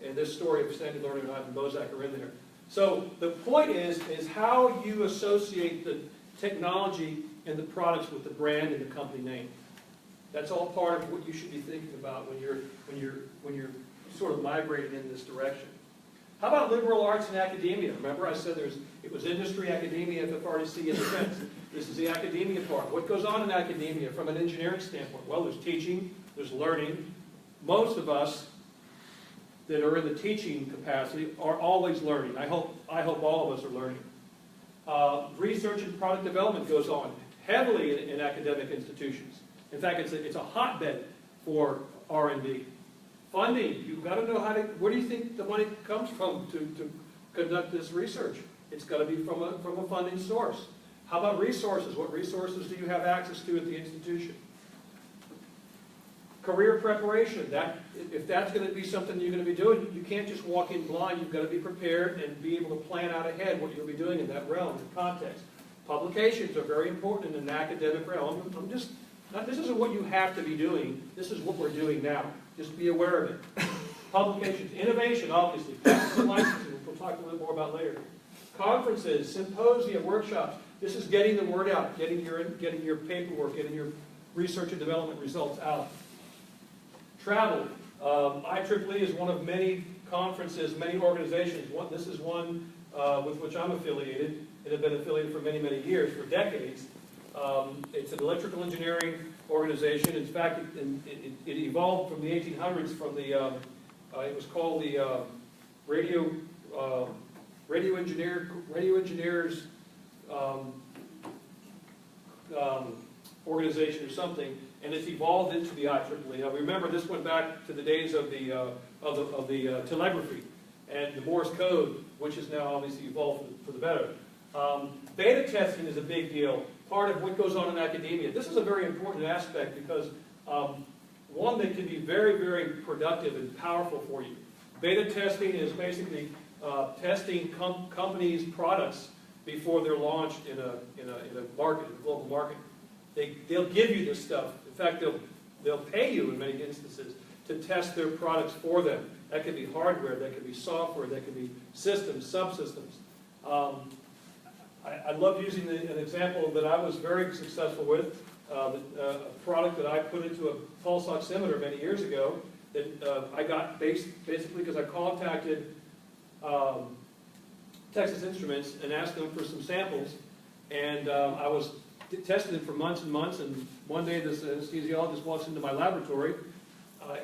And this story of Sandy Lerner and Ivan Bozak are in there. So the point is how you associate the technology and the products with the brand and the company name. That's all part of what you should be thinking about when you're sort of migrating in this direction. How about liberal arts and academia? Remember I said it was industry, academia, FFRDC, and defense. This is the academia part. What goes on in academia from an engineering standpoint? Well, there's teaching, there's learning. Most of us that are in the teaching capacity are always learning. I hope all of us are learning. Research and product development goes on heavily in academic institutions. In fact, it's a hotbed for R&D. Funding, you've got to know where do you think the money comes from to conduct this research? It's got to be from a funding source. How about resources? What resources do you have access to at the institution? Career preparation, if that's going to be something you're going to be doing, you can't just walk in blind. You've got to be prepared and be able to plan out ahead what you'll be doing in that realm, in context. Publications are very important in an academic realm. This isn't what you have to be doing. This is what we're doing now. Just be aware of it. Publications, innovation, obviously. Patents and licensing, we'll talk a little more about later. Conferences, symposia, workshops. This is getting the word out, getting your paperwork, getting your research and development results out. Travel. IEEE is one of many conferences, many organizations. This is one with which I'm affiliated and have been affiliated for many, many years, for decades. It's an electrical engineering organization. In fact, it evolved from the 1800s from the, it was called the Radio Engineers organization or something, and it's evolved into the IEEE. Now remember, this went back to the days of the telegraphy and the Morse code, which has now obviously evolved for the better. Beta testing is a big deal. Part of what goes on in academia. This is a very important aspect because one that can be very, very productive and powerful for you. Beta testing is basically testing companies' products before they're launched in a market, a global market. They'll give you this stuff. In fact, they'll pay you in many instances to test their products for them. That could be hardware, that could be software, that could be systems, subsystems. I love using an example that I was very successful with, a product that I put into a pulse oximeter many years ago that I got basically because I contacted Texas Instruments and asked them for some samples, and I was testing it for months and months, and one day this anesthesiologist walks into my laboratory.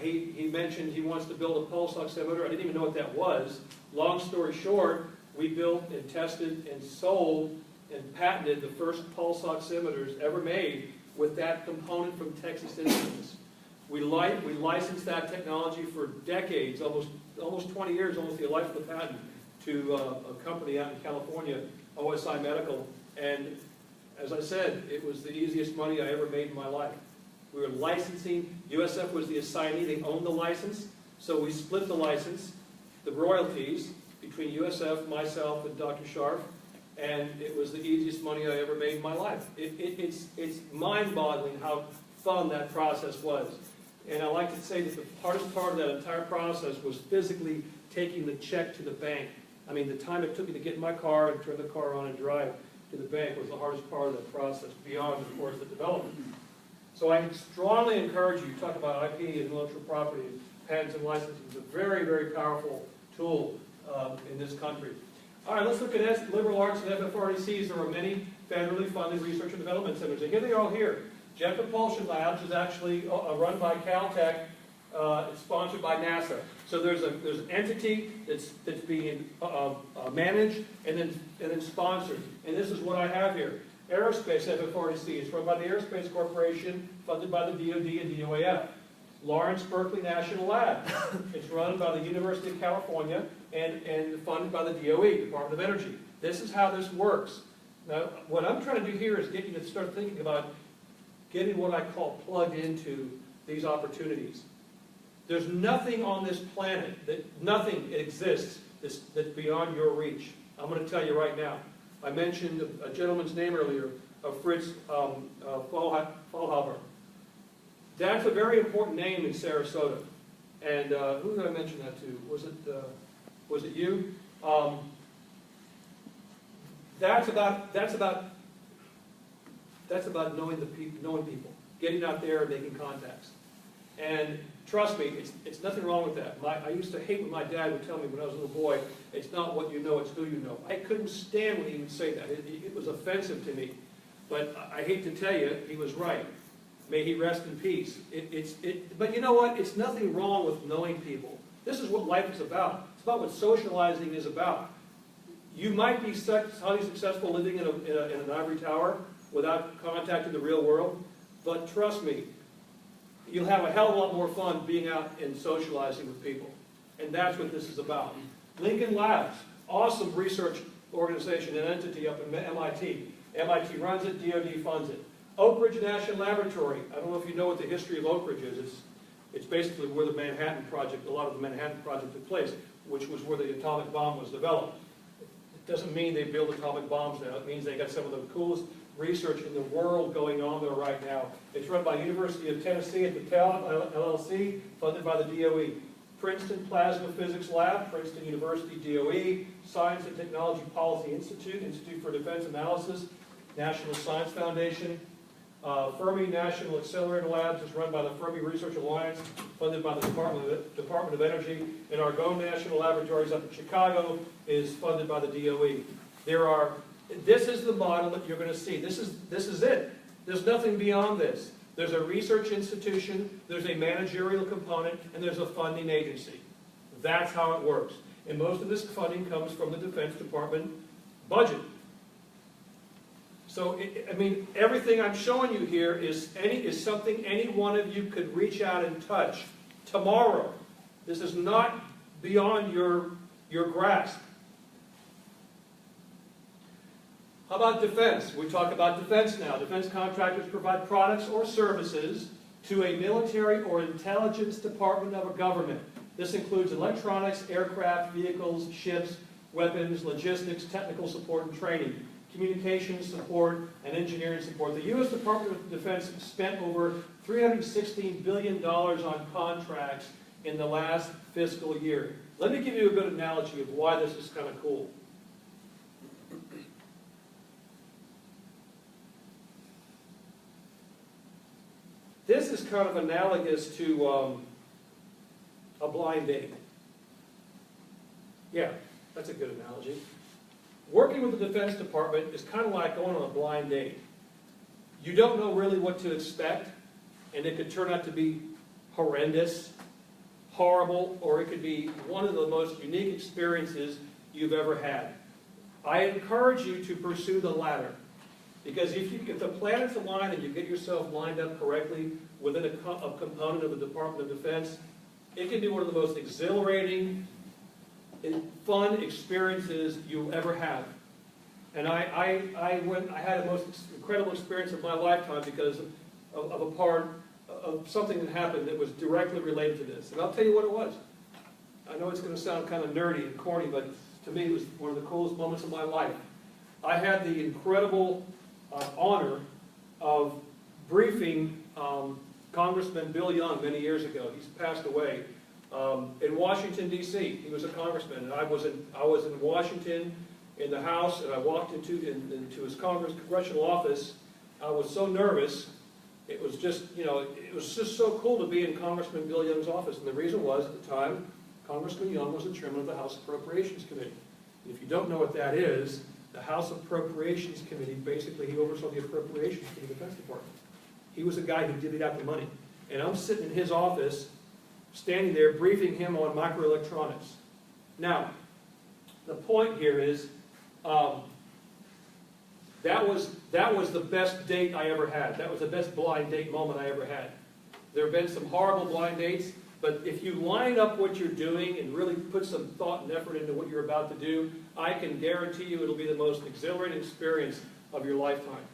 He mentioned he wants to build a pulse oximeter. I didn't even know what that was. Long story short, we built and tested and sold and patented the first pulse oximeters ever made with that component from Texas Instruments. We licensed that technology for decades, almost 20 years, almost the life of the patent, to a company out in California, OSI Medical. And as I said, it was the easiest money I ever made in my life. We were licensing. USF was the assignee. They owned the license. So we split the license, the royalties, between USF, myself, and Dr. Scharf. And it was the easiest money I ever made in my life. It's mind-boggling how fun that process was. And I like to say that the hardest part of that entire process was physically taking the check to the bank. I mean, the time it took me to get in my car and turn the car on and drive to the bank was the hardest part of that process, beyond, of course, the development. So I strongly encourage you, talk about IP and intellectual property, patents and licensing. It's a very, very powerful tool in this country. All right, let's look at liberal arts and FFRDCs. There are many federally funded research and development centers. And here they are here. Jet Propulsion Labs is actually run by Caltech. It's sponsored by NASA. So there's an entity that's being managed and then sponsored. And this is what I have here. Aerospace FFRDC is run by the Aerospace Corporation, funded by the DoD and DOAF. Lawrence Berkeley National Lab. It's run by the University of California and funded by the DOE, Department of Energy. This is how this works. Now, what I'm trying to do here is get you to start thinking about getting what I call plugged into these opportunities. There's nothing on this planet, nothing exists that's beyond your reach. I'm going to tell you right now. I mentioned a gentleman's name earlier, Fritz Faulhaber. That's a very important name in Sarasota. And who did I mention that to? Was it you? That's about knowing people, getting out there and making contacts. And trust me, it's nothing wrong with that. I used to hate when my dad would tell me when I was a little boy, it's not what you know, it's who you know. I couldn't stand when he would say that. It was offensive to me. But I hate to tell you, he was right. May he rest in peace. But you know what? It's nothing wrong with knowing people. This is what life is about. It's about what socializing is about. You might be highly successful living in an ivory tower without contacting the real world, but trust me, you'll have a hell of a lot more fun being out and socializing with people. And that's what this is about. Lincoln Labs, awesome research organization and entity up in MIT. MIT runs it, DoD funds it. Oak Ridge National Laboratory, I don't know if you know what the history of Oak Ridge is. It's basically where the Manhattan Project, a lot of the Manhattan Project took place, which was where the atomic bomb was developed. It doesn't mean they build atomic bombs now. It means they got some of the coolest research in the world going on there right now. It's run by University of Tennessee at Battelle, LLC, funded by the DOE. Princeton Plasma Physics Lab, Princeton University, DOE. Science and Technology Policy Institute, Institute for Defense Analysis, National Science Foundation. Fermi National Accelerator Labs is run by the Fermi Research Alliance, funded by the Department of Energy. And Argonne National Laboratories up in Chicago is funded by the DOE. This is the model that you're going to see. This is it. There's nothing beyond this. There's a research institution, there's a managerial component, and there's a funding agency. That's how it works. And most of this funding comes from the Defense Department budget. So, I mean, everything I'm showing you here is something any one of you could reach out and touch tomorrow. This is not beyond your grasp. How about defense? We talk about defense now. Defense contractors provide products or services to a military or intelligence department of a government. This includes electronics, aircraft, vehicles, ships, weapons, logistics, technical support and training, communications support, and engineering support. The U.S. Department of Defense spent over $316 billion on contracts in the last fiscal year. Let me give you a good analogy of why this is kind of cool. This is kind of analogous to a blind date. Yeah, that's a good analogy. working with the Defense Department is kind of like going on a blind date. You don't know really what to expect, and it could turn out to be horrendous, horrible, or it could be one of the most unique experiences you've ever had. I encourage you to pursue the latter, because if the planets align and you get yourself lined up correctly within a component of the Department of Defense, it can be one of the most exhilarating, fun experiences you'll ever have. And I had the most incredible experience of my lifetime because of a part of something that happened that was directly related to this. And I'll tell you what it was. I know it's going to sound kind of nerdy and corny, but to me it was one of the coolest moments of my life. I had the incredible honor of briefing Congressman Bill Young many years ago. He's passed away. In Washington, D.C. He was a congressman, and I was in Washington in the House, and I walked into his congressional office. I was so nervous. It was just, it was just so cool to be in Congressman Bill Young's office. And the reason was, at the time, Congressman Young was the chairman of the House Appropriations Committee. And if you don't know what that is, the House Appropriations Committee, basically he oversaw the appropriations for the Defense Department. He was the guy who divvied out the money. And I'm sitting in his office, standing there briefing him on microelectronics. Now, the point here is, that was the best date I ever had. That was the best blind date moment I ever had. There have been some horrible blind dates, but if you line up what you're doing and really put some thought and effort into what you're about to do, I can guarantee you it'll be the most exhilarating experience of your lifetime.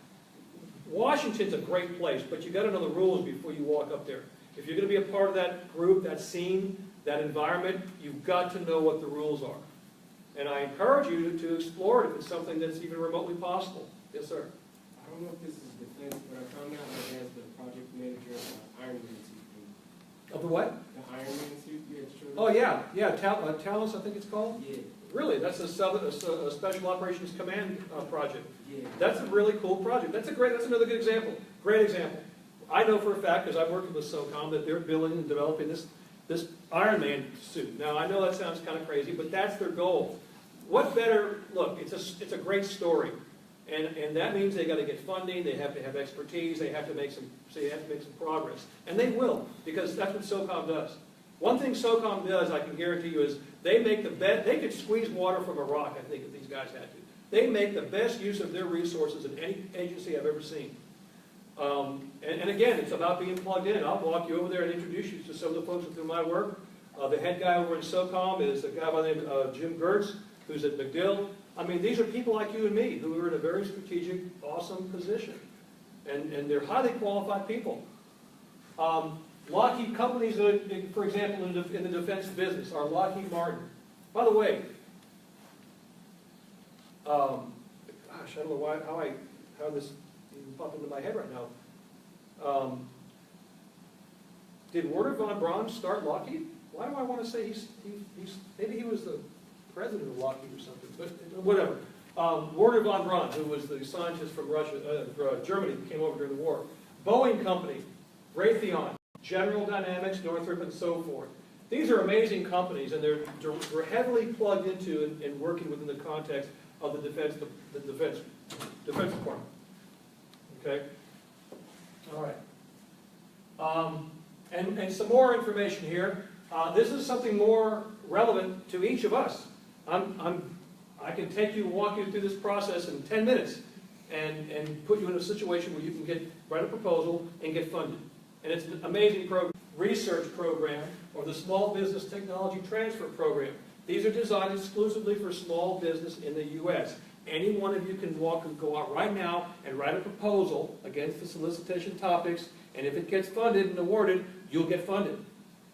Washington's a great place, but you got to know the rules before you walk up there. If you're going to be a part of that group, that scene, that environment, you've got to know what the rules are. And I encourage you to explore it if it's something that's even remotely possible. Yes, sir. I don't know if this is defense, but I found out my dad's the project manager of the Iron Man suit. Of the what? The Iron Man suit you had showed. Oh, yeah. Talus, I think it's called? Yeah. Really? That's a Special Operations Command project. Yeah. That's a really cool project. That's another good example. Great example. I know for a fact, because I've worked with SOCOM, that they're building and developing this Iron Man suit. Now, I know that sounds kind of crazy, but that's their goal. What better, look, it's a great story. And that means they got to get funding, they have to have expertise, they have to make some progress. And they will, because that's what SOCOM does. One thing SOCOM does, I can guarantee you, is they could squeeze water from a rock, I think, if these guys had to. They make the best use of their resources in any agency I've ever seen. And again, it's about being plugged in. I'll walk you over there and introduce you to some of the folks that do my work. The head guy over in SOCOM is a guy by the name of Jim Gertz, who's at MacDill. I mean, these are people like you and me who are in a very strategic, awesome position. And they're highly qualified people. Lockheed companies, for example, in the defense business, are Lockheed Martin. By the way, gosh, I don't know how this even popped into my head right now. Did Werner von Braun start Lockheed? Why do I want to say maybe he was the president of Lockheed or something, but whatever. Werner von Braun, who was the scientist from Germany who came over during the war. Boeing Company, Raytheon, General Dynamics, Northrop, and so forth. These are amazing companies, and they're heavily plugged into and working within the context of the Defense Department. Okay? All right. And some more information here. This is something more relevant to each of us. I can walk you through this process in 10 minutes and put you in a situation where you can write a proposal and get funded. And it's an amazing research program, or the Small Business Technology Transfer Program. These are designed exclusively for small business in the U.S. Any one of you can go out right now and write a proposal against the solicitation topics, and if it gets funded and awarded, you'll get funded.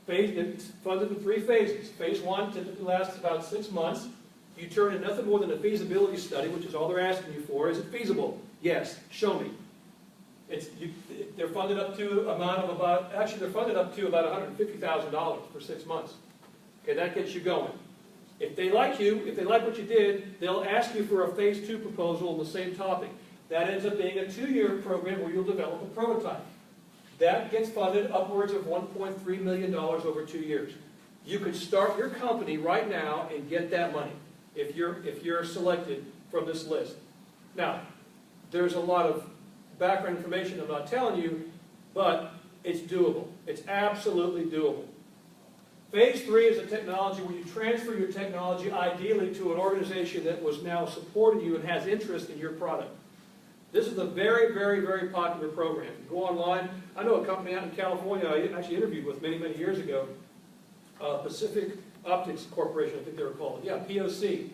It's funded in 3 phases. Phase 1 typically lasts about 6 months. You turn in nothing more than a feasibility study, which is all they're asking you for. Is it feasible? Yes. Show me. They're funded up to they're funded up to about $150,000 for 6 months. Okay, that gets you going. If they like what you did, they'll ask you for a phase 2 proposal on the same topic. That ends up being a 2-year program where you'll develop a prototype. That gets funded upwards of $1.3 million over 2 years. You could start your company right now and get that money if you're selected from this list. Now, there's a lot of background information I'm not telling you, but it's doable. It's absolutely doable. Phase 3 is a technology where you transfer your technology ideally to an organization that was now supporting you and has interest in your product. This is a very, very, very popular program. You go online. I know a company out in California I actually interviewed with many, many years ago, Pacific Optics Corporation, I think they were called. Yeah, POC.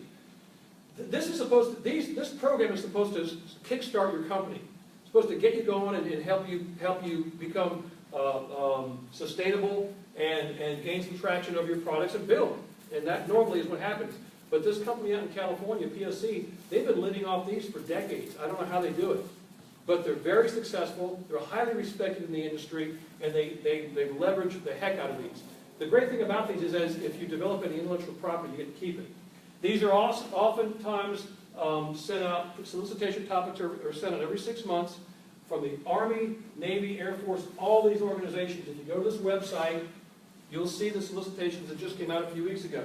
This program is supposed to kickstart your company. It's supposed to get you going and help you become sustainable and gain some traction of your products and build. And that normally is what happens. But this company out in California, POC, they've been living off these for decades. I don't know how they do it. But they're very successful, they're highly respected in the industry, and they leverage the heck out of these. The great thing about these is as if you develop any intellectual property, you get to keep it. These are also oftentimes sent out, solicitation topics are sent out every 6 months from the Army, Navy, Air Force, all these organizations. If you go to this website, you'll see the solicitations that just came out a few weeks ago.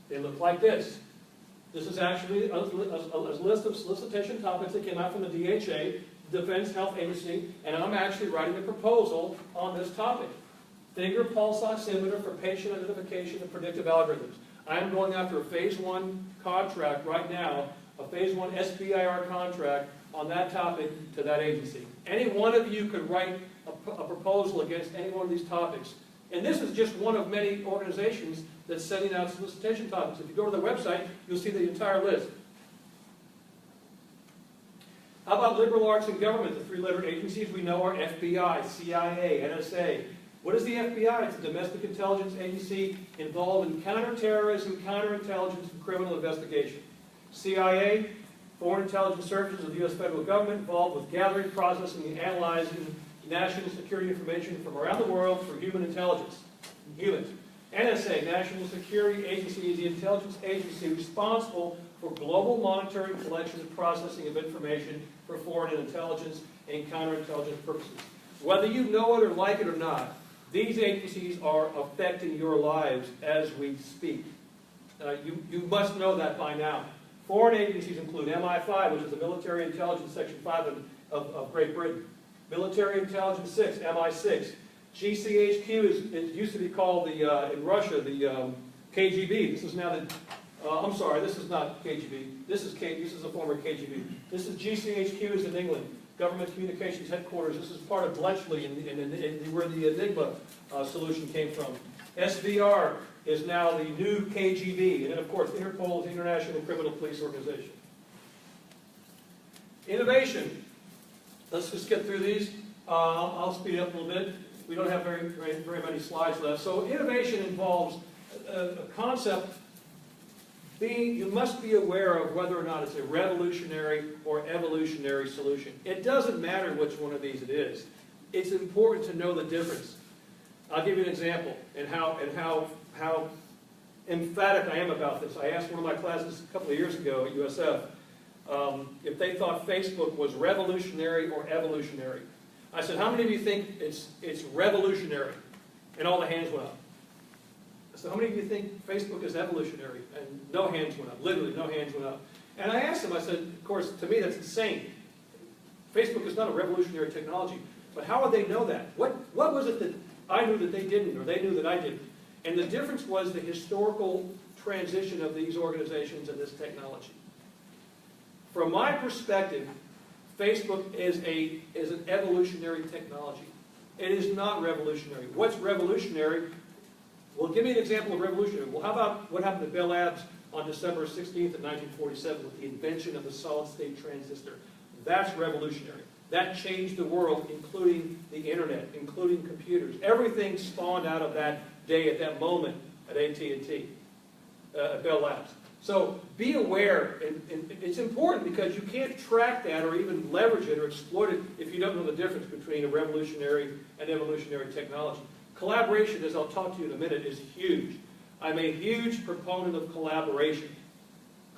They look like this. This is actually a list of solicitation topics that came out from the DHA, Defense Health Agency, and I'm actually writing a proposal on this topic. Finger pulse oximeter for patient identification and predictive algorithms. I'm going after a phase 1 contract right now, a phase 1 SBIR contract on that topic to that agency. Any one of you could write a proposal against any one of these topics. And this is just one of many organizations that's sending out solicitation topics. If you go to the website, you'll see the entire list. How about liberal arts and government? The three-letter agencies we know are FBI, CIA, NSA. What is the FBI? It's a domestic intelligence agency involved in counterterrorism, counterintelligence, and criminal investigation. CIA, Foreign Intelligence Services of the U.S. federal government, involved with gathering, processing, and analyzing national security information from around the world for human intelligence. Humans. NSA, National Security Agency, is the intelligence agency responsible for global monitoring, collection, and processing of information for foreign intelligence and counterintelligence purposes. Whether you know it or like it or not, these agencies are affecting your lives as we speak. You must know that by now. Foreign agencies include MI5, which is the Military Intelligence Section 5 of Great Britain. Military Intelligence 6, MI6. GCHQ it used to be called in Russia the KGB. This is now the. I'm sorry, this is not KGB. This is a former KGB. This is GCHQ is in England. Government Communications Headquarters. This is part of Bletchley, where the Enigma solution came from. SVR is now the new KGB, and then of course Interpol is the International Criminal Police Organization. Innovation. Let's just get through these. I'll speed up a little bit. We don't have very many slides left. So innovation involves a concept. You must be aware of whether or not it's a revolutionary or evolutionary solution. It doesn't matter which one of these it is. It's important to know the difference. I'll give you an example and how emphatic I am about this. I asked one of my classes a couple of years ago at USF if they thought Facebook was revolutionary or evolutionary. I said, how many of you think it's revolutionary? And all the hands went up. I said, how many of you think Facebook is evolutionary? And no hands went up. Literally, no hands went up. And I asked them, I said, of course, to me that's insane. Facebook is not a revolutionary technology. But how would they know that? What was it that I knew that they didn't, or they knew that I didn't? And the difference was the historical transition of these organizations and this technology. From my perspective, Facebook is an evolutionary technology. It is not revolutionary. What's revolutionary? Well, give me an example of revolutionary. Well, how about what happened to Bell Labs on December 16th of 1947 with the invention of the solid-state transistor? That's revolutionary. That changed the world, including the internet, including computers. Everything spawned out of that day, at that moment, at AT&T, at Bell Labs. So be aware, and it's important because you can't track that or even leverage it or exploit it if you don't know the difference between a revolutionary and evolutionary technology. Collaboration, as I'll talk to you in a minute, is huge. I'm a huge proponent of collaboration.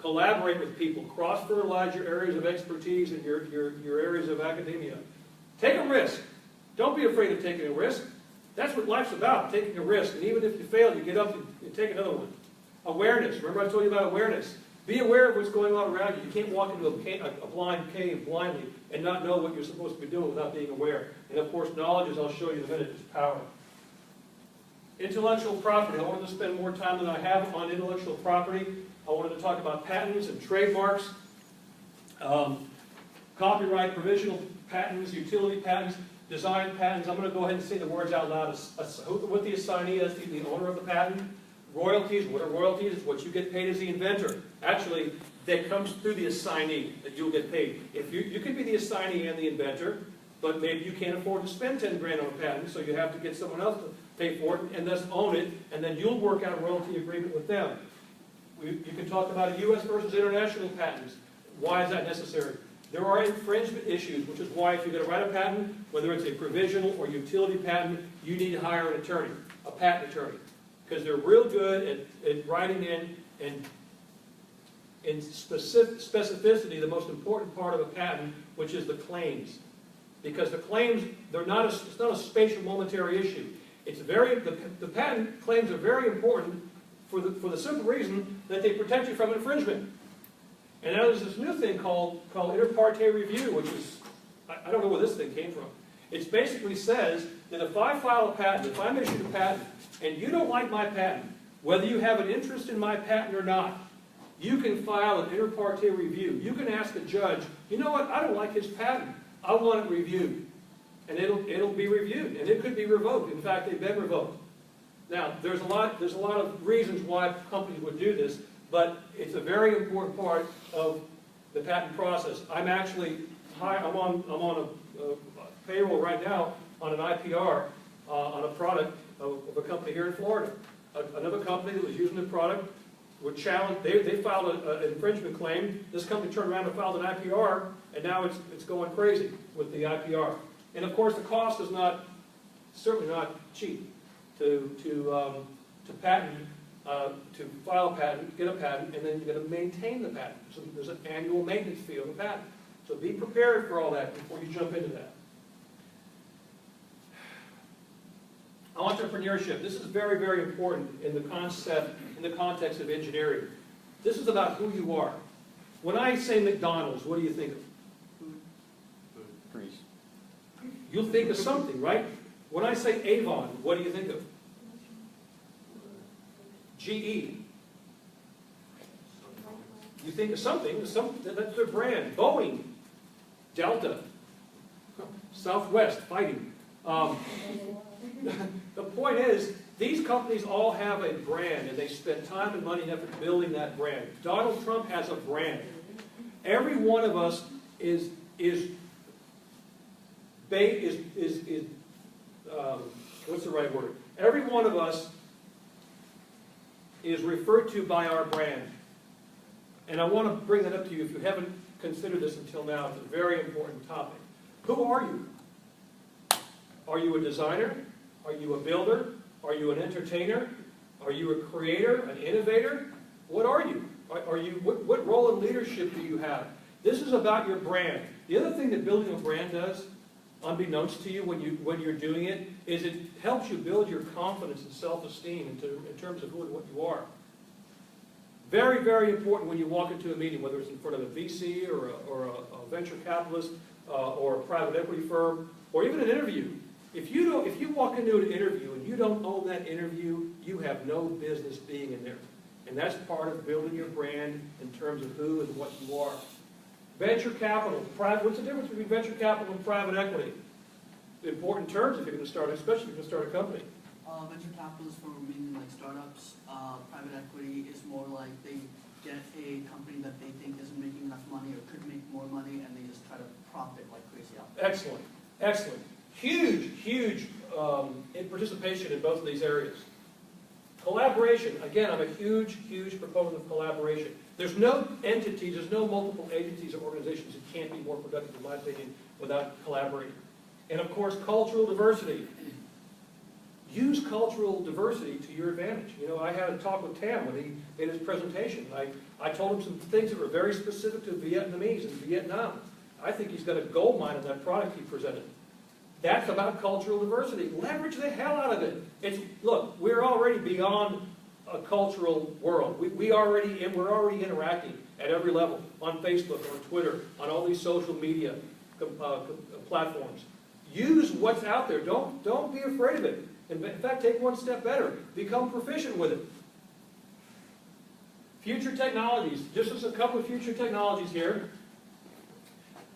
Collaborate with people. Cross-fertilize your areas of expertise and your areas of academia. Take a risk. Don't be afraid of taking a risk. That's what life's about, taking a risk. And even if you fail, you get up and take another one. Awareness. Remember I told you about awareness. Be aware of what's going on around you. You can't walk into a blind cave blindly and not know what you're supposed to be doing without being aware. And of course, knowledge, as I'll show you in a minute, is power. Intellectual property. I wanted to spend more time than I have on intellectual property. I wanted to talk about patents and trademarks, copyright, provisional patents, utility patents, design patents. I'm going to go ahead and say the words out loud. What the assignee is, the owner of the patent. Royalties. What are royalties? It's what you get paid as the inventor. Actually, that comes through the assignee that you'll get paid. If you can be the assignee and the inventor, but maybe you can't afford to spend 10 grand on a patent, so you have to get someone else to pay for it and thus own it, and then you'll work out a royalty agreement with them. You can talk about a U.S. versus international patents. Why is that necessary? There are infringement issues, which is why if you're going to write a patent, whether it's a provisional or utility patent, you need to hire an attorney, a patent attorney, because they're real good at writing in specificity the most important part of a patent, which is the claims. Because the claims, it's not a spatial momentary issue. It's the patent claims are very important for the simple reason that they protect you from infringement. And now there's this new thing called inter partes review, which is, I don't know where this thing came from. It basically says that if I file a patent, if I'm issued a patent, and you don't like my patent, whether you have an interest in my patent or not, you can file an inter partes review. You can ask a judge, you know what, I don't like his patent. I want it reviewed. And it'll be reviewed, and it could be revoked. In fact, they've been revoked. Now, there's a lot of reasons why companies would do this, but it's a very important part of the patent process. I'm on a payroll right now on an IPR on a product of a company here in Florida. Another company that was using the product would challenge. They filed an infringement claim. This company turned around and filed an IPR, and now it's going crazy with the IPR. And of course, the cost is certainly not cheap to patent, to file a patent, get a patent, and then you're going to maintain the patent. So there's an annual maintenance fee on the patent. So be prepared for all that before you jump into that. Entrepreneurship. This is very, very important in the context of engineering. This is about who you are. When I say McDonald's, what do you think of? Grease. You'll think of something, right? When I say Avon, what do you think of? GE. You think of something, that's their brand. Boeing, Delta, Southwest, fighting. The point is, these companies all have a brand, and they spend time and money and effort building that brand. Donald Trump has a brand. Every one of us is what's the right word? Every one of us is referred to by our brand. And I want to bring that up to you if you haven't considered this until now. It's a very important topic. Who are you? Are you a designer? Are you a builder? Are you an entertainer? Are you a creator, an innovator? What are you? What role in leadership do you have? This is about your brand. The other thing that building a brand does, unbeknownst to you when you're doing it, is it helps you build your confidence and self-esteem in terms of who and what you are. Very, very important when you walk into a meeting, whether it's in front of a VC or a venture capitalist or a private equity firm, or even an interview. If you walk into an interview and you don't own that interview, you have no business being in there. And that's part of building your brand in terms of who and what you are. Venture capital, what's the difference between venture capital and private equity? Important terms if you're going to start, especially if you're going to start a company. Venture capital is for mainly like startups. Private equity is more like they get a company that they think isn't making enough money or could make more money, and they just try to profit like crazy out there. Excellent, excellent. Huge participation in both of these areas. Collaboration. Again, I'm a huge proponent of collaboration. There's no entities, there's no multiple agencies or organizations that can't be more productive, in my opinion, without collaborating. And of course, cultural diversity. Use cultural diversity to your advantage. You know, I had a talk with Tam when he made his presentation. I told him some things that were very specific to Vietnamese and Vietnam. I think he's got a gold mine in that product he presented. That's about cultural diversity. Leverage the hell out of it. Look, we're already beyond a cultural world. We're already interacting. at every level, on Facebook, on Twitter, on all these social media platforms. Use what's out there. Don't be afraid of it. In fact, take one step better. Become proficient with it. Future technologies. Just as a couple of future technologies here.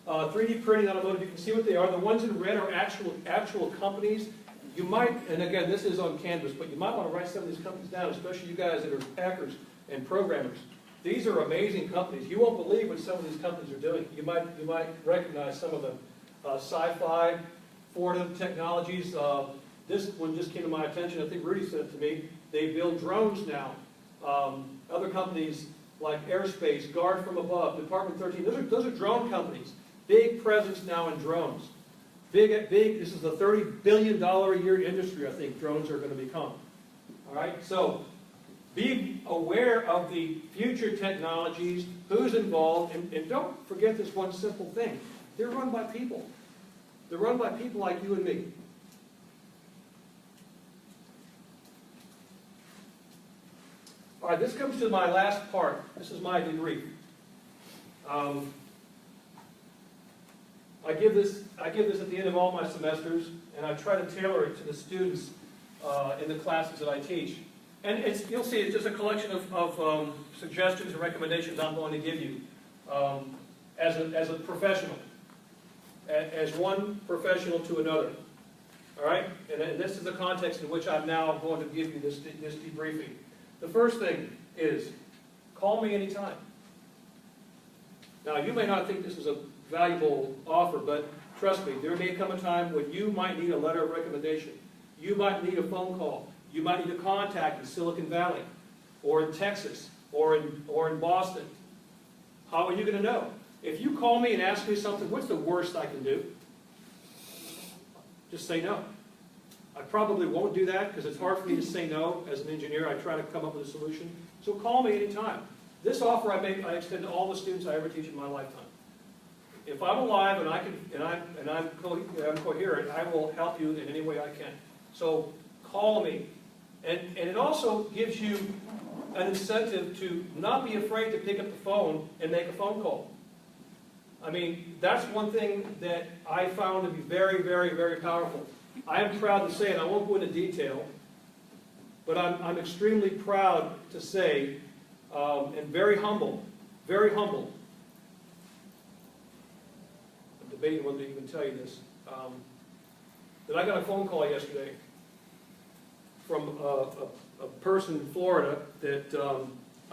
3D printing, I don't know if you can see what they are. The ones in red are actual companies. You might, and again, this is on Canvas, but you might want to write some of these companies down, especially you guys that are hackers and programmers. These are amazing companies. You won't believe what some of these companies are doing. You might recognize some of them. Sci-Fi, Fortive Technologies. This one just came to my attention. I think Rudy said it to me. They build drones now. Other companies like Airspace, Guard from Above, Department 13. Those are drone companies. Big presence now in drones. Big. This is a $30 billion a year industry, I think, drones are going to become. All right? So be aware of the future technologies, who's involved, and don't forget this one simple thing. They're run by people. They're run by people like you and me. All right, this comes to my last part. This is my debrief. I give this at the end of all my semesters, and I try to tailor it to the students in the classes that I teach. And you'll see it's just a collection of suggestions and recommendations I'm going to give you as a professional, as one professional to another. All right? And this is the context in which I'm now going to give you this debriefing. The first thing is, call me anytime. Now, you may not think this is a valuable offer, but trust me, there may come a time when you might need a letter of recommendation. You might need a phone call. You might need a contact in Silicon Valley, or in Texas, or in Boston. How are you going to know? If you call me and ask me something, what's the worst I can do? Just say no. I probably won't do that because it's hard for me to say no as an engineer. I try to come up with a solution. So call me anytime. This offer I extend to all the students I ever teach in my lifetime. If I'm alive and I'm coherent, I will help you in any way I can. So call me. And it also gives you an incentive to not be afraid to pick up the phone and make a phone call. I mean, that's one thing that I found to be very, very, very powerful. I am proud to say, and I won't go into detail, but I'm extremely proud to say, and very humble, I'm debating whether to even tell you this, that I got a phone call yesterday from a person in Florida that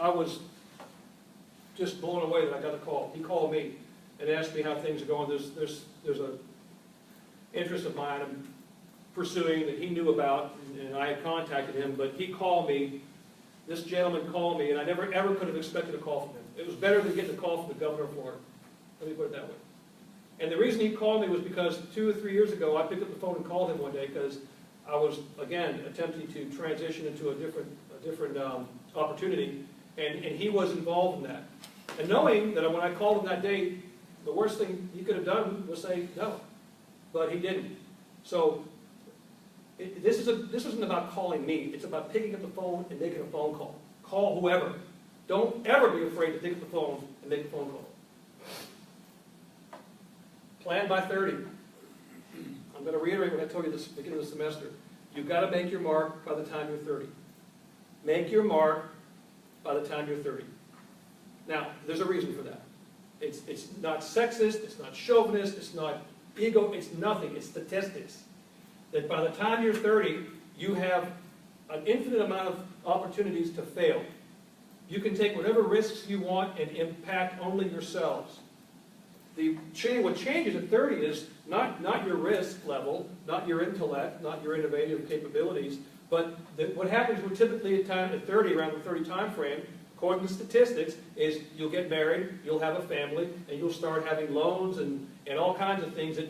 I was just blown away that I got a call. He called me and asked me how things are going. There's an interest of mine I'm pursuing that he knew about, and I had contacted him, but he called me. This gentleman called me, and I never ever could have expected a call from him. It was better than getting a call from the governor of Florida. Let me put it that way. And the reason he called me was because 2 or 3 years ago, I picked up the phone and called him one day because I was, again, attempting to transition into a different opportunity, and he was involved in that. And knowing that when I called him that day, the worst thing he could have done was say no, but he didn't. So this isn't about calling me. It's about picking up the phone and making a phone call. Call whoever. Don't ever be afraid to pick up the phone and make a phone call. Plan by 30. I'm going to reiterate what I told you at the beginning of the semester. You've got to make your mark by the time you're 30. Make your mark by the time you're 30. Now, there's a reason for that. It's not sexist, it's not chauvinist, it's not ego, it's nothing, it's statistics. That by the time you're 30, you have an infinite amount of opportunities to fail. You can take whatever risks you want and impact only yourselves. What changes at 30 is not your risk level, not your intellect, not your innovative capabilities, but what happens when typically at 30, around the 30 time frame, according to statistics, is you'll get married, you'll have a family, and you'll start having loans and all kinds of things that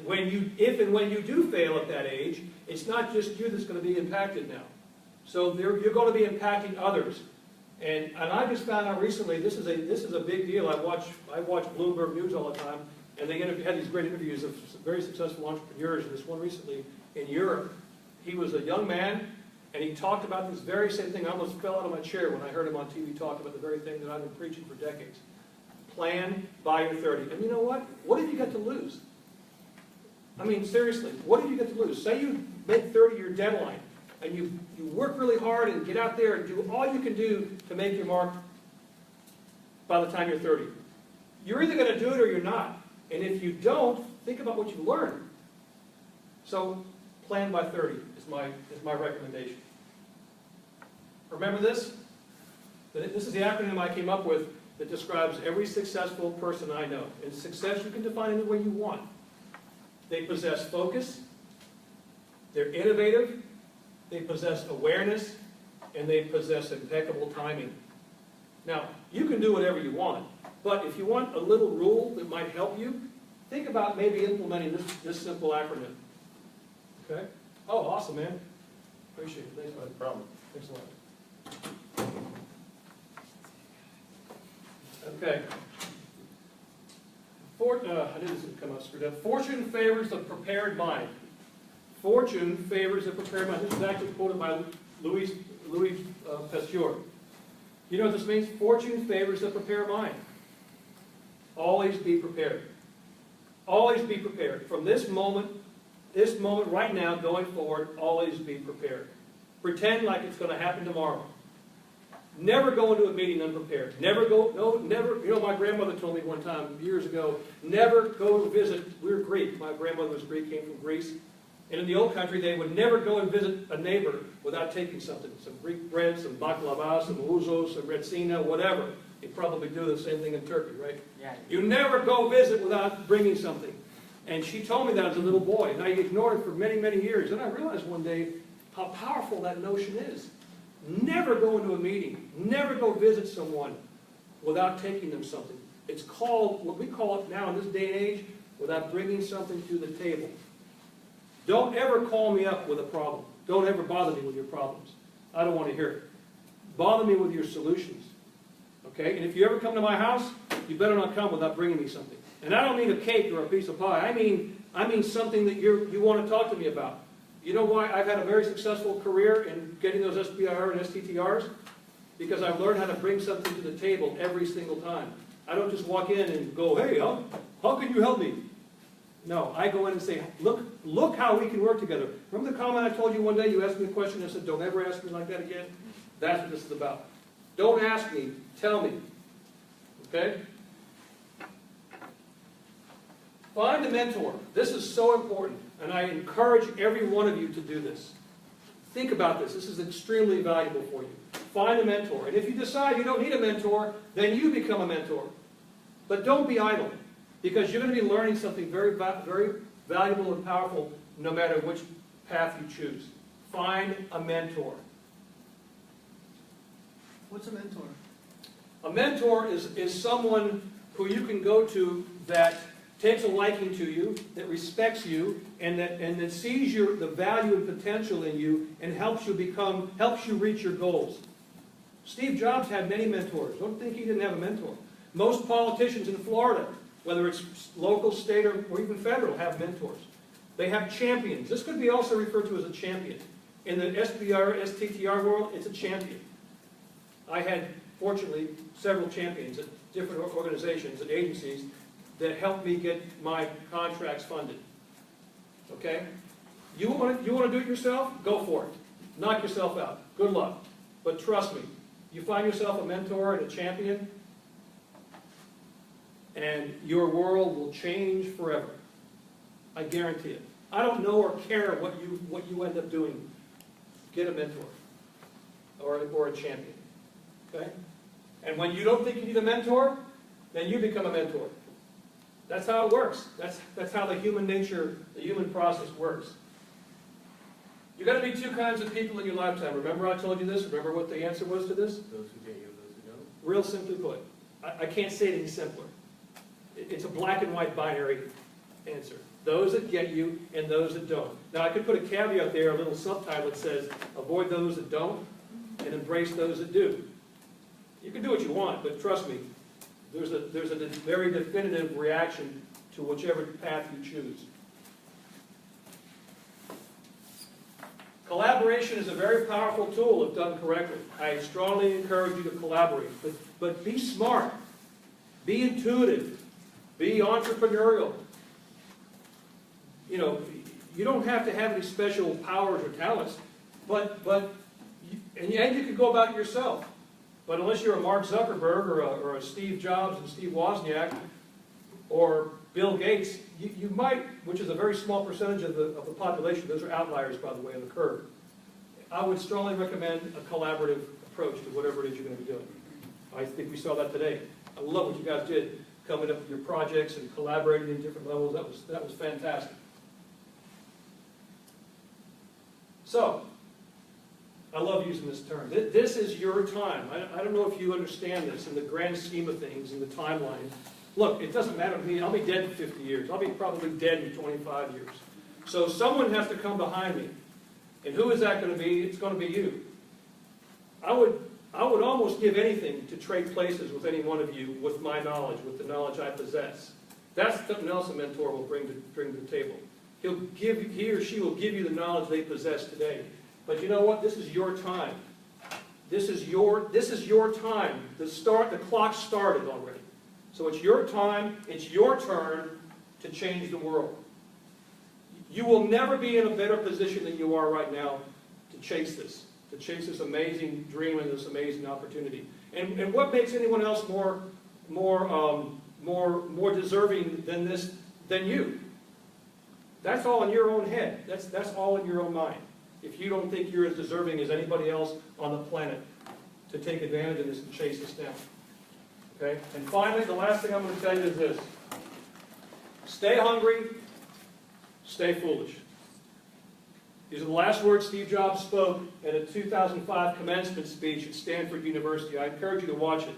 if and when you do fail at that age, it's not just you that's going to be impacted now. So you're going to be impacting others. And I just found out recently this is a big deal. I watch Bloomberg News all the time, and they had these great interviews of very successful entrepreneurs. And this one recently in Europe, he was a young man, and he talked about this very same thing. I almost fell out of my chair when I heard him on TV talk about the very thing that I've been preaching for decades. Plan by your 30. And you know what? What have you got to lose? I mean, seriously, what have you got to lose? Say you make 30 your deadline, and you work really hard and get out there and do all you can do to make your mark by the time you're 30. You're either going to do it or you're not. And if you don't, think about what you learned. So, plan by 30 is my recommendation. Remember this? This is the acronym I came up with that describes every successful person I know. And success you can define any way you want. They possess focus, they're innovative, they possess awareness, and they possess impeccable timing. Now, you can do whatever you want, but if you want a little rule that might help you, think about maybe implementing this simple acronym. Okay? Oh, awesome, man. Appreciate it. Thanks, bud. No problem. Thanks a lot. Okay. I knew this would come up screwed up. Fortune favors the prepared mind. Fortune favors the prepared mind. This is actually quoted by Louis Pasteur. You know what this means? Fortune favors the prepared mind. Always be prepared. Always be prepared. From this moment right now, going forward, always be prepared. Pretend like it's going to happen tomorrow. Never go into a meeting unprepared. Never. You know, my grandmother told me one time, years ago, never go visit, we're Greek, my grandmother was Greek, came from Greece, and in the old country, they would never go and visit a neighbor without taking something. Some Greek bread, some baklava, some ouzo, some retsina, whatever. They probably do the same thing in Turkey, right? Yeah. You never go visit without bringing something. And she told me that as a little boy, and I ignored it for many, many years. And I realized one day how powerful that notion is. Never go into a meeting, never go visit someone without taking them something. It's called, what we call it now in this day and age, without bringing something to the table. Don't ever call me up with a problem. Don't ever bother me with your problems. I don't want to hear it. Bother me with your solutions. Okay? And if you ever come to my house, you better not come without bringing me something. And I don't mean a cake or a piece of pie. I mean something that you want to talk to me about. You know why I've had a very successful career in getting those SBIR and STTRs? Because I've learned how to bring something to the table every single time. I don't just walk in and go, hey, how can you help me? No, I go in and say, look how we can work together. Remember the comment I told you one day? You asked me a question and I said, don't ever ask me like that again? That's what this is about. Don't ask me, tell me. Okay? Find a mentor. This is so important, and I encourage every one of you to do this. Think about this. This is extremely valuable for you. Find a mentor. And if you decide you don't need a mentor, then you become a mentor. But don't be idle, because you're going to be learning something very, very valuable and powerful no matter which path you choose. Find a mentor. What's a mentor? A mentor is someone who you can go to that takes a liking to you, that respects you, and that sees the value and potential in you, and helps you reach your goals. Steve Jobs had many mentors. Don't think he didn't have a mentor. Most politicians in Florida, whether it's local, state, or even federal, have mentors. They have champions. This could be also referred to as a champion. In the SBR, STTR world, it's a champion. I had, fortunately, several champions at different organizations and agencies that helped me get my contracts funded. Okay? You want to do it yourself? Go for it. Knock yourself out. Good luck. But trust me, you find yourself a mentor and a champion, and your world will change forever. I guarantee it. I don't know or care what you end up doing. Get a mentor or a champion. Okay? And when you don't think you need a mentor, then you become a mentor. That's how it works. That's how the human nature, the human process works. You're going to meet two kinds of people in your lifetime. Remember I told you this? Remember what the answer was to this? Those who get you, those who don't. Real simply put. I can't say it any simpler. It's a black and white binary answer. Those that get you and those that don't. Now I could put a caveat there, a little subtitle that says, avoid those that don't and embrace those that do. You can do what you want, but trust me, there's a very definitive reaction to whichever path you choose. Collaboration is a very powerful tool if done correctly. I strongly encourage you to collaborate, but be smart. Be intuitive. Be entrepreneurial. You know, you don't have to have any special powers or talents, and you can go about it yourself. But unless you're a Mark Zuckerberg or a Steve Jobs and Steve Wozniak or Bill Gates, you might, which is a very small percentage of the population, those are outliers, by the way, on the curve. I would strongly recommend a collaborative approach to whatever it is you're going to be doing. I think we saw that today. I love what you guys did, coming up with your projects and collaborating in different levels. That was fantastic. So, I love using this term. This is your time. I don't know if you understand this in the grand scheme of things, in the timeline. Look, it doesn't matter to me. I'll be dead in 50 years. I'll be probably dead in 25 years. So someone has to come behind me. And who is that going to be? It's going to be you. I would almost give anything to trade places with any one of you with my knowledge, with the knowledge I possess. That's something else a mentor will bring to the table. He or she will give you the knowledge they possess today. But you know what? This is your time. This is your time. The clock started already. So it's your time, it's your turn to change the world. You will never be in a better position than you are right now to chase this amazing dream and this amazing opportunity. And what makes anyone else more deserving than you? That's all in your own head. That's all in your own mind. If you don't think you're as deserving as anybody else on the planet to take advantage of this and chase this down. Okay? And finally, the last thing I'm going to tell you is this. Stay hungry, stay foolish. These are the last words Steve Jobs spoke at a 2005 commencement speech at Stanford University. I encourage you to watch it.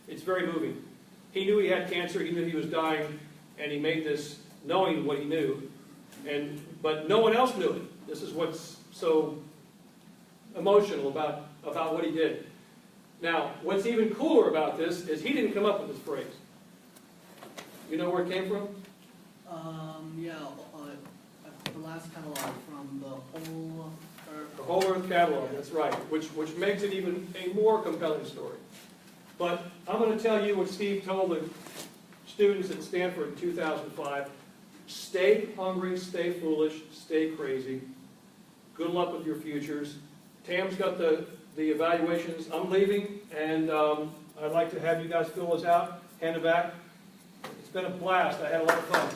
It's very moving. He knew he had cancer, he knew he was dying, and he made this knowing what he knew. But no one else knew it. This is what's so emotional about what he did. Now, what's even cooler about this is he didn't come up with this phrase. You know where it came from? The last catalog from the Whole Earth. The Whole Earth catalog, that's right, which makes it even a more compelling story. But I'm going to tell you what Steve told the students at Stanford in 2005. Stay hungry, stay foolish, stay crazy. Good luck with your futures. Tam's got the evaluations. I'm leaving, and I'd like to have you guys fill this out, hand it back. It's been a blast. I had a lot of fun.